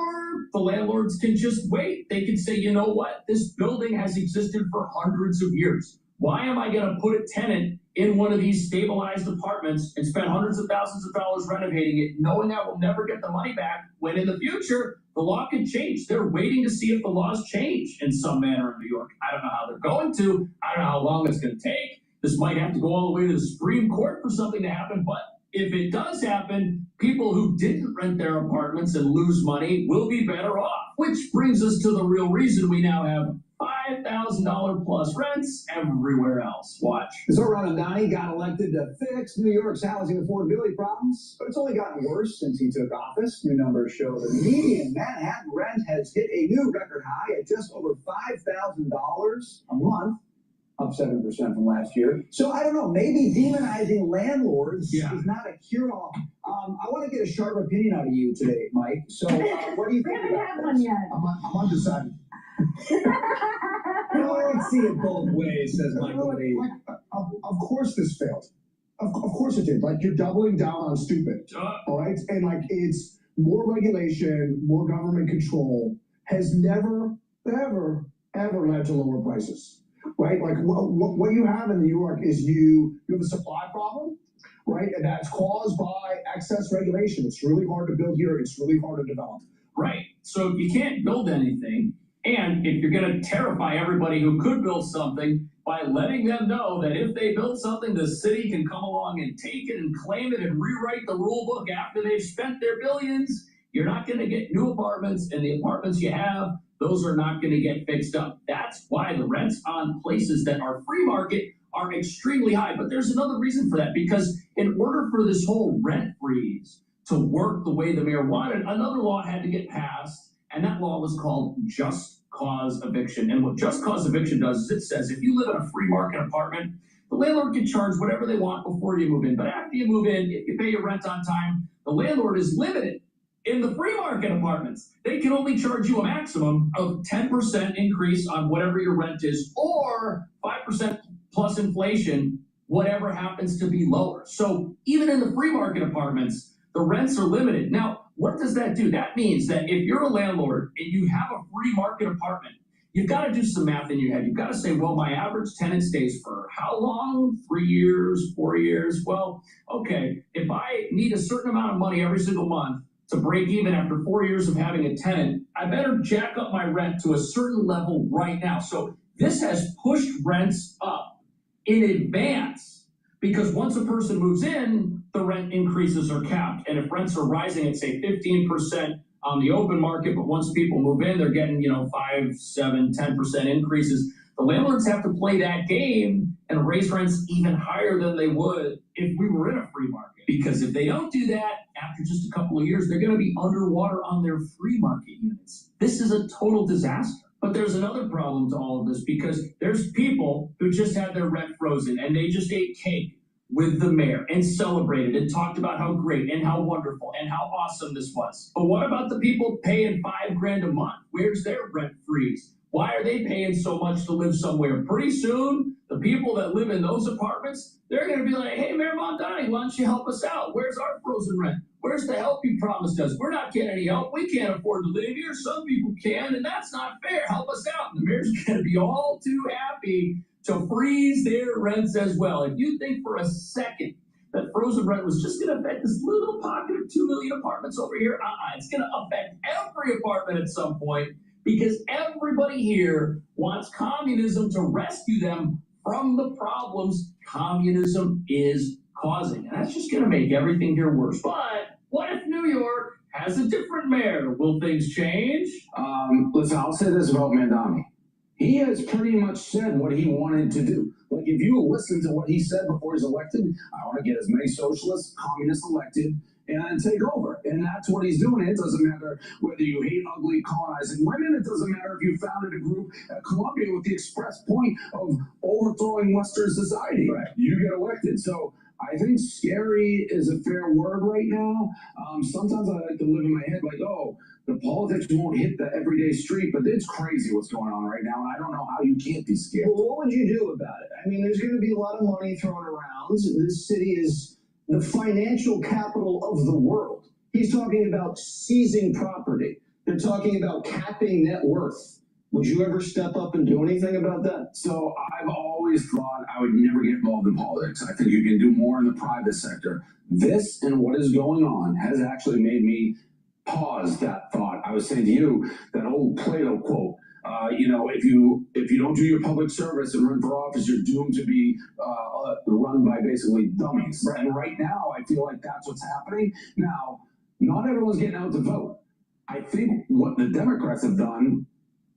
the landlords can just wait. They can say, you know what? This building has existed for hundreds of years. Why am I going to put a tenant in one of these stabilized apartments and spend hundreds of thousands of dollars renovating it, knowing I will never get the money back, when in the future, the law could change? They're waiting to see if the laws change in some manner in New York. I don't know how they're going to. I don't know how long it's going to take. This might have to go all the way to the Supreme Court for something to happen, but if it does happen, people who didn't rent their apartments and lose money will be better off. Which brings us to the real reason we now have $5,000 plus rents everywhere else. Watch. So Mamdani got elected to fix New York's housing affordability problems, but it's only gotten worse since he took office. New numbers show the median Manhattan rent has hit a new record high at just over $5,000 a month, up 7% from last year. So I don't know, maybe demonizing landlords is not a cure-all. I want to get a sharp opinion out of you today, Mike. So what do you think about this? I'm undecided. I see it both ways, says Michael Lee. Of course this failed. Of course it did. Like, you're doubling down on stupid. All right? And like, it's more regulation, more government control has never, ever, ever led to lower prices. Right? Like, what you have in New York is you have a supply problem, right? And that's caused by excess regulation. It's really hard to build here. It's really hard to develop. Right. So if you can't build anything, and if you're going to terrify everybody who could build something by letting them know that if they build something, the city can come along and take it and claim it and rewrite the rule book after they've spent their billions, you're not going to get new apartments, and the apartments you have, those are not going to get fixed up. That's why the rents on places that are free market are extremely high. But there's another reason for that, because in order for this whole rent freeze to work the way the mayor wanted, another law had to get passed, and that law was called just cause eviction. And what just cause eviction does is it says if you live in a free market apartment, the landlord can charge whatever they want before you move in. But after you move in, if you pay your rent on time, the landlord is limited. In the free market apartments, they can only charge you a maximum of 10% increase on whatever your rent is, or 5% plus inflation, whatever happens to be lower. So even in the free market apartments, the rents are limited. Now, what does that do? That means that if you're a landlord and you have a free market apartment, you've got to do some math in your head. You've got to say, well, my average tenant stays for how long? 3 years, 4 years? Well, okay, if I need a certain amount of money every single month to break even after 4 years of having a tenant, I better jack up my rent to a certain level right now. So this has pushed rents up in advance, because once a person moves in, the rent increases are capped. And if rents are rising at, say, 15% on the open market, but once people move in, they're getting, 5, 7, 10% increases. The landlords have to play that game and raise rents even higher than they would if we were in a free market. Because if they don't do that, after just a couple of years, they're going to be underwater on their free market units. This is a total disaster. But there's another problem to all of this, because there's people who just had their rent frozen and they just ate cake with the mayor and celebrated and talked about how great and how wonderful and how awesome this was. But what about the people paying $5,000 a month? Where's their rent freeze? Why are they paying so much to live somewhere? Pretty soon, the people that live in those apartments, they're going to be like, hey, Mayor Mamdani, why don't you help us out? Where's our frozen rent? Where's the help you promised us? We're not getting any help. We can't afford to live here. Some people can, and that's not fair. Help us out. And the mayor's going to be all too happy to freeze their rents as well. If you think for a second that frozen rent was just going to affect this little pocket of 2 million apartments over here, it's going to affect every apartment at some point, because everybody here wants communism to rescue them from the problems communism is causing. And that's just going to make everything here worse. But what if New York has a different mayor? Will things change? Listen, I'll say this about Mamdani. He has pretty much said what he wanted to do. Like, if you listen to what he said before he's elected, I want to get as many socialists, communists elected, and take over. And that's what he's doing. It doesn't matter whether you hate ugly colonizing women. It doesn't matter if you founded a group at Columbia with the express point of overthrowing Western society. Right. You get elected. So I think scary is a fair word right now. Sometimes I like to live in my head like, oh, the politics won't hit the everyday street, but it's crazy what's going on right now, and I don't know how you can't be scared. Well, what would you do about it? I mean, there's going to be a lot of money thrown around. This city is the financial capital of the world. He's talking about seizing property. They're talking about capping net worth. Would you ever step up and do anything about that? So I've always thought I would never get involved in politics. I think you can do more in the private sector. This and what is going on has actually made me pause that thought. I was saying to you, that old Plato quote, if you don't do your public service and run for office, you're doomed to be run by basically dummies. Right. And right now, I feel like that's what's happening. Now, not everyone's getting out to vote. I think what the Democrats have done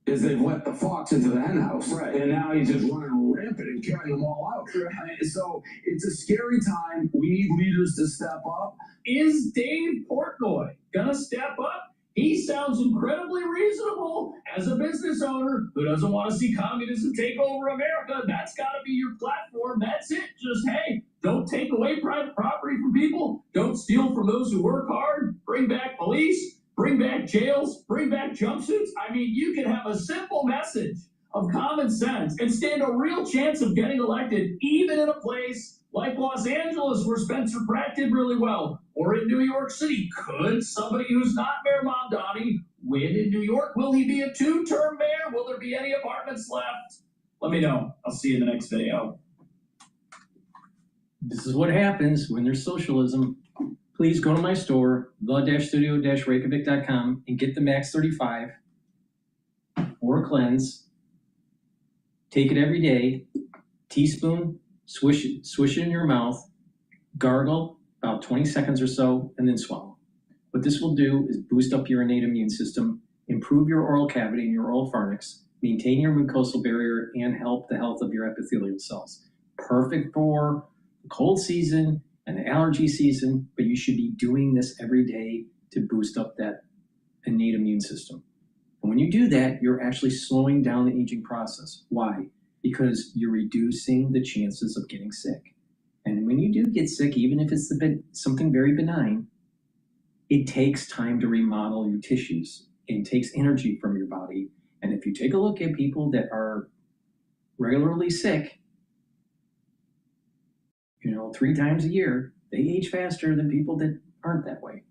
is they've let the fox into the henhouse. Right. And now he's just running rampant and carrying them all out. Right. So it's a scary time. We need leaders to step up. Is Dave Portnoy gonna step up? He sounds incredibly reasonable as a business owner who doesn't want to see communism take over America. That's got to be your platform. That's it. Just, hey, don't take away private property from people. Don't steal from those who work hard. Bring back police. Bring back jails. Bring back jumpsuits. I mean, you can have a simple message of common sense and stand a real chance of getting elected, even in a place like Los Angeles, where Spencer Pratt did really well, or in New York City. Could somebody who's not Mayor Mamdani win in New York? Will he be a two-term mayor? Will there be any apartments left? Let me know. I'll see you in the next video. This is what happens when there's socialism. Please go to my store, the-studio-reykjavik.com, and get the Max 35 or Cleanse. Take it every day, teaspoon, swish it in your mouth, gargle about 20 seconds or so, and then swallow. What this will do is boost up your innate immune system, improve your oral cavity and your oral pharynx, maintain your mucosal barrier, and help the health of your epithelial cells. Perfect for the cold season and the allergy season, but you should be doing this every day to boost up that innate immune system. And when you do that, you're actually slowing down the aging process. Why? Because you're reducing the chances of getting sick. And when you do get sick, even if it's something very benign, it takes time to remodel your tissues. It takes energy from your body. And if you take a look at people that are regularly sick, 3 times a year, they age faster than people that aren't that way.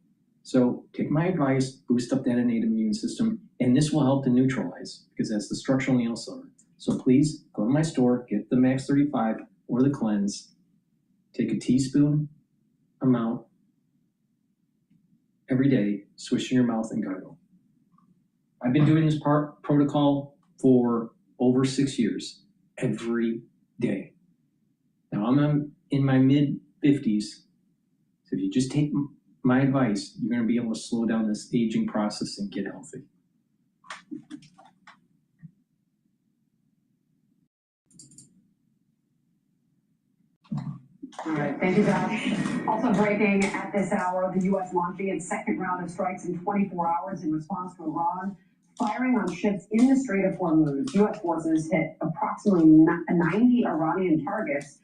So take my advice, boost up that innate immune system, and this will help to neutralize, because that's the structural nail silver. So please go to my store, get the Max 35 or the Cleanse. Take a teaspoon amount every day, swish in your mouth and gargle. I've been doing this protocol for over 6 years, every day. Now I'm in my mid-50s, so if you just take my advice, you're going to be able to slow down this aging process and get healthy. All right, thank you, Josh. Also breaking at this hour, the U.S. launching its second round of strikes in 24 hours in response to Iran firing on ships in the Strait of Hormuz. U.S. forces hit approximately 90 Iranian targets.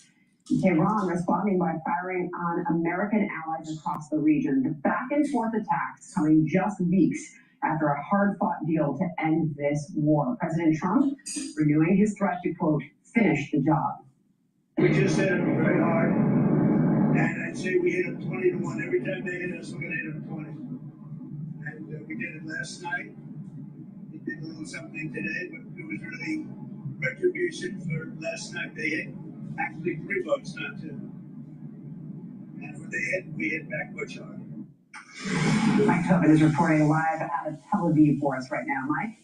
Tehran responding by firing on American allies across the region. The back and forth attacks coming just weeks after a hard-fought deal to end this war. President Trump renewing his threat to, quote, finish the job. We just hit them very hard, and I'd say we hit them 20 to 1. Every time they hit us, we're going to hit them 20. And we did it last night. We did a little something today, but it was really retribution for last night. They hit actually 3 boats, not 2. And when they hit, we hit back much harder. Mike Tobin is reporting live out of Tel Aviv for us right now. Mike?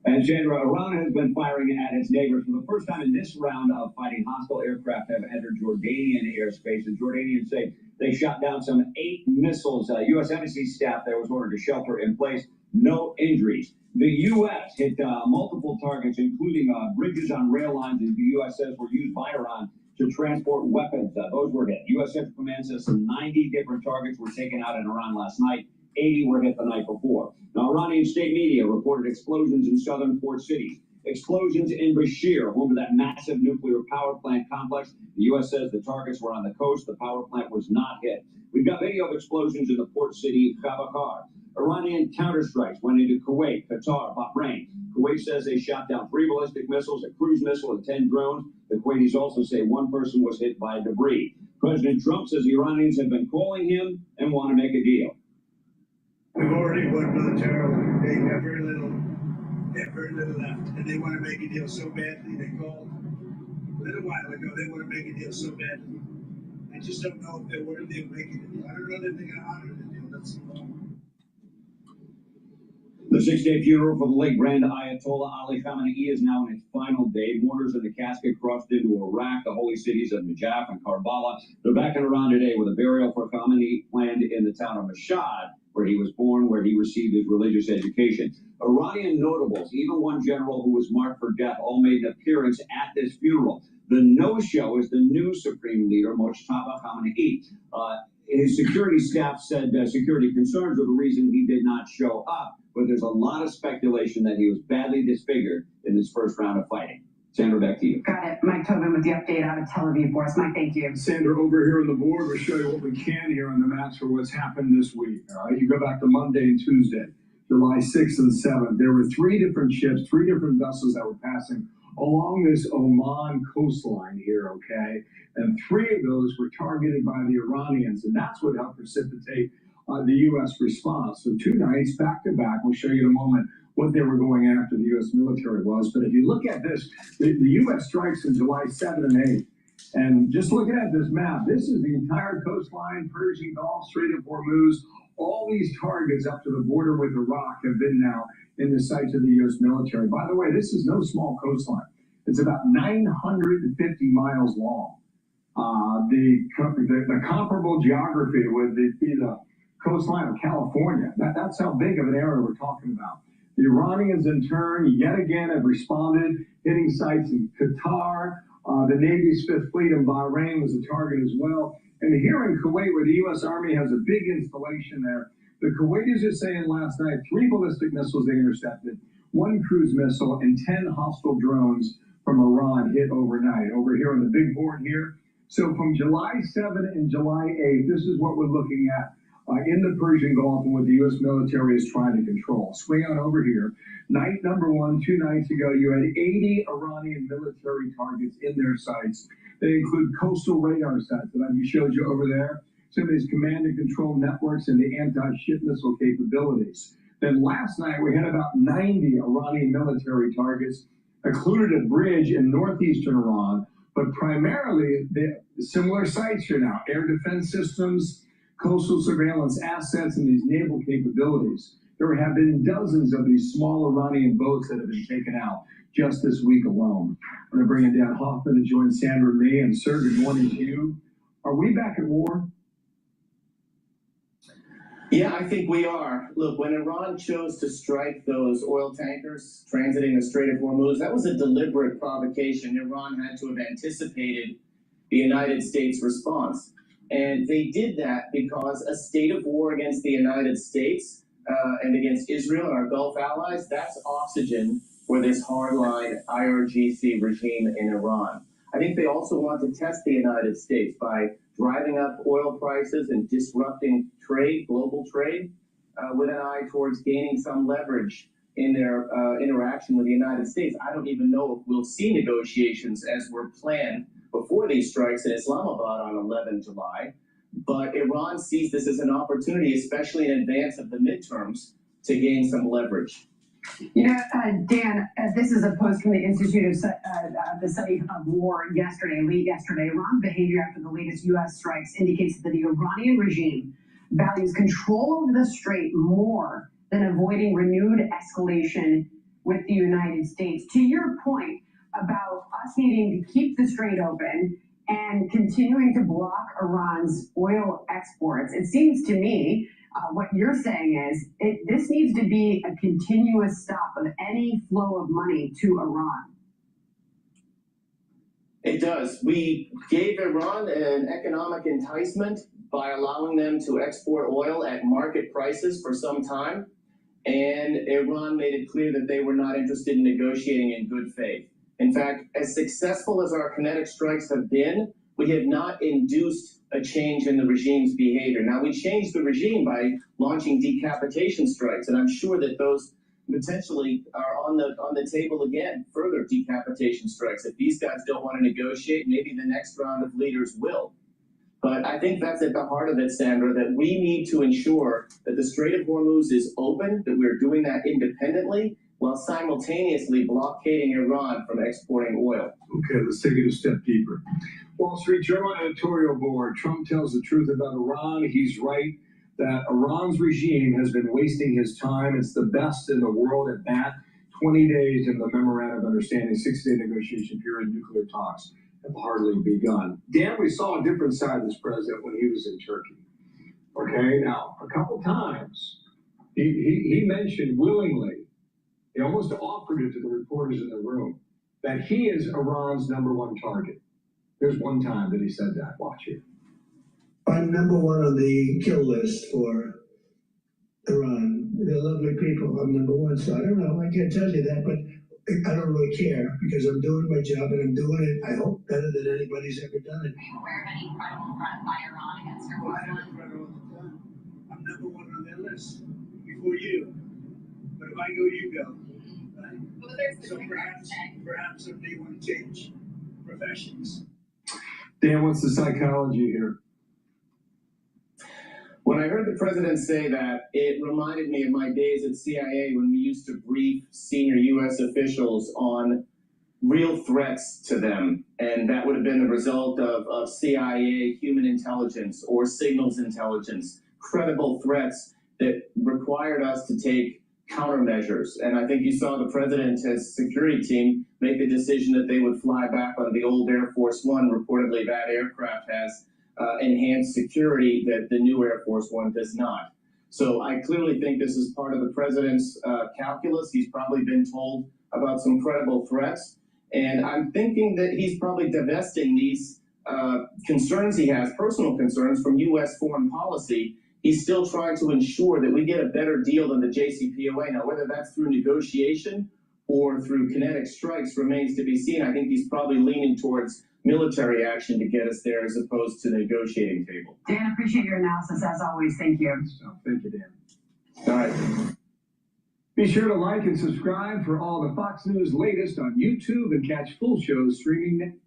And Chandra, Iran has been firing at its neighbors for the first time in this round of fighting. Hostile aircraft have entered Jordanian airspace. The Jordanians say they shot down some 8 missiles. U.S. Embassy staff there was ordered to shelter in place. No injuries. The U.S. hit multiple targets, including bridges on rail lines that the U.S. says were used by Iran to transport weapons. Those were hit. U.S. Central Command says some 90 different targets were taken out in Iran last night. 80 were hit the night before. Now, Iranian state media reported explosions in southern port cities. Explosions in Bashir, home to that massive nuclear power plant complex. The U.S. says the targets were on the coast. The power plant was not hit. We've got video of explosions in the port city Khabakar. Iranian counterstrikes went into Kuwait, Qatar, Bahrain. Kuwait says they shot down 3 ballistic missiles, a cruise missile, and 10 drones. The Kuwaitis also say 1 person was hit by debris. President Trump says the Iranians have been calling him and want to make a deal. We've already won militarily. They have very little left. And they want to make a deal so badly. They called a little while ago. They want to make a deal so badly. I just don't know if they're worthy of making a deal. I don't know that they're going to honor the deal. That's the problem. The 6-day funeral for the late Grand Ayatollah Ali Khamenei is now in its final day. Mourners in the casket crossed into Iraq, the holy cities of Najaf and Karbala. They're back in Iran today with a burial for Khamenei planned in the town of Mashhad, where he was born, where he received his religious education. Iranian notables, even one general who was marked for death, all made an appearance at this funeral. The no-show is the new supreme leader, Mojtaba Khamenei. His security staff said security concerns were the reason he did not show up, but there's a lot of speculation that he was badly disfigured in this first round of fighting. Sandra, back to you. Got it. Mike Tobin with the update out of Tel Aviv for us. Mike, thank you. Sandra, over here on the board, we'll show you what we can here on the maps for what's happened this week. All right, you go back to Monday and Tuesday, July 6th and 7th. There were 3 different ships, 3 different vessels that were passing along this Oman coastline here, okay? And 3 of those were targeted by the Iranians, and that's what helped precipitate the U.S. response. So 2 nights back to back. We'll show you in a moment what they were going after the U.S. military was. But if you look at this, the U.S. strikes in July 7 and 8. And just looking at this map, this is the entire coastline, Persian Gulf, Strait of Hormuz. All these targets up to the border with Iraq have been now in the sights of the U.S. military. By the way, this is no small coastline. It's about 950 miles long. The comparable geography would be the coastline of California. That's how big of an area we're talking about. The Iranians, in turn, yet again have responded, hitting sites in Qatar. The Navy's 5th Fleet in Bahrain was a target as well. And here in Kuwait, where the U.S. Army has a big installation there, the Kuwaitis are saying last night 3 ballistic missiles they intercepted, 1 cruise missile, and 10 hostile drones from Iran hit overnight. Over here on the big board here. So from July 7 and July 8, this is what we're looking at. In the Persian Gulf and what the U.S. military is trying to control. Swing on over here. Night number 1, 2 nights ago, you had 80 Iranian military targets in their sites. They include coastal radar sites that I showed you over there, some of these command and control networks and the anti-ship missile capabilities. Then last night, we had about 90 Iranian military targets, included a bridge in northeastern Iran, but primarily the similar sites here now, air defense systems, coastal surveillance assets, and these naval capabilities. There have been dozens of these small Iranian boats that have been taken out just this week alone. I'm going to bring in Dan Hoffman to join Sandra and me. And sir, good morning to you. Are we back at war? Yeah, I think we are. Look, when Iran chose to strike those oil tankers transiting the Strait of Hormuz, that was a deliberate provocation. Iran had to have anticipated the United States response. And they did that because a state of war against the United States and against Israel and our Gulf allies, that's oxygen for this hardline IRGC regime in Iran. I think they also want to test the United States by driving up oil prices and disrupting trade, global trade, with an eye towards gaining some leverage in their interaction with the United States. I don't even know if we'll see negotiations as were planned before these strikes in Islamabad on 11 July. But Iran sees this as an opportunity, especially in advance of the midterms, to gain some leverage. You know, Dan, this is a post from the Institute of the Study of War late yesterday. Iran's behavior after the latest U.S. strikes indicates that the Iranian regime values control over the Strait more than avoiding renewed escalation with the United States. To your point about us needing to keep the Strait open and continuing to block Iran's oil exports, it seems to me what you're saying is this needs to be a continuous stop of any flow of money to Iran. It does. We gave Iran an economic enticement by allowing them to export oil at market prices for some time, and Iran made it clear that they were not interested in negotiating in good faith. In fact, as successful as our kinetic strikes have been, we have not induced a change in the regime's behavior. Now, we changed the regime by launching decapitation strikes, and I'm sure that those potentially are on the table again, further decapitation strikes. If these guys don't want to negotiate, maybe the next round of leaders will. But I think that's at the heart of it, Sandra, that we need to ensure that the Strait of Hormuz is open, that we're doing that independently, while simultaneously blockading Iran from exporting oil. Okay, let's take it a step deeper. Wall Street Journal editorial board, Trump tells the truth about Iran. He's right that Iran's regime has been wasting his time. It's the best in the world at that. 20 days in the memorandum of understanding, 6-day negotiation period, nuclear talks have hardly begun. Dan, we saw a different side of this president when he was in Turkey. Okay, now, a couple times, he mentioned willingly, he almost offered it to the reporters in the room, that he is Iran's #1 target. There's one time that he said that. Watch it. I'm #1 on the kill list for Iran. They're lovely people. I'm #1, so I don't know. I can't tell you that, but I don't really care because I'm doing my job and I'm doing it, I hope, better than anybody's ever done it. Are you aware of any credible threat by Iran against your Well, I have a threat all the time. I'm #1 on their list before you. But if I go, you go. Right? Well, there's So perhaps I may want to change professions. Dan, what's the psychology here? When I heard the president say that, it reminded me of my days at CIA when we used to brief senior U.S. officials on real threats to them. And that would have been the result of CIA human intelligence or signals intelligence, credible threats that required us to take countermeasures. And I think you saw the president, his security team, make the decision that they would fly back on the old Air Force One. Reportedly, that aircraft has enhanced security that the new Air Force One does not. So I clearly think this is part of the president's calculus. He's probably been told about some credible threats. And I'm thinking that he's probably divesting these concerns he has, personal concerns, from U.S. foreign policy. He's still trying to ensure that we get a better deal than the JCPOA. Now, whether that's through negotiation or through kinetic strikes remains to be seen. I think he's probably leaning towards military action to get us there as opposed to the negotiating table. Dan, appreciate your analysis as always. Thank you. Thank you, Dan. All right. Be sure to like and subscribe for all the Fox News latest on YouTube and catch full shows streaming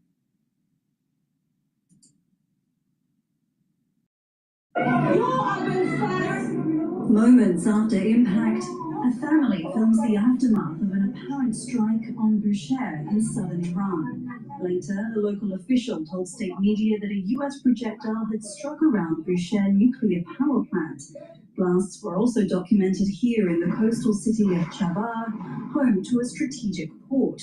Moments after impact, a family films the aftermath of an apparent strike on Bushehr in southern Iran. Later, a local official told state media that a U.S. projectile had struck around Bushehr nuclear power plant. Blasts were also documented here in the coastal city of Chabar, home to a strategic port.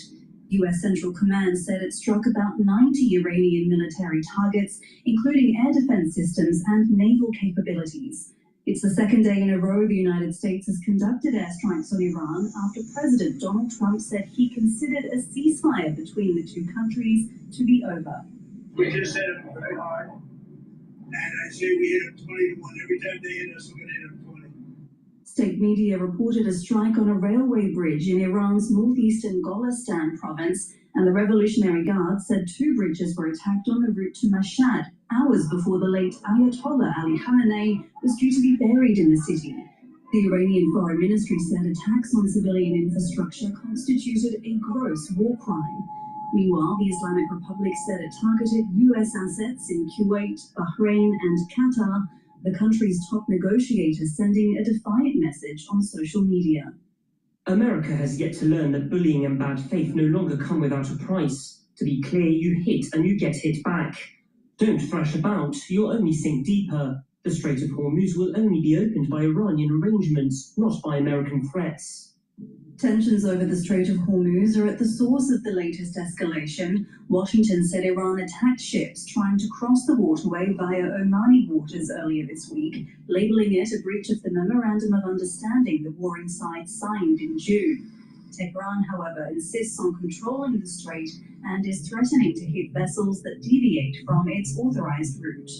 U.S. Central Command said it struck about 90 Iranian military targets, including air defense systems and naval capabilities. It's the second day in a row the United States has conducted airstrikes on Iran after President Donald Trump said he considered a ceasefire between the two countries to be over. We just hit them very hard. And I say we hit them 20 to 1. Every time they hit us, we're going to hit them 20. State media reported a strike on a railway bridge in Iran's northeastern Golestan province, and the Revolutionary Guard said 2 bridges were attacked on the route to Mashhad, hours before the late Ayatollah Ali Khamenei was due to be buried in the city. The Iranian Foreign Ministry said attacks on civilian infrastructure constituted a gross war crime. Meanwhile, the Islamic Republic said it targeted U.S. assets in Kuwait, Bahrain, and Qatar, the country's top negotiator sending a defiant message on social media. America has yet to learn that bullying and bad faith no longer come without a price. To be clear, you hit and you get hit back. Don't thrash about, you'll only sink deeper. The Strait of Hormuz will only be opened by Iranian arrangements, not by American threats. Tensions over the Strait of Hormuz are at the source of the latest escalation. Washington said Iran attacked ships trying to cross the waterway via Omani waters earlier this week, labeling it a breach of the Memorandum of Understanding the warring sides signed in June. Tehran, however, insists on controlling the strait and is threatening to hit vessels that deviate from its authorized route.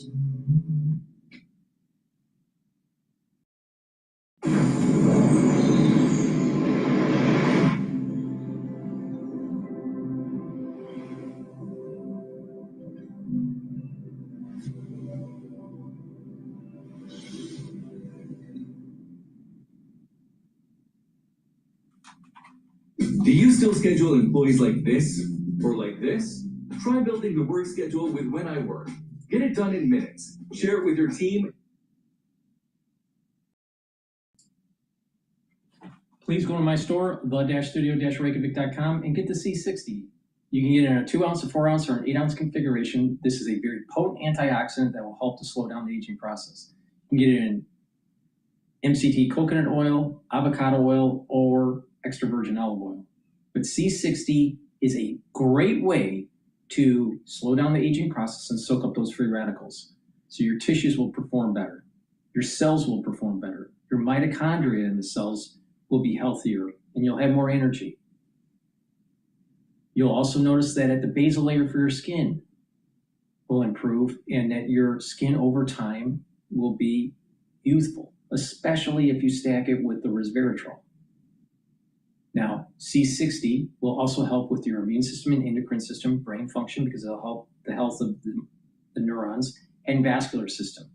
Do you still schedule employees like this or like this? Try building the work schedule with When I Work. Get it done in minutes. Share it with your team. Please go to my store, the-studio-reykjavik.com, and get the C60. You can get it in a 2-ounce, a 4-ounce, or an 8-ounce configuration. This is a very potent antioxidant that will help to slow down the aging process. You can get it in MCT coconut oil, avocado oil, or extra virgin olive oil. But C60 is a great way to slow down the aging process and soak up those free radicals. So your tissues will perform better. Your cells will perform better. Your mitochondria in the cells will be healthier, and you'll have more energy. You'll also notice that at the basal layer for your skin will improve, and that your skin over time will be youthful, especially if you stack it with the resveratrol. Now, C60 will also help with your immune system and endocrine system, brain function, because it'll help the health of the neurons, and vascular system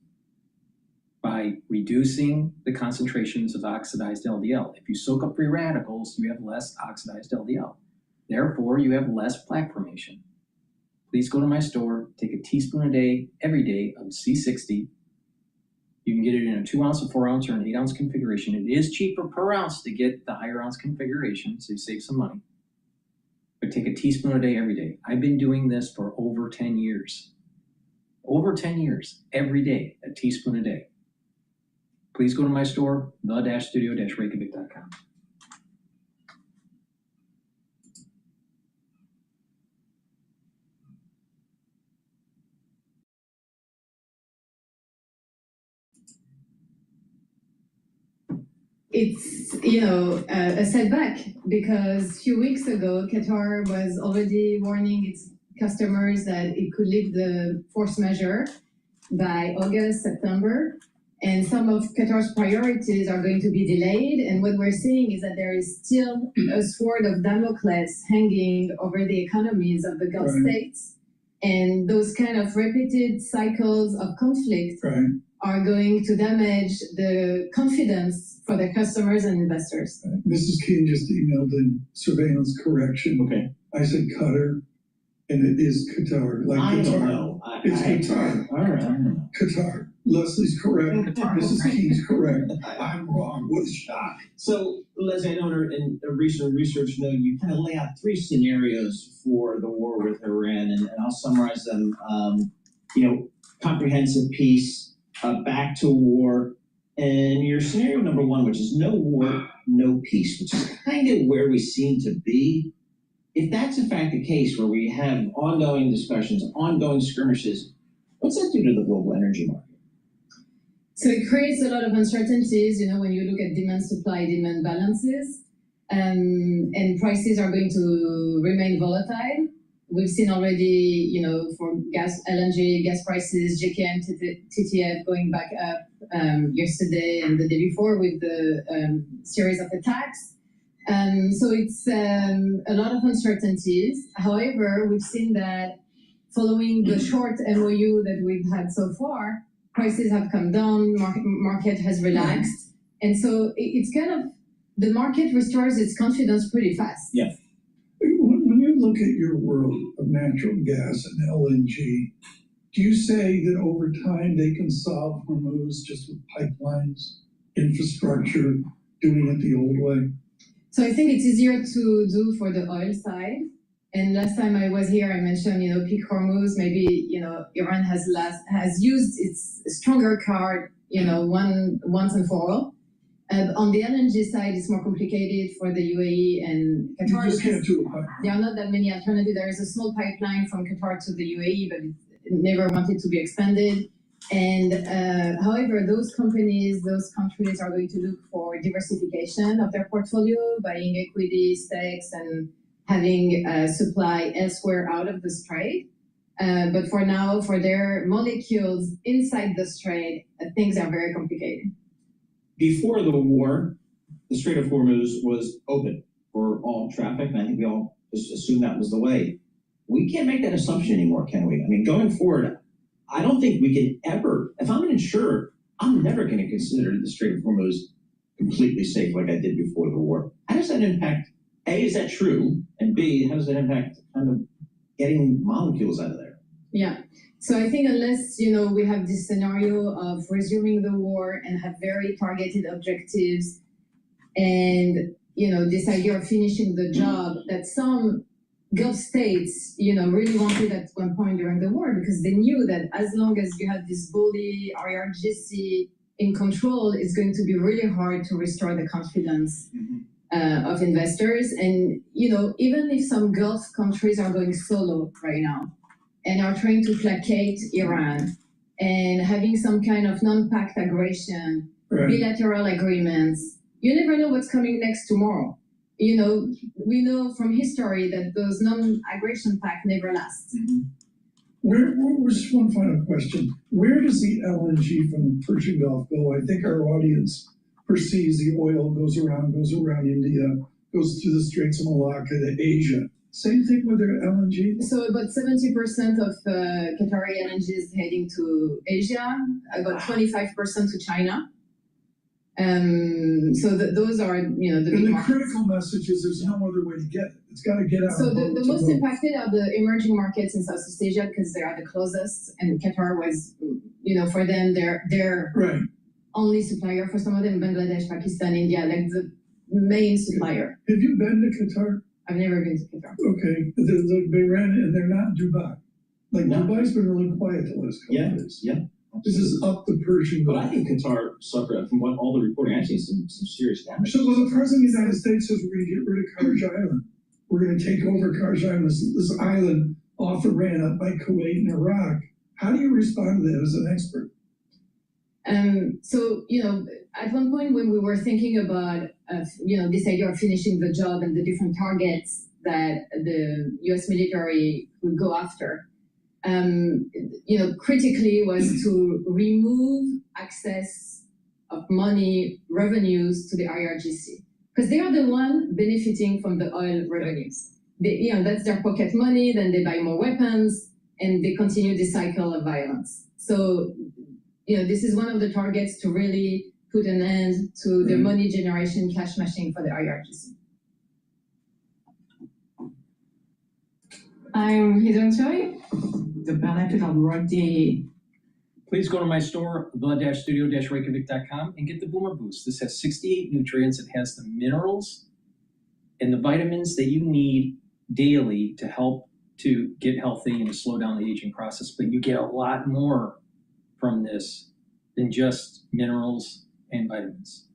by reducing the concentrations of oxidized LDL. If you soak up free radicals, you have less oxidized LDL. Therefore, you have less plaque formation. Please go to my store, take a teaspoon a day, every day, of C60. You can get it in a 2-ounce, a 4-ounce, or an 8-ounce configuration. It is cheaper per ounce to get the higher ounce configuration, so you save some money. But take a teaspoon a day, every day. I've been doing this for over 10 years. Over 10 years, every day, a teaspoon a day. Please go to my store, the-studio-reykjavik.com. It's, a setback, because a few weeks ago, GETTR was already warning its customers that it could lift the force measure by August, September, and some of GETTR's priorities are going to be delayed. And what we're seeing is that there is still a sword of Damocles hanging over the economies of the Gulf states, and those kind of repeated cycles of conflict are going to damage the confidence for their customers and investors. Mrs. King just emailed in surveillance correction. Okay. I said Qatar, and it is Qatar. Like I Qatar. don't know. It's Qatar. All right. Qatar. Leslie's correct. Mrs. King's correct. I'm wrong. What a shock. So, Leslie, I know in a recent research note, you kind of lay out 3 scenarios for the war with Iran, and I'll summarize them. Comprehensive peace, back to war, and your scenario number 1, which is no war, no peace, which is kind of where we seem to be. If that's in fact the case, where we have ongoing discussions, ongoing skirmishes, what's that do to the global energy market? So it creates a lot of uncertainties, when you look at demand, supply, demand balances, and prices are going to remain volatile. we've seen already, for gas, LNG, gas prices, JKM, TTF going back up yesterday and the day before with the series of attacks. So it's a lot of uncertainties. However, we've seen that following the short MOU that we've had so far, prices have come down, market has relaxed. And so it's kind of, the market restores its confidence pretty fast. Yeah. When you look at your world of natural gas and LNG, do you say that over time they can solve Hormuz just with pipelines, infrastructure, doing it the old way? So I think it's easier to do for the oil side. And last time I was here, I mentioned, peak Hormuz, maybe, Iran has used its stronger card, once and for all. On the LNG side, it's more complicated for the UAE and Qatar. You just can't do it. There are not that many alternatives. There is a small pipeline from Qatar to the UAE, but it never wanted to be expanded. And however, those companies, those countries are going to look for diversification of their portfolio, buying equity stakes and having supply elsewhere out of the Strait. But for now, for their molecules inside the Strait, things are very complicated. Before the war, the Strait of Hormuz was open for all traffic, and I think we all just assumed that was the way. We can't make that assumption anymore, can we? I mean, going forward, I don't think we can ever, if I'm an insurer, I'm never going to consider the Strait of Hormuz completely safe like I did before the war. How does that impact, A, is that true? And B, how does that impact kind of getting molecules out of there? Yeah. So I think unless, we have this scenario of resuming the war and have very targeted objectives and, this idea of finishing the job that some Gulf states, really wanted at one point during the war, because they knew that as long as you have this bully IRGC in control, it's going to be really hard to restore the confidence of investors. And, even if some Gulf countries are going solo right now, and are trying to placate Iran and having some kind of non-pact aggression, bilateral agreements, you never know what's coming next tomorrow. We know from history that those non-aggression pact never last. Just one final question. Where does the LNG from the Persian Gulf go? I think our audience perceives the oil goes around India, goes through the Straits of Malacca to Asia. Same thing with their LNG? So about 70% of Qatari LNG is heading to Asia, about 25% to China. So those are, the big And the markets. critical message is there's no other way to get it. It's got to get out. So the most impacted are the emerging markets in Southeast Asia because they are the closest, and Qatar was, for them, they're only supplier for some of them, Bangladesh, Pakistan, India, like the main supplier. Have you been to Qatar? I've never been to Qatar. Okay, they ran it, and they're not Dubai. Dubai's been really quiet the last couple of days. Yeah. This is up the Persian Gulf. But I think Qatar suffered, from what all the reporting, actually some serious damage. So the president of the United States says we're going to get rid of Karj Island. We're going to take over Karj Island, this island off Iran up by Kuwait and Iraq. How do you respond to that as an expert? So, at one point when we were thinking about, this idea of finishing the job and the different targets that the U.S. military would go after, critically was to remove access of money, revenues to the IRGC. Because they are the one benefiting from the oil revenues. That's their pocket money, then they buy more weapons, and they continue this cycle of violence. So, this is one of the targets to really put an end to the money generation, cash machine for the IRGC. I'm Hidden Choi, the benefit of workday. Please go to my store, the-studio-reykjavik.com, and get the Boomer Boost. This has 68 nutrients. It has the minerals and the vitamins that you need daily to help to get healthy and to slow down the aging process. But you get a lot more from this than just minerals and vitamins.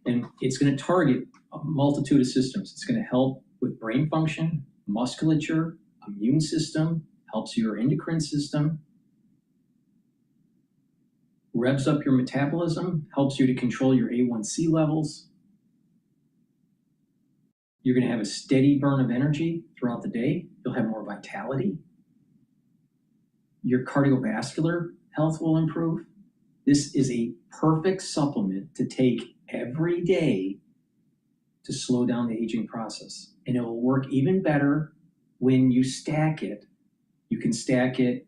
And it's going to target a multitude of systems. It's going to help with brain function, musculature, immune system, helps your endocrine system, revs up your metabolism, helps you to control your A1C levels. You're going to have a steady burn of energy throughout the day. You'll have more vitality. Your cardiovascular health will improve. This is a perfect supplement to take every day to slow down the aging process. And it will work even better when you stack it. You can stack it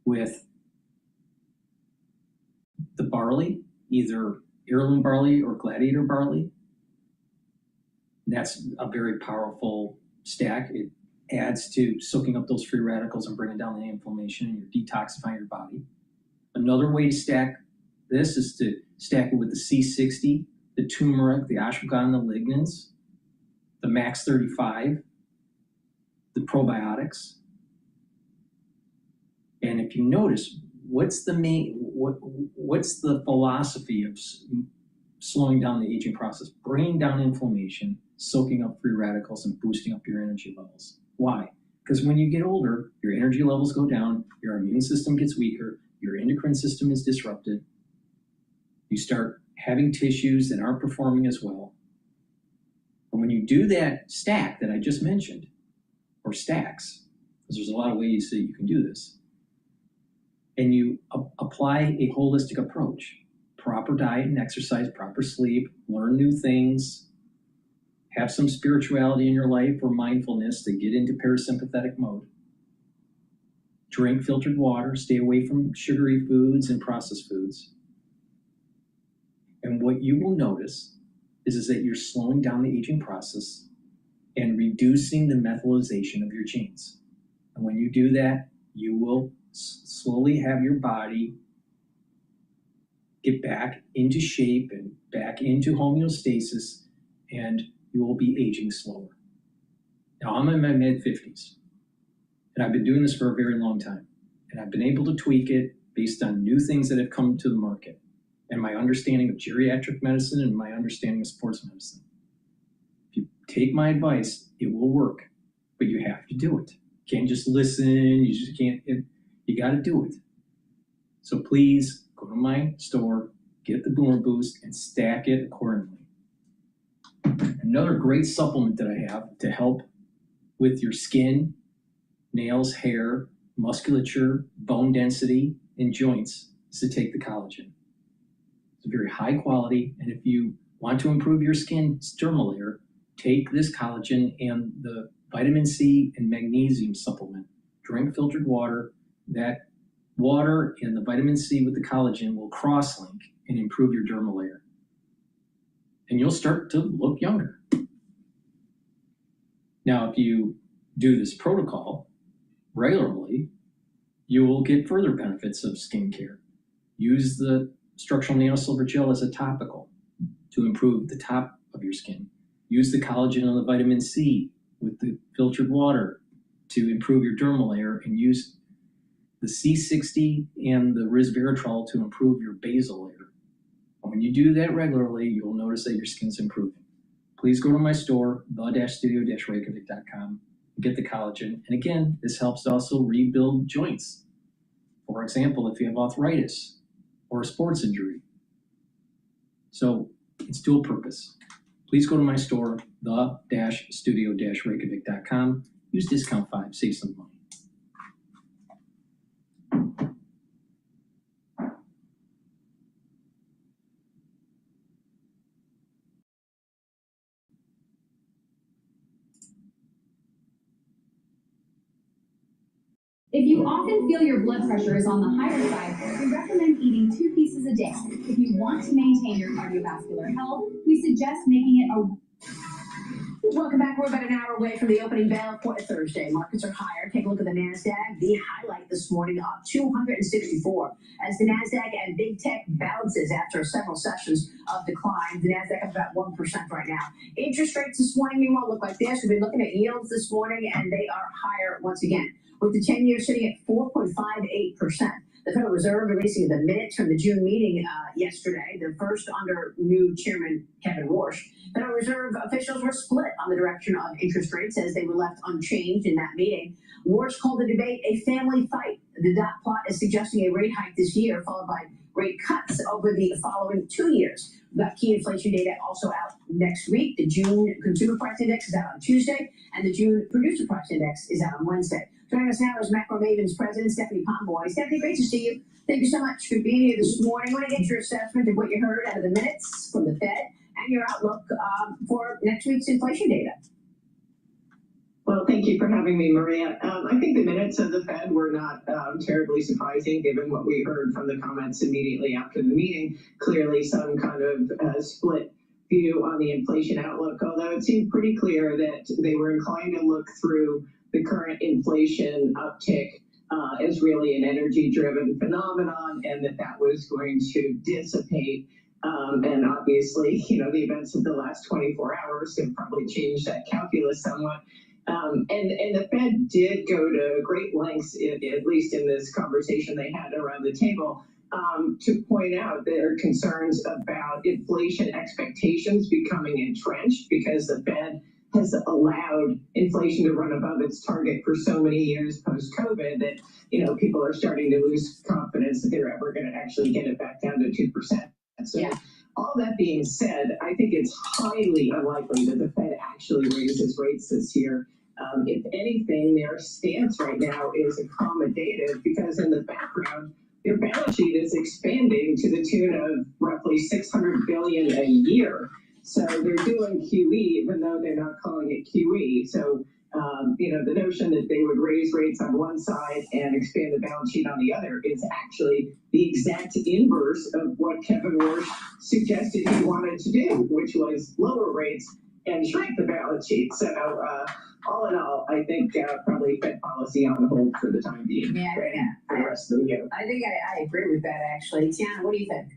with the barley, either heirloom barley or gladiator barley. That's a very powerful stack. It adds to soaking up those free radicals and bringing down the inflammation, and you're detoxifying your body. Another way to stack this is to stack it with the C60, the turmeric, the ashwagandha lignans, the Max 35, the probiotics. And if you notice, what's the philosophy of slowing down the aging process? Bringing down inflammation, soaking up free radicals, and boosting up your energy levels. Why? Because when you get older, your energy levels go down, your immune system gets weaker, your endocrine system is disrupted, you start having tissues that aren't performing as well. And when you do that stack that I just mentioned, or stacks, because there's a lot of ways that you can do this, and you apply a holistic approach, proper diet and exercise, proper sleep, learn new things, have some spirituality in your life or mindfulness to get into parasympathetic mode. Drink filtered water, stay away from sugary foods and processed foods. And what you will notice is that you're slowing down the aging process and reducing the methylation of your genes. And when you do that, you will slowly have your body get back into shape and back into homeostasis, and you will be aging slower. Now, I'm in my mid-50s, and I've been doing this for a very long time, and I've been able to tweak it based on new things that have come to the market, and my understanding of geriatric medicine and my understanding of sports medicine. If you take my advice, it will work, but you have to do it. You can't just listen, you just can't, you got to do it. So please go to my store, get the Boomer Boost, and stack it accordingly. Another great supplement that I have to help with your skin, nails, hair, musculature, bone density, and joints is to take the collagen. It's very high quality, and if you want to improve your skin's dermal layer, take this collagen and the vitamin C and magnesium supplement. Drink filtered water. That water and the vitamin C with the collagen will cross-link and improve your dermal layer. And you'll start to look younger. Now, if you do this protocol regularly, you will get further benefits of skincare. Use the structural nanosilver gel as a topical to improve the top of your skin. Use the collagen and the vitamin C with the filtered water to improve your dermal layer, and use the C60 and the resveratrol to improve your basal layer. And when you do that regularly, you'll notice that your skin's improving. Please go to my store, the-studio-reykjavik.com, and get the collagen. And again, this helps to also rebuild joints. For example, if you have arthritis or a sports injury. So it's dual purpose. Please go to my store, the-studio-reykjavik.com. Use discount 5, save some money. If you often feel your blood pressure is on the higher side, we recommend eating 2 pieces a day. If you want to maintain your cardiovascular health, we suggest making it a... Welcome back. We're about an hour away from the opening bell for Thursday. Markets are higher. Take a look at the NASDAQ. The highlight this morning up 264 as the NASDAQ and big tech bounces after several sessions of decline. The NASDAQ up about 1% right now. Interest rates this morning, meanwhile, look like this. We've been looking at yields this morning, and they are higher once again, with the 10-year sitting at 4.58%. The Federal Reserve releasing the minutes from the June meeting yesterday, the first under new Chairman Kevin Warsh. Federal Reserve officials were split on the direction of interest rates as they were left unchanged in that meeting. Warsh called the debate a family fight. The dot plot is suggesting a rate hike this year, followed by rate cuts over the following 2 years. We've got key inflation data also out next week. The June Consumer Price Index is out on Tuesday, and the June Producer Price Index is out on Wednesday. Joining us now is Macro Maven's president, Stephanie Pomboy. Stephanie, great to see you. Thank you so much for being here this morning. I want to get your assessment of what you heard out of the minutes from the Fed and your outlook for next week's inflation data. Well, thank you for having me, Maria. I think the minutes of the Fed were not terribly surprising, given what we heard from the comments immediately after the meeting. Clearly, some kind of split view on the inflation outlook, although it seemed pretty clear that they were inclined to look through the current inflation uptick as really an energy-driven phenomenon, and that was going to dissipate. And obviously, you know, the events of the last 24 hours have probably changed that calculus somewhat. And the Fed did go to great lengths, at least in this conversation they had around the table, to point out their concerns about inflation expectations becoming entrenched, because the Fed has allowed inflation to run above its target for so many years post-COVID that, you know, people are starting to lose confidence that they're ever going to actually get it back down to 2%. So all that being said, I think it's highly unlikely that the Fed actually raises rates this year. If anything, their stance right now is accommodative, because in the background, their balance sheet is expanding to the tune of roughly $600 billion a year. So they're doing QE, even though they're not calling it QE. So, you know, the notion that they would raise rates on one side and expand the balance sheet on the other is actually the exact inverse of what Kevin Warsh suggested he wanted to do, which was lower rates and shrink the balance sheet. So, all in all, I think probably Fed policy on the hold for the time being. For the rest of the year. I think I agree with that, actually. Tiana, what do you think?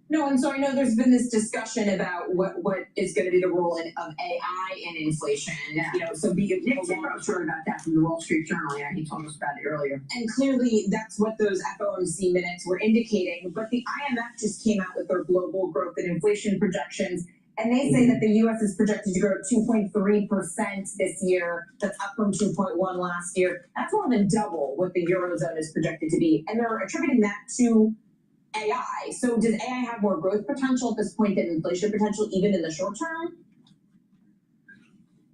No, and so I know there's been this discussion about what is going to be the role of AI in inflation. Yeah. You know, so Nick Timmer's wrote about that from the Wall Street Journal. Yeah, he told us about it earlier. And clearly, that's what those FOMC minutes were indicating. But the IMF just came out with their global growth and inflation projections, and they say that the U.S. is projected to grow 2.3% this year. That's up from 2.1 last year. That's more than double what the Eurozone is projected to be. And they're attributing that to AI. So does AI have more growth potential at this point than inflation potential, even in the short term?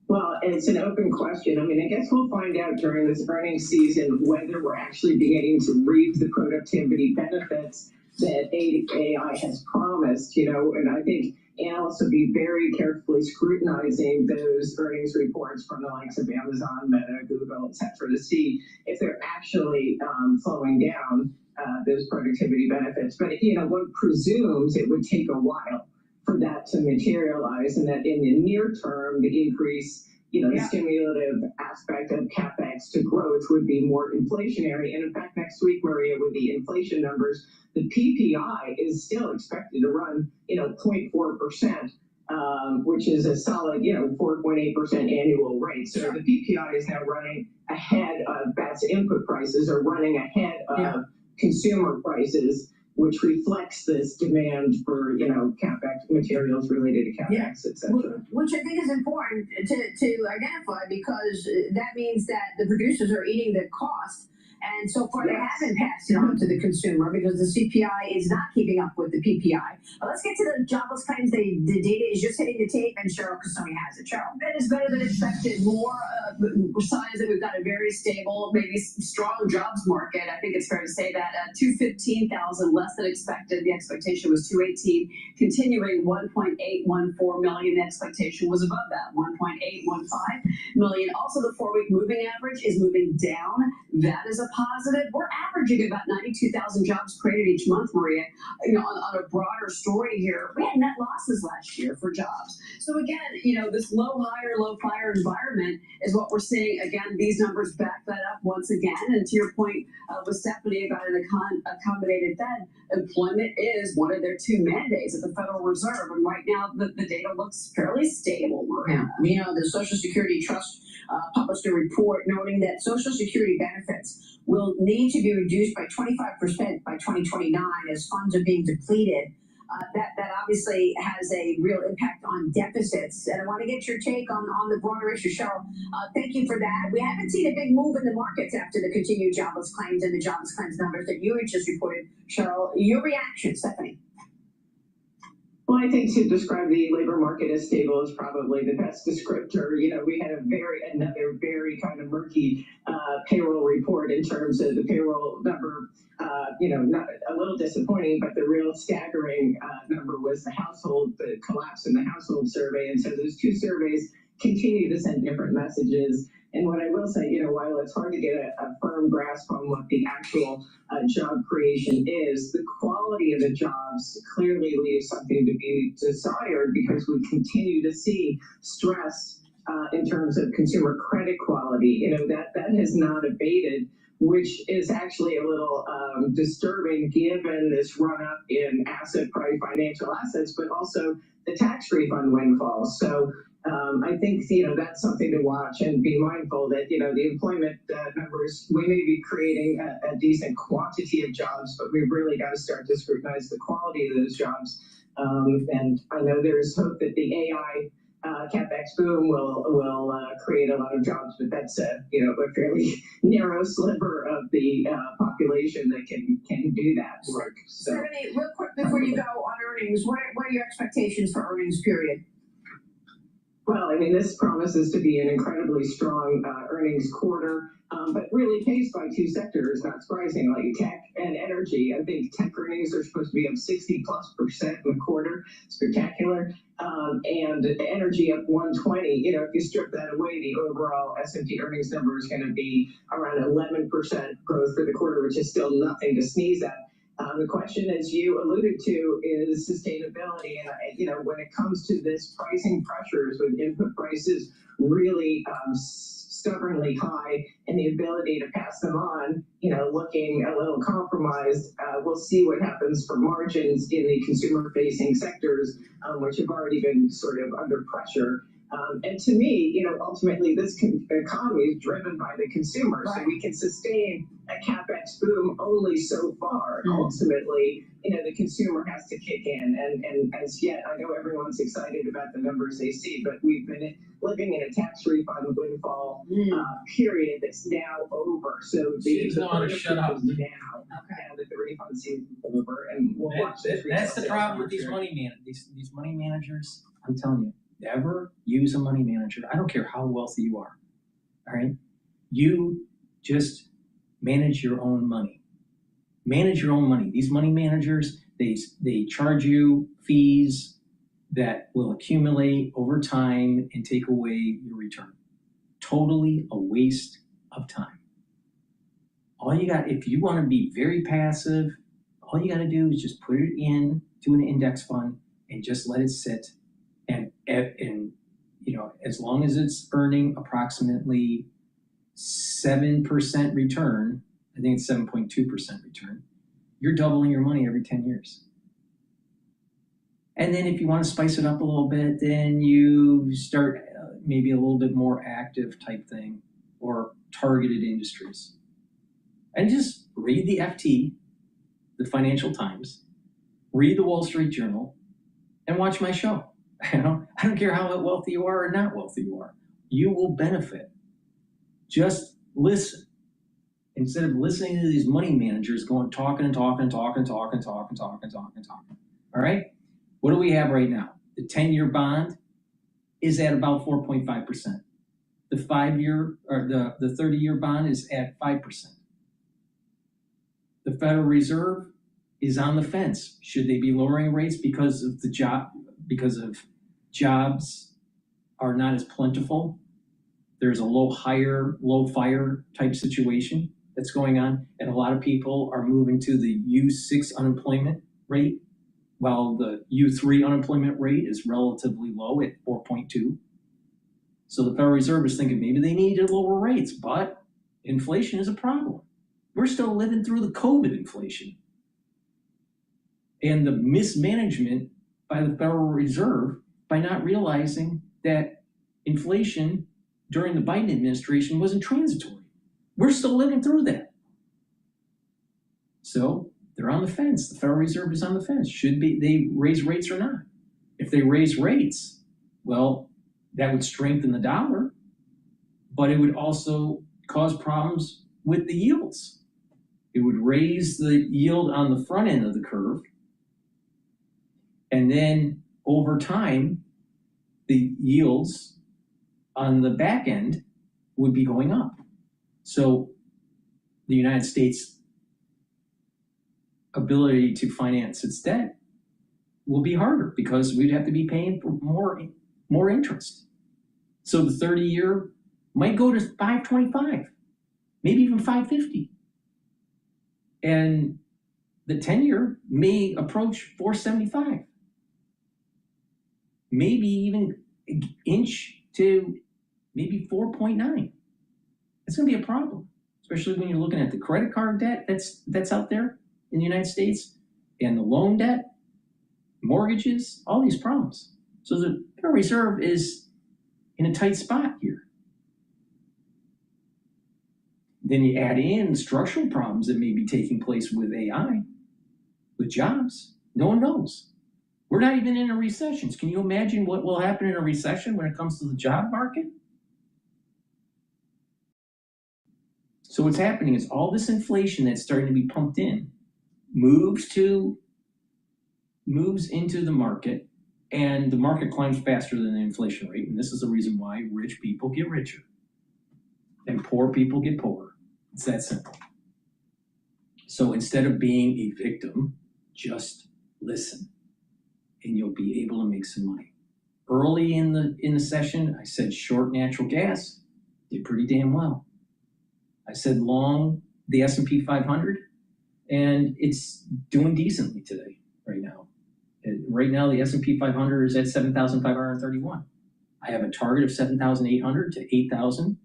Well, it's an open question. I mean, I guess we'll find out during this earnings season whether we're actually beginning to reap the productivity benefits that AI has promised, you know, and I think analysts will be very carefully scrutinizing those earnings reports from the likes of Amazon, Meta, Google, et cetera, to see if they're actually slowing down those productivity benefits. But, you know, one presumes it would take a while for that to materialize, and that in the near term, the increase, you know, the stimulative aspect of CapEx to growth would be more inflationary. And in fact, next week, Maria, with the inflation numbers, the PPI is still expected to run, you know, 0.4%, which is a solid, you know, 4.8% annual rate. So the PPI is now running ahead of, that's input prices are running ahead of consumer prices, which reflects this demand for, you know, CapEx, materials related to CapEx, et cetera. Which I think is important to identify, because that means that the producers are eating the cost. And so far, they haven't passed it on to the consumer, because the CPI is not keeping up with the PPI. But let's get to the jobless claims. The data is just hitting the tape, and Cheryl Kasoni has it. Cheryl, that is better than expected. More signs that we've got a very stable, maybe strong jobs market. I think it's fair to say that 215,000 less than expected. The expectation was 218, continuing 1.814 million. The expectation was above that, 1.815 million. Also, the 4-week moving average is moving down. That is a positive. We're averaging about 92,000 jobs created each month, Maria. You know, on a broader story here, we had net losses last year for jobs. So again, you know, this low fire environment is what we're seeing. Again, these numbers back that up once again. And to your point with Stephanie about an accommodated Fed, employment is one of their two mandates at the Federal Reserve. And right now, the data looks fairly stable, Maria. You know, the Social Security Trust published a report noting that Social Security benefits will need to be reduced by 25% by 2029 as funds are being depleted. That obviously has a real impact on deficits. And I want to get your take on the broader issue, Cheryl. Thank you for that. We haven't seen a big move in the markets after the continued jobless claims and the jobless claims numbers that you just reported, Cheryl. Your reaction, Stephanie? Well, I think to describe the labor market as stable is probably the best descriptor. You know, we had another very kind of murky payroll report in terms of the payroll number. You know, not a little disappointing, but the real staggering number was the collapse in the household survey. And so those two surveys continue to send different messages. And what I will say, you know, while it's hard to get a firm grasp on what the actual job creation is, the quality of the jobs clearly leaves something to be desired, because we continue to see stress in terms of consumer credit quality. You know, that has not abated, which is actually a little disturbing given this run up in asset price, financial assets, but also the tax refund windfalls. So I think, you know, that's something to watch and be mindful that, you know, the employment numbers, we may be creating a decent quantity of jobs, but we've really got to start to scrutinize the quality of those jobs. And I know there is hope that the AI CapEx boom will create a lot of jobs, but that's you know, a fairly narrow sliver of the population that can do that work. So, Stephanie, real quick before you go on earnings, what are your expectations for earnings period? Well, I mean, this promises to be an incredibly strong earnings quarter, but really paced by two sectors, not surprisingly, tech and energy. I think tech earnings are supposed to be up 60+% in the quarter, spectacular, and energy up 120. You know, if you strip that away, the overall S&P earnings number is going to be around 11% growth for the quarter, which is still nothing to sneeze at. The question, as you alluded to, is sustainability. And, you know, when it comes to this pricing pressures with input prices really stubbornly high and the ability to pass them on, you know, looking a little compromised, we'll see what happens for margins in the consumer-facing sectors, which have already been sort of under pressure. And to me, you know, ultimately this economy is driven by the consumer. Right. So we can sustain a CapEx boom only so far. Ultimately, you know, the consumer has to kick in. And as yet, I know everyone's excited about the numbers they see, but we've been living in a tax refund windfall period that's now over. So the shut up. Now that the refund season is over, and we'll watch this. That's the problem with these these money managers. I'm telling you. Never use a money manager. I don't care how wealthy you are. All right? You just manage your own money. Manage your own money. These money managers, they charge you fees that will accumulate over time and take away your return. Totally a waste of time. All you got, if you want to be very passive, all you got to do is just put it in to an index fund and just let it sit. And you know, as long as it's earning approximately 7% return, I think it's 7.2% return, you're doubling your money every 10 years. And then if you want to spice it up a little bit, then you start maybe a little bit more active type thing or targeted industries. And just read the FT, the Financial Times, read the Wall Street Journal, and watch my show. You know, I don't care how wealthy you are or not wealthy you are. You will benefit. Just listen. Instead of listening to these money managers talking. All right? What do we have right now? The 10-year bond is at about 4.5%. The 5-year or the 30-year bond is at 5%. The Federal Reserve is on the fence. Should they be lowering rates because of jobs are not as plentiful? There's a low fire type situation that's going on, and a lot of people are moving to the U6 unemployment rate, while the U3 unemployment rate is relatively low at 4.2. So the Federal Reserve is thinking maybe they need to lower rates, but inflation is a problem. We're still living through the COVID inflation. And the mismanagement by the Federal Reserve by not realizing that inflation during the Biden administration wasn't transitory. We're still living through that. So they're on the fence. The Federal Reserve is on the fence. Should they raise rates or not? If they raise rates, well, that would strengthen the dollar, but it would also cause problems with the yields. It would raise the yield on the front end of the curve, and then over time, the yields on the back end would be going up. So the United States' ability to finance its debt will be harder because we'd have to be paying for more interest. So the 30-year might go to 5.25, maybe even 5.50. And the 10-year may approach 4.75. Maybe even inch to maybe 4.9. It's going to be a problem, especially when you're looking at the credit card debt that's out there in the United States and the loan debt, mortgages, all these problems. So the Federal Reserve is in a tight spot here. Then you add in structural problems that may be taking place with AI, with jobs. No one knows. We're not even in a recession. Can you imagine what will happen in a recession when it comes to the job market? So what's happening is all this inflation that's starting to be pumped in moves into the market, and the market climbs faster than the inflation rate. And this is the reason why rich people get richer and poor people get poorer. It's that simple. So instead of being a victim, just listen and you'll be able to make some money. Early in the session, I said short natural gas, did pretty damn well. I said long the S&P 500, and it's doing decently today, right now. Right now, the S&P 500 is at 7,531. I have a target of 7,800 to 8,000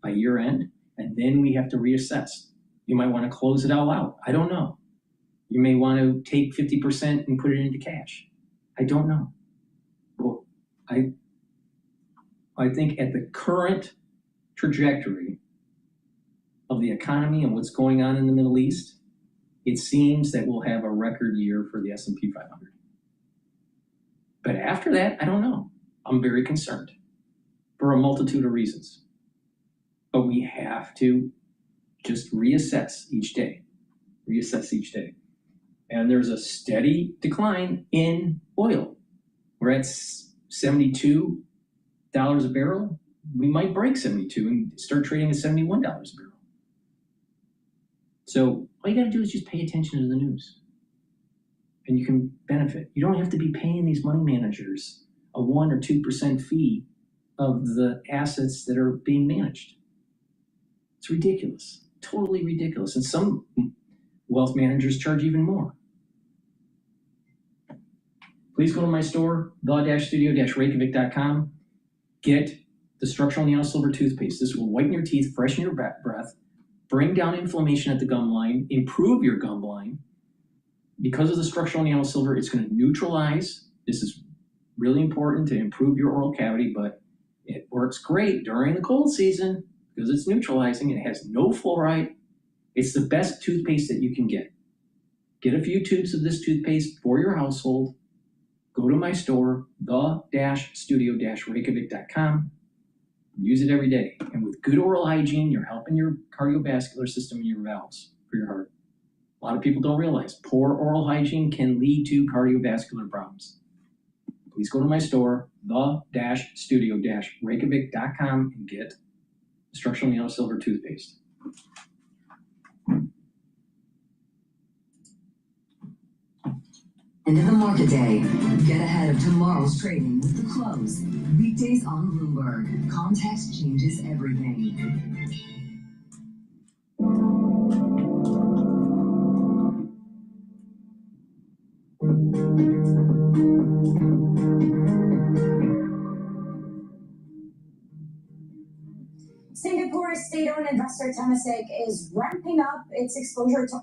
by year end, and then we have to reassess. You might want to close it all out. I don't know. You may want to take 50% and put it into cash. I don't know. Well, I think at the current trajectory of the economy and what's going on in the Middle East, it seems that we'll have a record year for the S&P 500. But after that, I don't know. I'm very concerned for a multitude of reasons. But we have to just reassess each day. Reassess each day. And there's a steady decline in oil. We're at $72 a barrel. We might break 72 and start trading at $71 a barrel. So all you got to do is just pay attention to the news. And you can benefit. You don't have to be paying these money managers a 1 or 2% fee of the assets that are being managed. It's ridiculous, totally ridiculous. And some wealth managers charge even more. Please go to my store, the-studio-reykjavik.com. Get the structural nail silver toothpaste. This will whiten your teeth, freshen your breath, bring down inflammation at the gum line, improve your gum line. Because of the structural nail silver, it's going to neutralize. This is really important to improve your oral cavity, but it works great during the cold season because it's neutralizing. It has no fluoride. It's the best toothpaste that you can get. Get a few tubes of this toothpaste for your household. Go to my store, the-studio-reykjavik.com. Use it every day. And with good oral hygiene, you're helping your cardiovascular system and your valves for your heart. A lot of people don't realize poor oral hygiene can lead to cardiovascular problems. Please go to my store, the-studio-reykjavik.com, and get structural nail silver toothpaste. End of the market day. Get ahead of tomorrow's trading with the close. Weekdays on Bloomberg. Context changes everything. Singapore's state-owned investor Temasek is ramping up its exposure to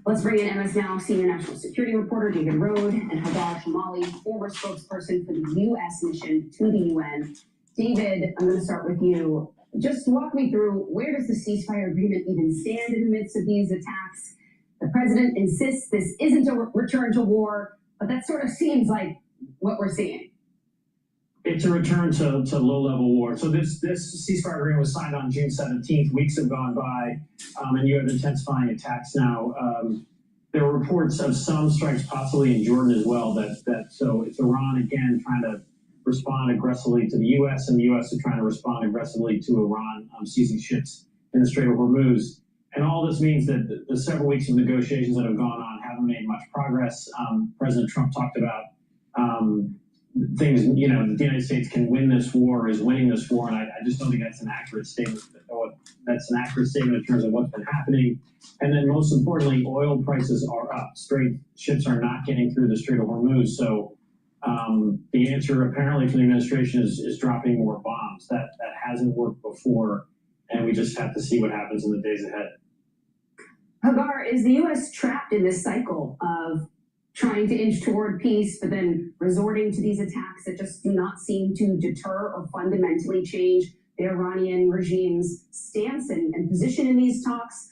Let's bring in MS Now senior national security reporter David Rode and Hadar Shamali, former spokesperson for the U.S. mission to the UN. David, I'm going to start with you. Just walk me through, where does the ceasefire agreement even stand in the midst of these attacks? The president insists this isn't a return to war, but that sort of seems like what we're seeing. It's a return to low-level war. So this ceasefire agreement was signed on June 17th. Weeks have gone by, and you have intensifying attacks now. There were reports of some strikes possibly in Jordan as well. So it's Iran again trying to respond aggressively to the U.S. and the U.S. is trying to respond aggressively to Iran seizing ships in the Strait of Hormuz. And all this means that the several weeks of negotiations that have gone on haven't made much progress. President Trump talked about things, that the United States can win this war, is winning this war, and I just don't think that's an accurate statement. That's an accurate statement in terms of what's been happening. And then most importantly, oil prices are up. Ships are not getting through the Strait of Hormuz. So the answer apparently from the administration is dropping more bombs. That hasn't worked before, and we just have to see what happens in the days ahead. Hagar, is the U.S. trapped in this cycle of trying to inch toward peace, but then resorting to these attacks that just do not seem to deter or fundamentally change the Iranian regime's stance and position in these talks?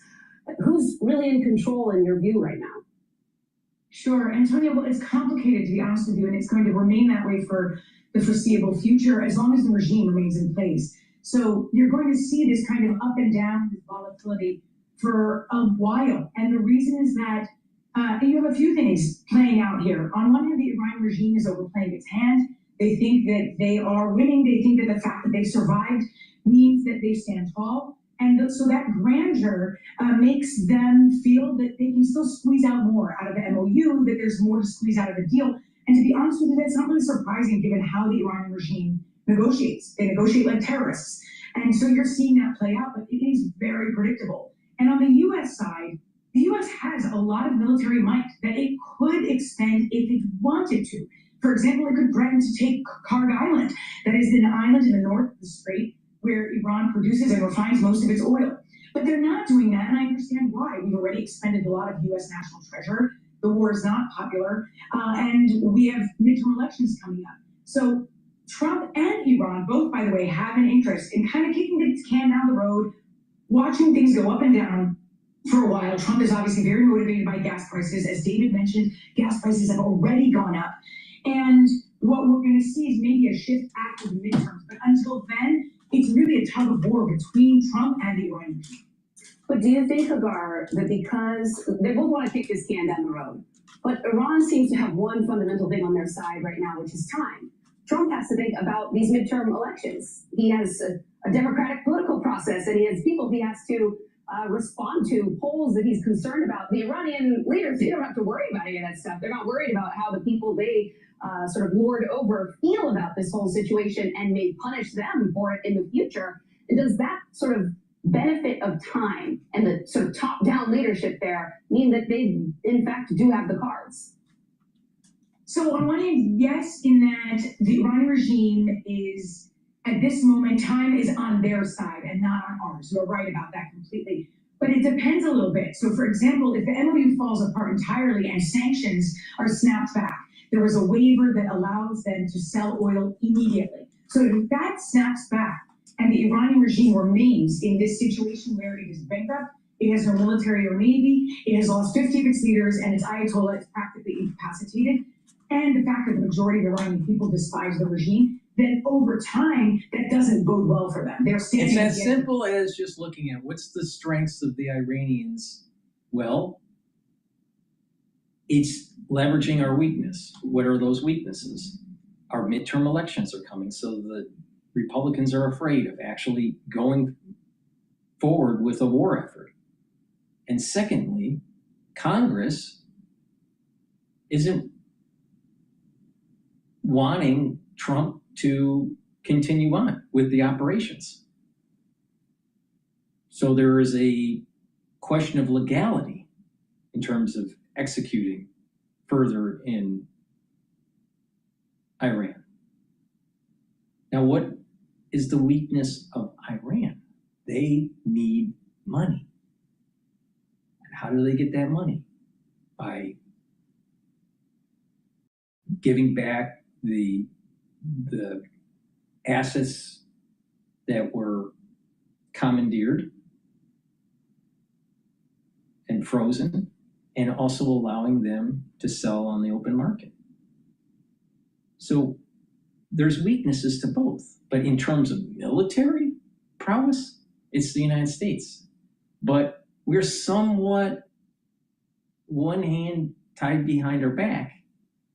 Who's really in control in your view right now? Sure, Antonia, well, it's complicated, to be honest with you, and it's going to remain that way for the foreseeable future as long as the regime remains in place. So you're going to see this kind of up and down, this volatility for a while. And the reason is that you have a few things playing out here. On one hand, the Iranian regime is overplaying its hand. They think that they are winning. They think that the fact that they've survived means that they stand tall. And so that grandeur makes them feel that they can still squeeze out more out of the MOU, that there's more to squeeze out of the deal. And to be honest with you, that's not really surprising given how the Iranian regime negotiates. They negotiate like terrorists. And so you're seeing that play out, but it is very predictable. And on the U.S. side, the U.S. has a lot of military might that it could expend if it wanted to. For example, it could threaten to take Karg Island, that is an island in the north of the Strait where Iran produces and refines most of its oil. But they're not doing that, and I understand why. We've already expended a lot of U.S. national treasure. The war is not popular, and we have midterm elections coming up. So Trump and Iran both, by the way, have an interest in kind of kicking the can down the road, watching things go up and down for a while. Trump is obviously very motivated by gas prices. As David mentioned, gas prices have already gone up. And what we're going to see is maybe a shift after the midterms. But until then, it's really a tug of war between Trump and the Iranian regime. But do you think, Hagar, that because they both want to kick this can down the road, but Iran seems to have one fundamental thing on their side right now, which is time. Trump has to think about these midterm elections. He has a democratic political process, and he has people he has to respond to, polls that he's concerned about. The Iranian leaders, they don't have to worry about any of that stuff. They're not worried about how the people they sort of lord over feel about this whole situation and may punish them for it in the future. And does that sort of benefit of time and the sort of top-down leadership there mean that they, in fact, do have the cards? So on one hand, yes, in that the Iranian regime is, at this moment, time is on their side and not on ours. You're right about that completely. But it depends a little bit. So for example, if the MOU falls apart entirely and sanctions are snapped back, there was a waiver that allows them to sell oil immediately. So if that snaps back and the Iranian regime remains in this situation where it is bankrupt, it has no military or navy, it has lost 50 of its leaders, and its Ayatollah is practically incapacitated, and the fact that the majority of Iranian people despise the regime, then over time, that doesn't bode well for them. They're standing It's as simple as just looking at what's the strengths of the Iranians. Well, it's leveraging our weakness. What are those weaknesses? Our midterm elections are coming, so the Republicans are afraid of actually going forward with a war effort. And secondly, Congress isn't wanting Trump to continue on with the operations. So there is a question of legality in terms of executing further in Iran. Now, what is the weakness of Iran? They need money. And how do they get that money? By giving back the assets that were commandeered and frozen, and also allowing them to sell on the open market. So there's weaknesses to both. But in terms of military prowess, it's the United States. But we're somewhat one hand tied behind our back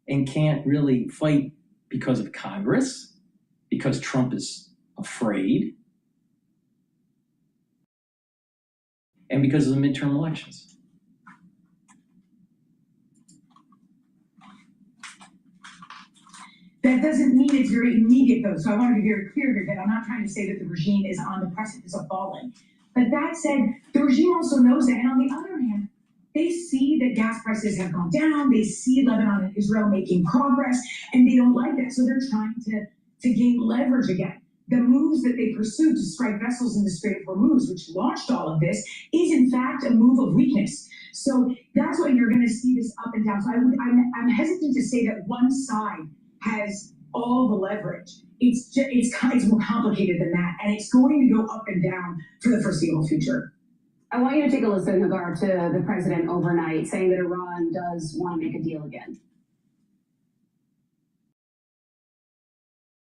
and can't really fight because of Congress, because Trump is afraid, and because of the midterm elections. That doesn't mean it's very immediate, though. So I want to be very clear here that I'm not trying to say that the regime is on the precipice of falling. But that said, the regime also knows that. And on the other hand, they see that gas prices have gone down. They see Lebanon and Israel making progress, and they don't like that. So they're trying to gain leverage again. The moves that they pursued to strike vessels in the Strait of Hormuz, which launched all of this, is in fact a move of weakness. So that's why you're going to see this up and down. So I'm hesitant to say that one side has all the leverage. It's more complicated than that, and it's going to go up and down for the foreseeable future. I want you to take a listen, Hagar, to the president overnight saying that Iran does want to make a deal again.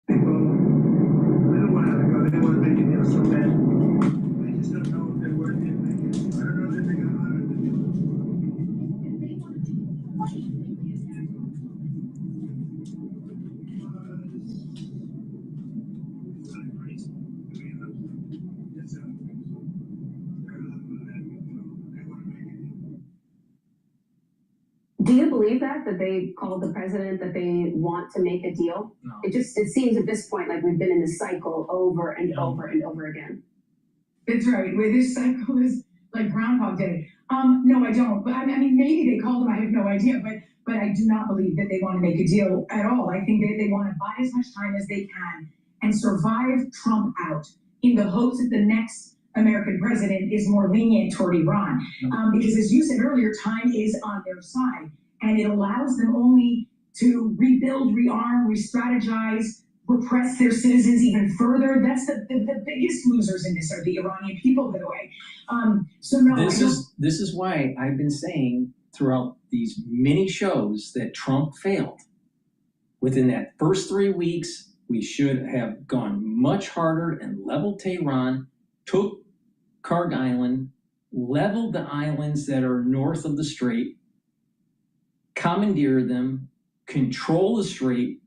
They don't want to have a go. They want to make a deal so bad. I just don't know if they're worth it. I don't know if they're going to honor the deal. Do you believe that they called the president that they want to make a deal? No. It seems at this point like we've been in this cycle over and over and over again. That's right. Where this cycle is like Groundhog Day. No, I don't. But I mean, maybe they called them. I have no idea. But I do not believe that they want to make a deal at all. I think that they want to buy as much time as they can and survive Trump out in the hopes that the next American president is more lenient toward Iran. Because as you said earlier, time is on their side. And it allows them only to rebuild, rearm, re-strategize, repress their citizens even further. That's the biggest losers in this are the Iranian people, by the way. So no, this is why I've been saying throughout these many shows that Trump failed. Within that first 3 weeks, we should have gone much harder and leveled Tehran, took Karg Island, leveled the islands that are north of the strait, commandeer them, control the strait,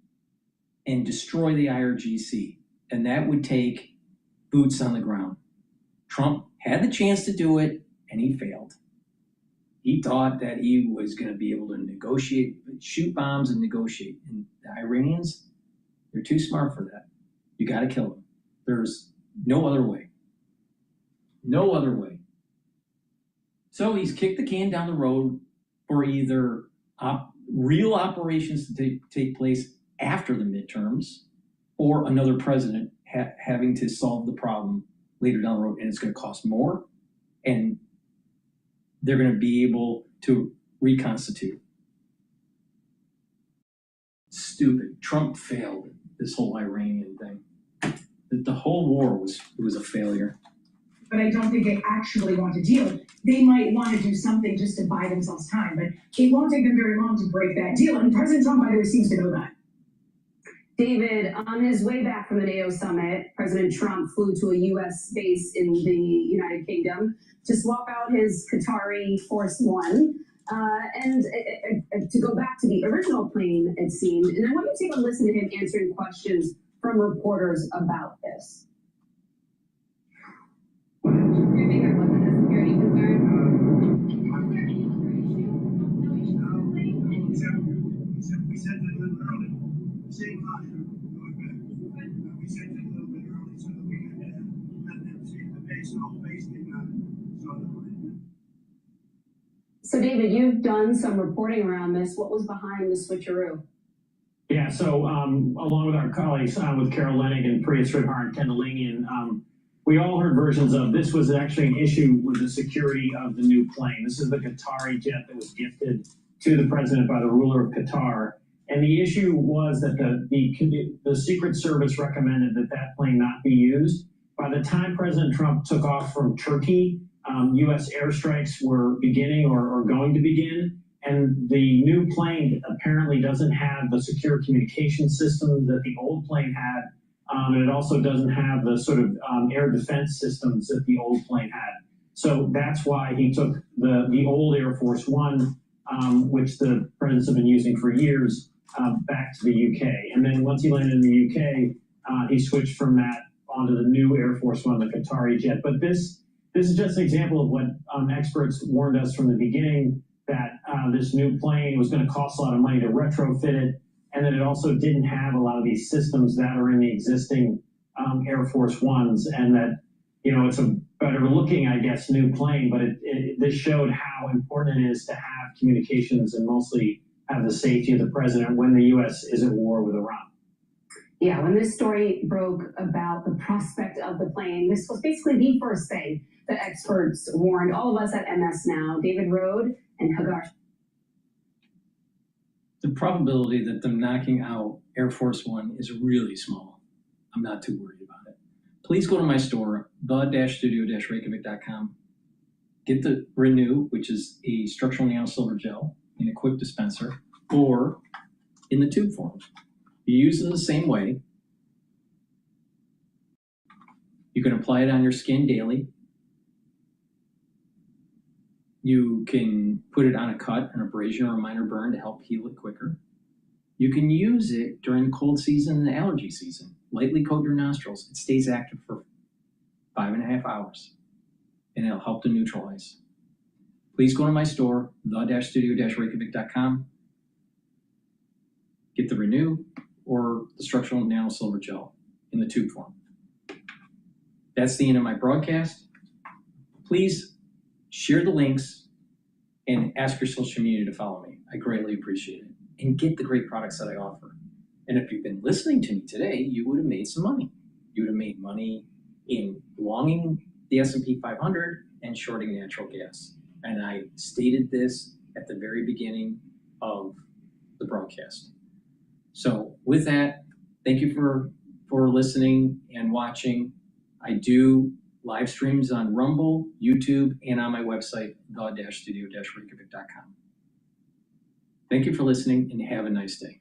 and destroy the IRGC. And that would take boots on the ground. Trump had the chance to do it, and he failed. He thought that he was going to be able to negotiate, shoot bombs and negotiate. And the Iranians, they're too smart for that. You got to kill them. There's no other way. No other way. So he's kicked the can down the road for either real operations to take place after the midterms or another president having to solve the problem later down the road. And it's going to cost more, and they're going to be able to reconstitute. Stupid. Trump failed this whole Iranian thing. The whole war was a failure. But I don't think they actually want to deal. They might want to do something just to buy themselves time, but it won't take them very long to break that deal. And President Trump, by the way, seems to know that. David, on his way back from the NATO summit, President Trump flew to a U.S. base in the United Kingdom to swap out his Qatari Force One and to go back to the original plane, it seemed. And I want you to take a listen to him answering questions from reporters about this. Do you think there wasn't a security concern? Except we sent it a little early. Same line. We sent it a little bit early so that we could let them see the base, the whole base thing on. So, David, you've done some reporting around this. What was behind the switcheroo? Yeah, so along with our colleagues, with Carol Lenig and Priya Sridhar and Ken Delangian, we all heard versions of this was actually an issue with the security of the new plane. This is the Qatari jet that was gifted to the president by the ruler of Qatar. And the issue was that the Secret Service recommended that plane not be used. By the time President Trump took off from Turkey, U.S. airstrikes were beginning or going to begin. And the new plane apparently doesn't have the secure communication system that the old plane had. And it also doesn't have the sort of air defense systems that the old plane had. So that's why he took the old Air Force One, which the presidents have been using for years, back to the UK. And then once he landed in the UK, he switched from that onto the new Air Force One, the Qatari jet. But this is just an example of what experts warned us from the beginning, that this new plane was going to cost a lot of money to retrofit it, and that it also didn't have a lot of these systems that are in the existing Air Force Ones, and that, you know, it's a better looking, I guess, new plane, but this showed how important it is to have communications and mostly have the safety of the president when the U.S. is at war with Iran. Yeah, when this story broke about the prospect of the plane, this was basically the first thing that experts warned all of us at MS Now, David Rode and Hagar. The probability that them knocking out Air Force One is really small. I'm not too worried about it. Please go to my store, the-studio-reykjavik.com. Get the Renew, which is a structural nanosilver gel in a quick dispenser, or in the tube form. You use it the same way. You can apply it on your skin daily. You can put it on a cut, an abrasion, or a minor burn to help heal it quicker. You can use it during the cold season and allergy season. Lightly coat your nostrils. It stays active for 5.5 hours, and it'll help to neutralize. Please go to my store, the-studio-reykjavik.com. Get the Renew or the structural nanosilver gel in the tube form. That's the end of my broadcast. Please share the links and ask your social media to follow me. I greatly appreciate it. And get the great products that I offer. And if you've been listening to me today, you would have made some money. You would have made money in longing the S&P 500 and shorting natural gas. And I stated this at the very beginning of the broadcast. So with that, thank you for listening and watching. I do live streams on Rumble, YouTube, and on my website, the-studio-reykjavik.com. Thank you for listening, and have a nice day.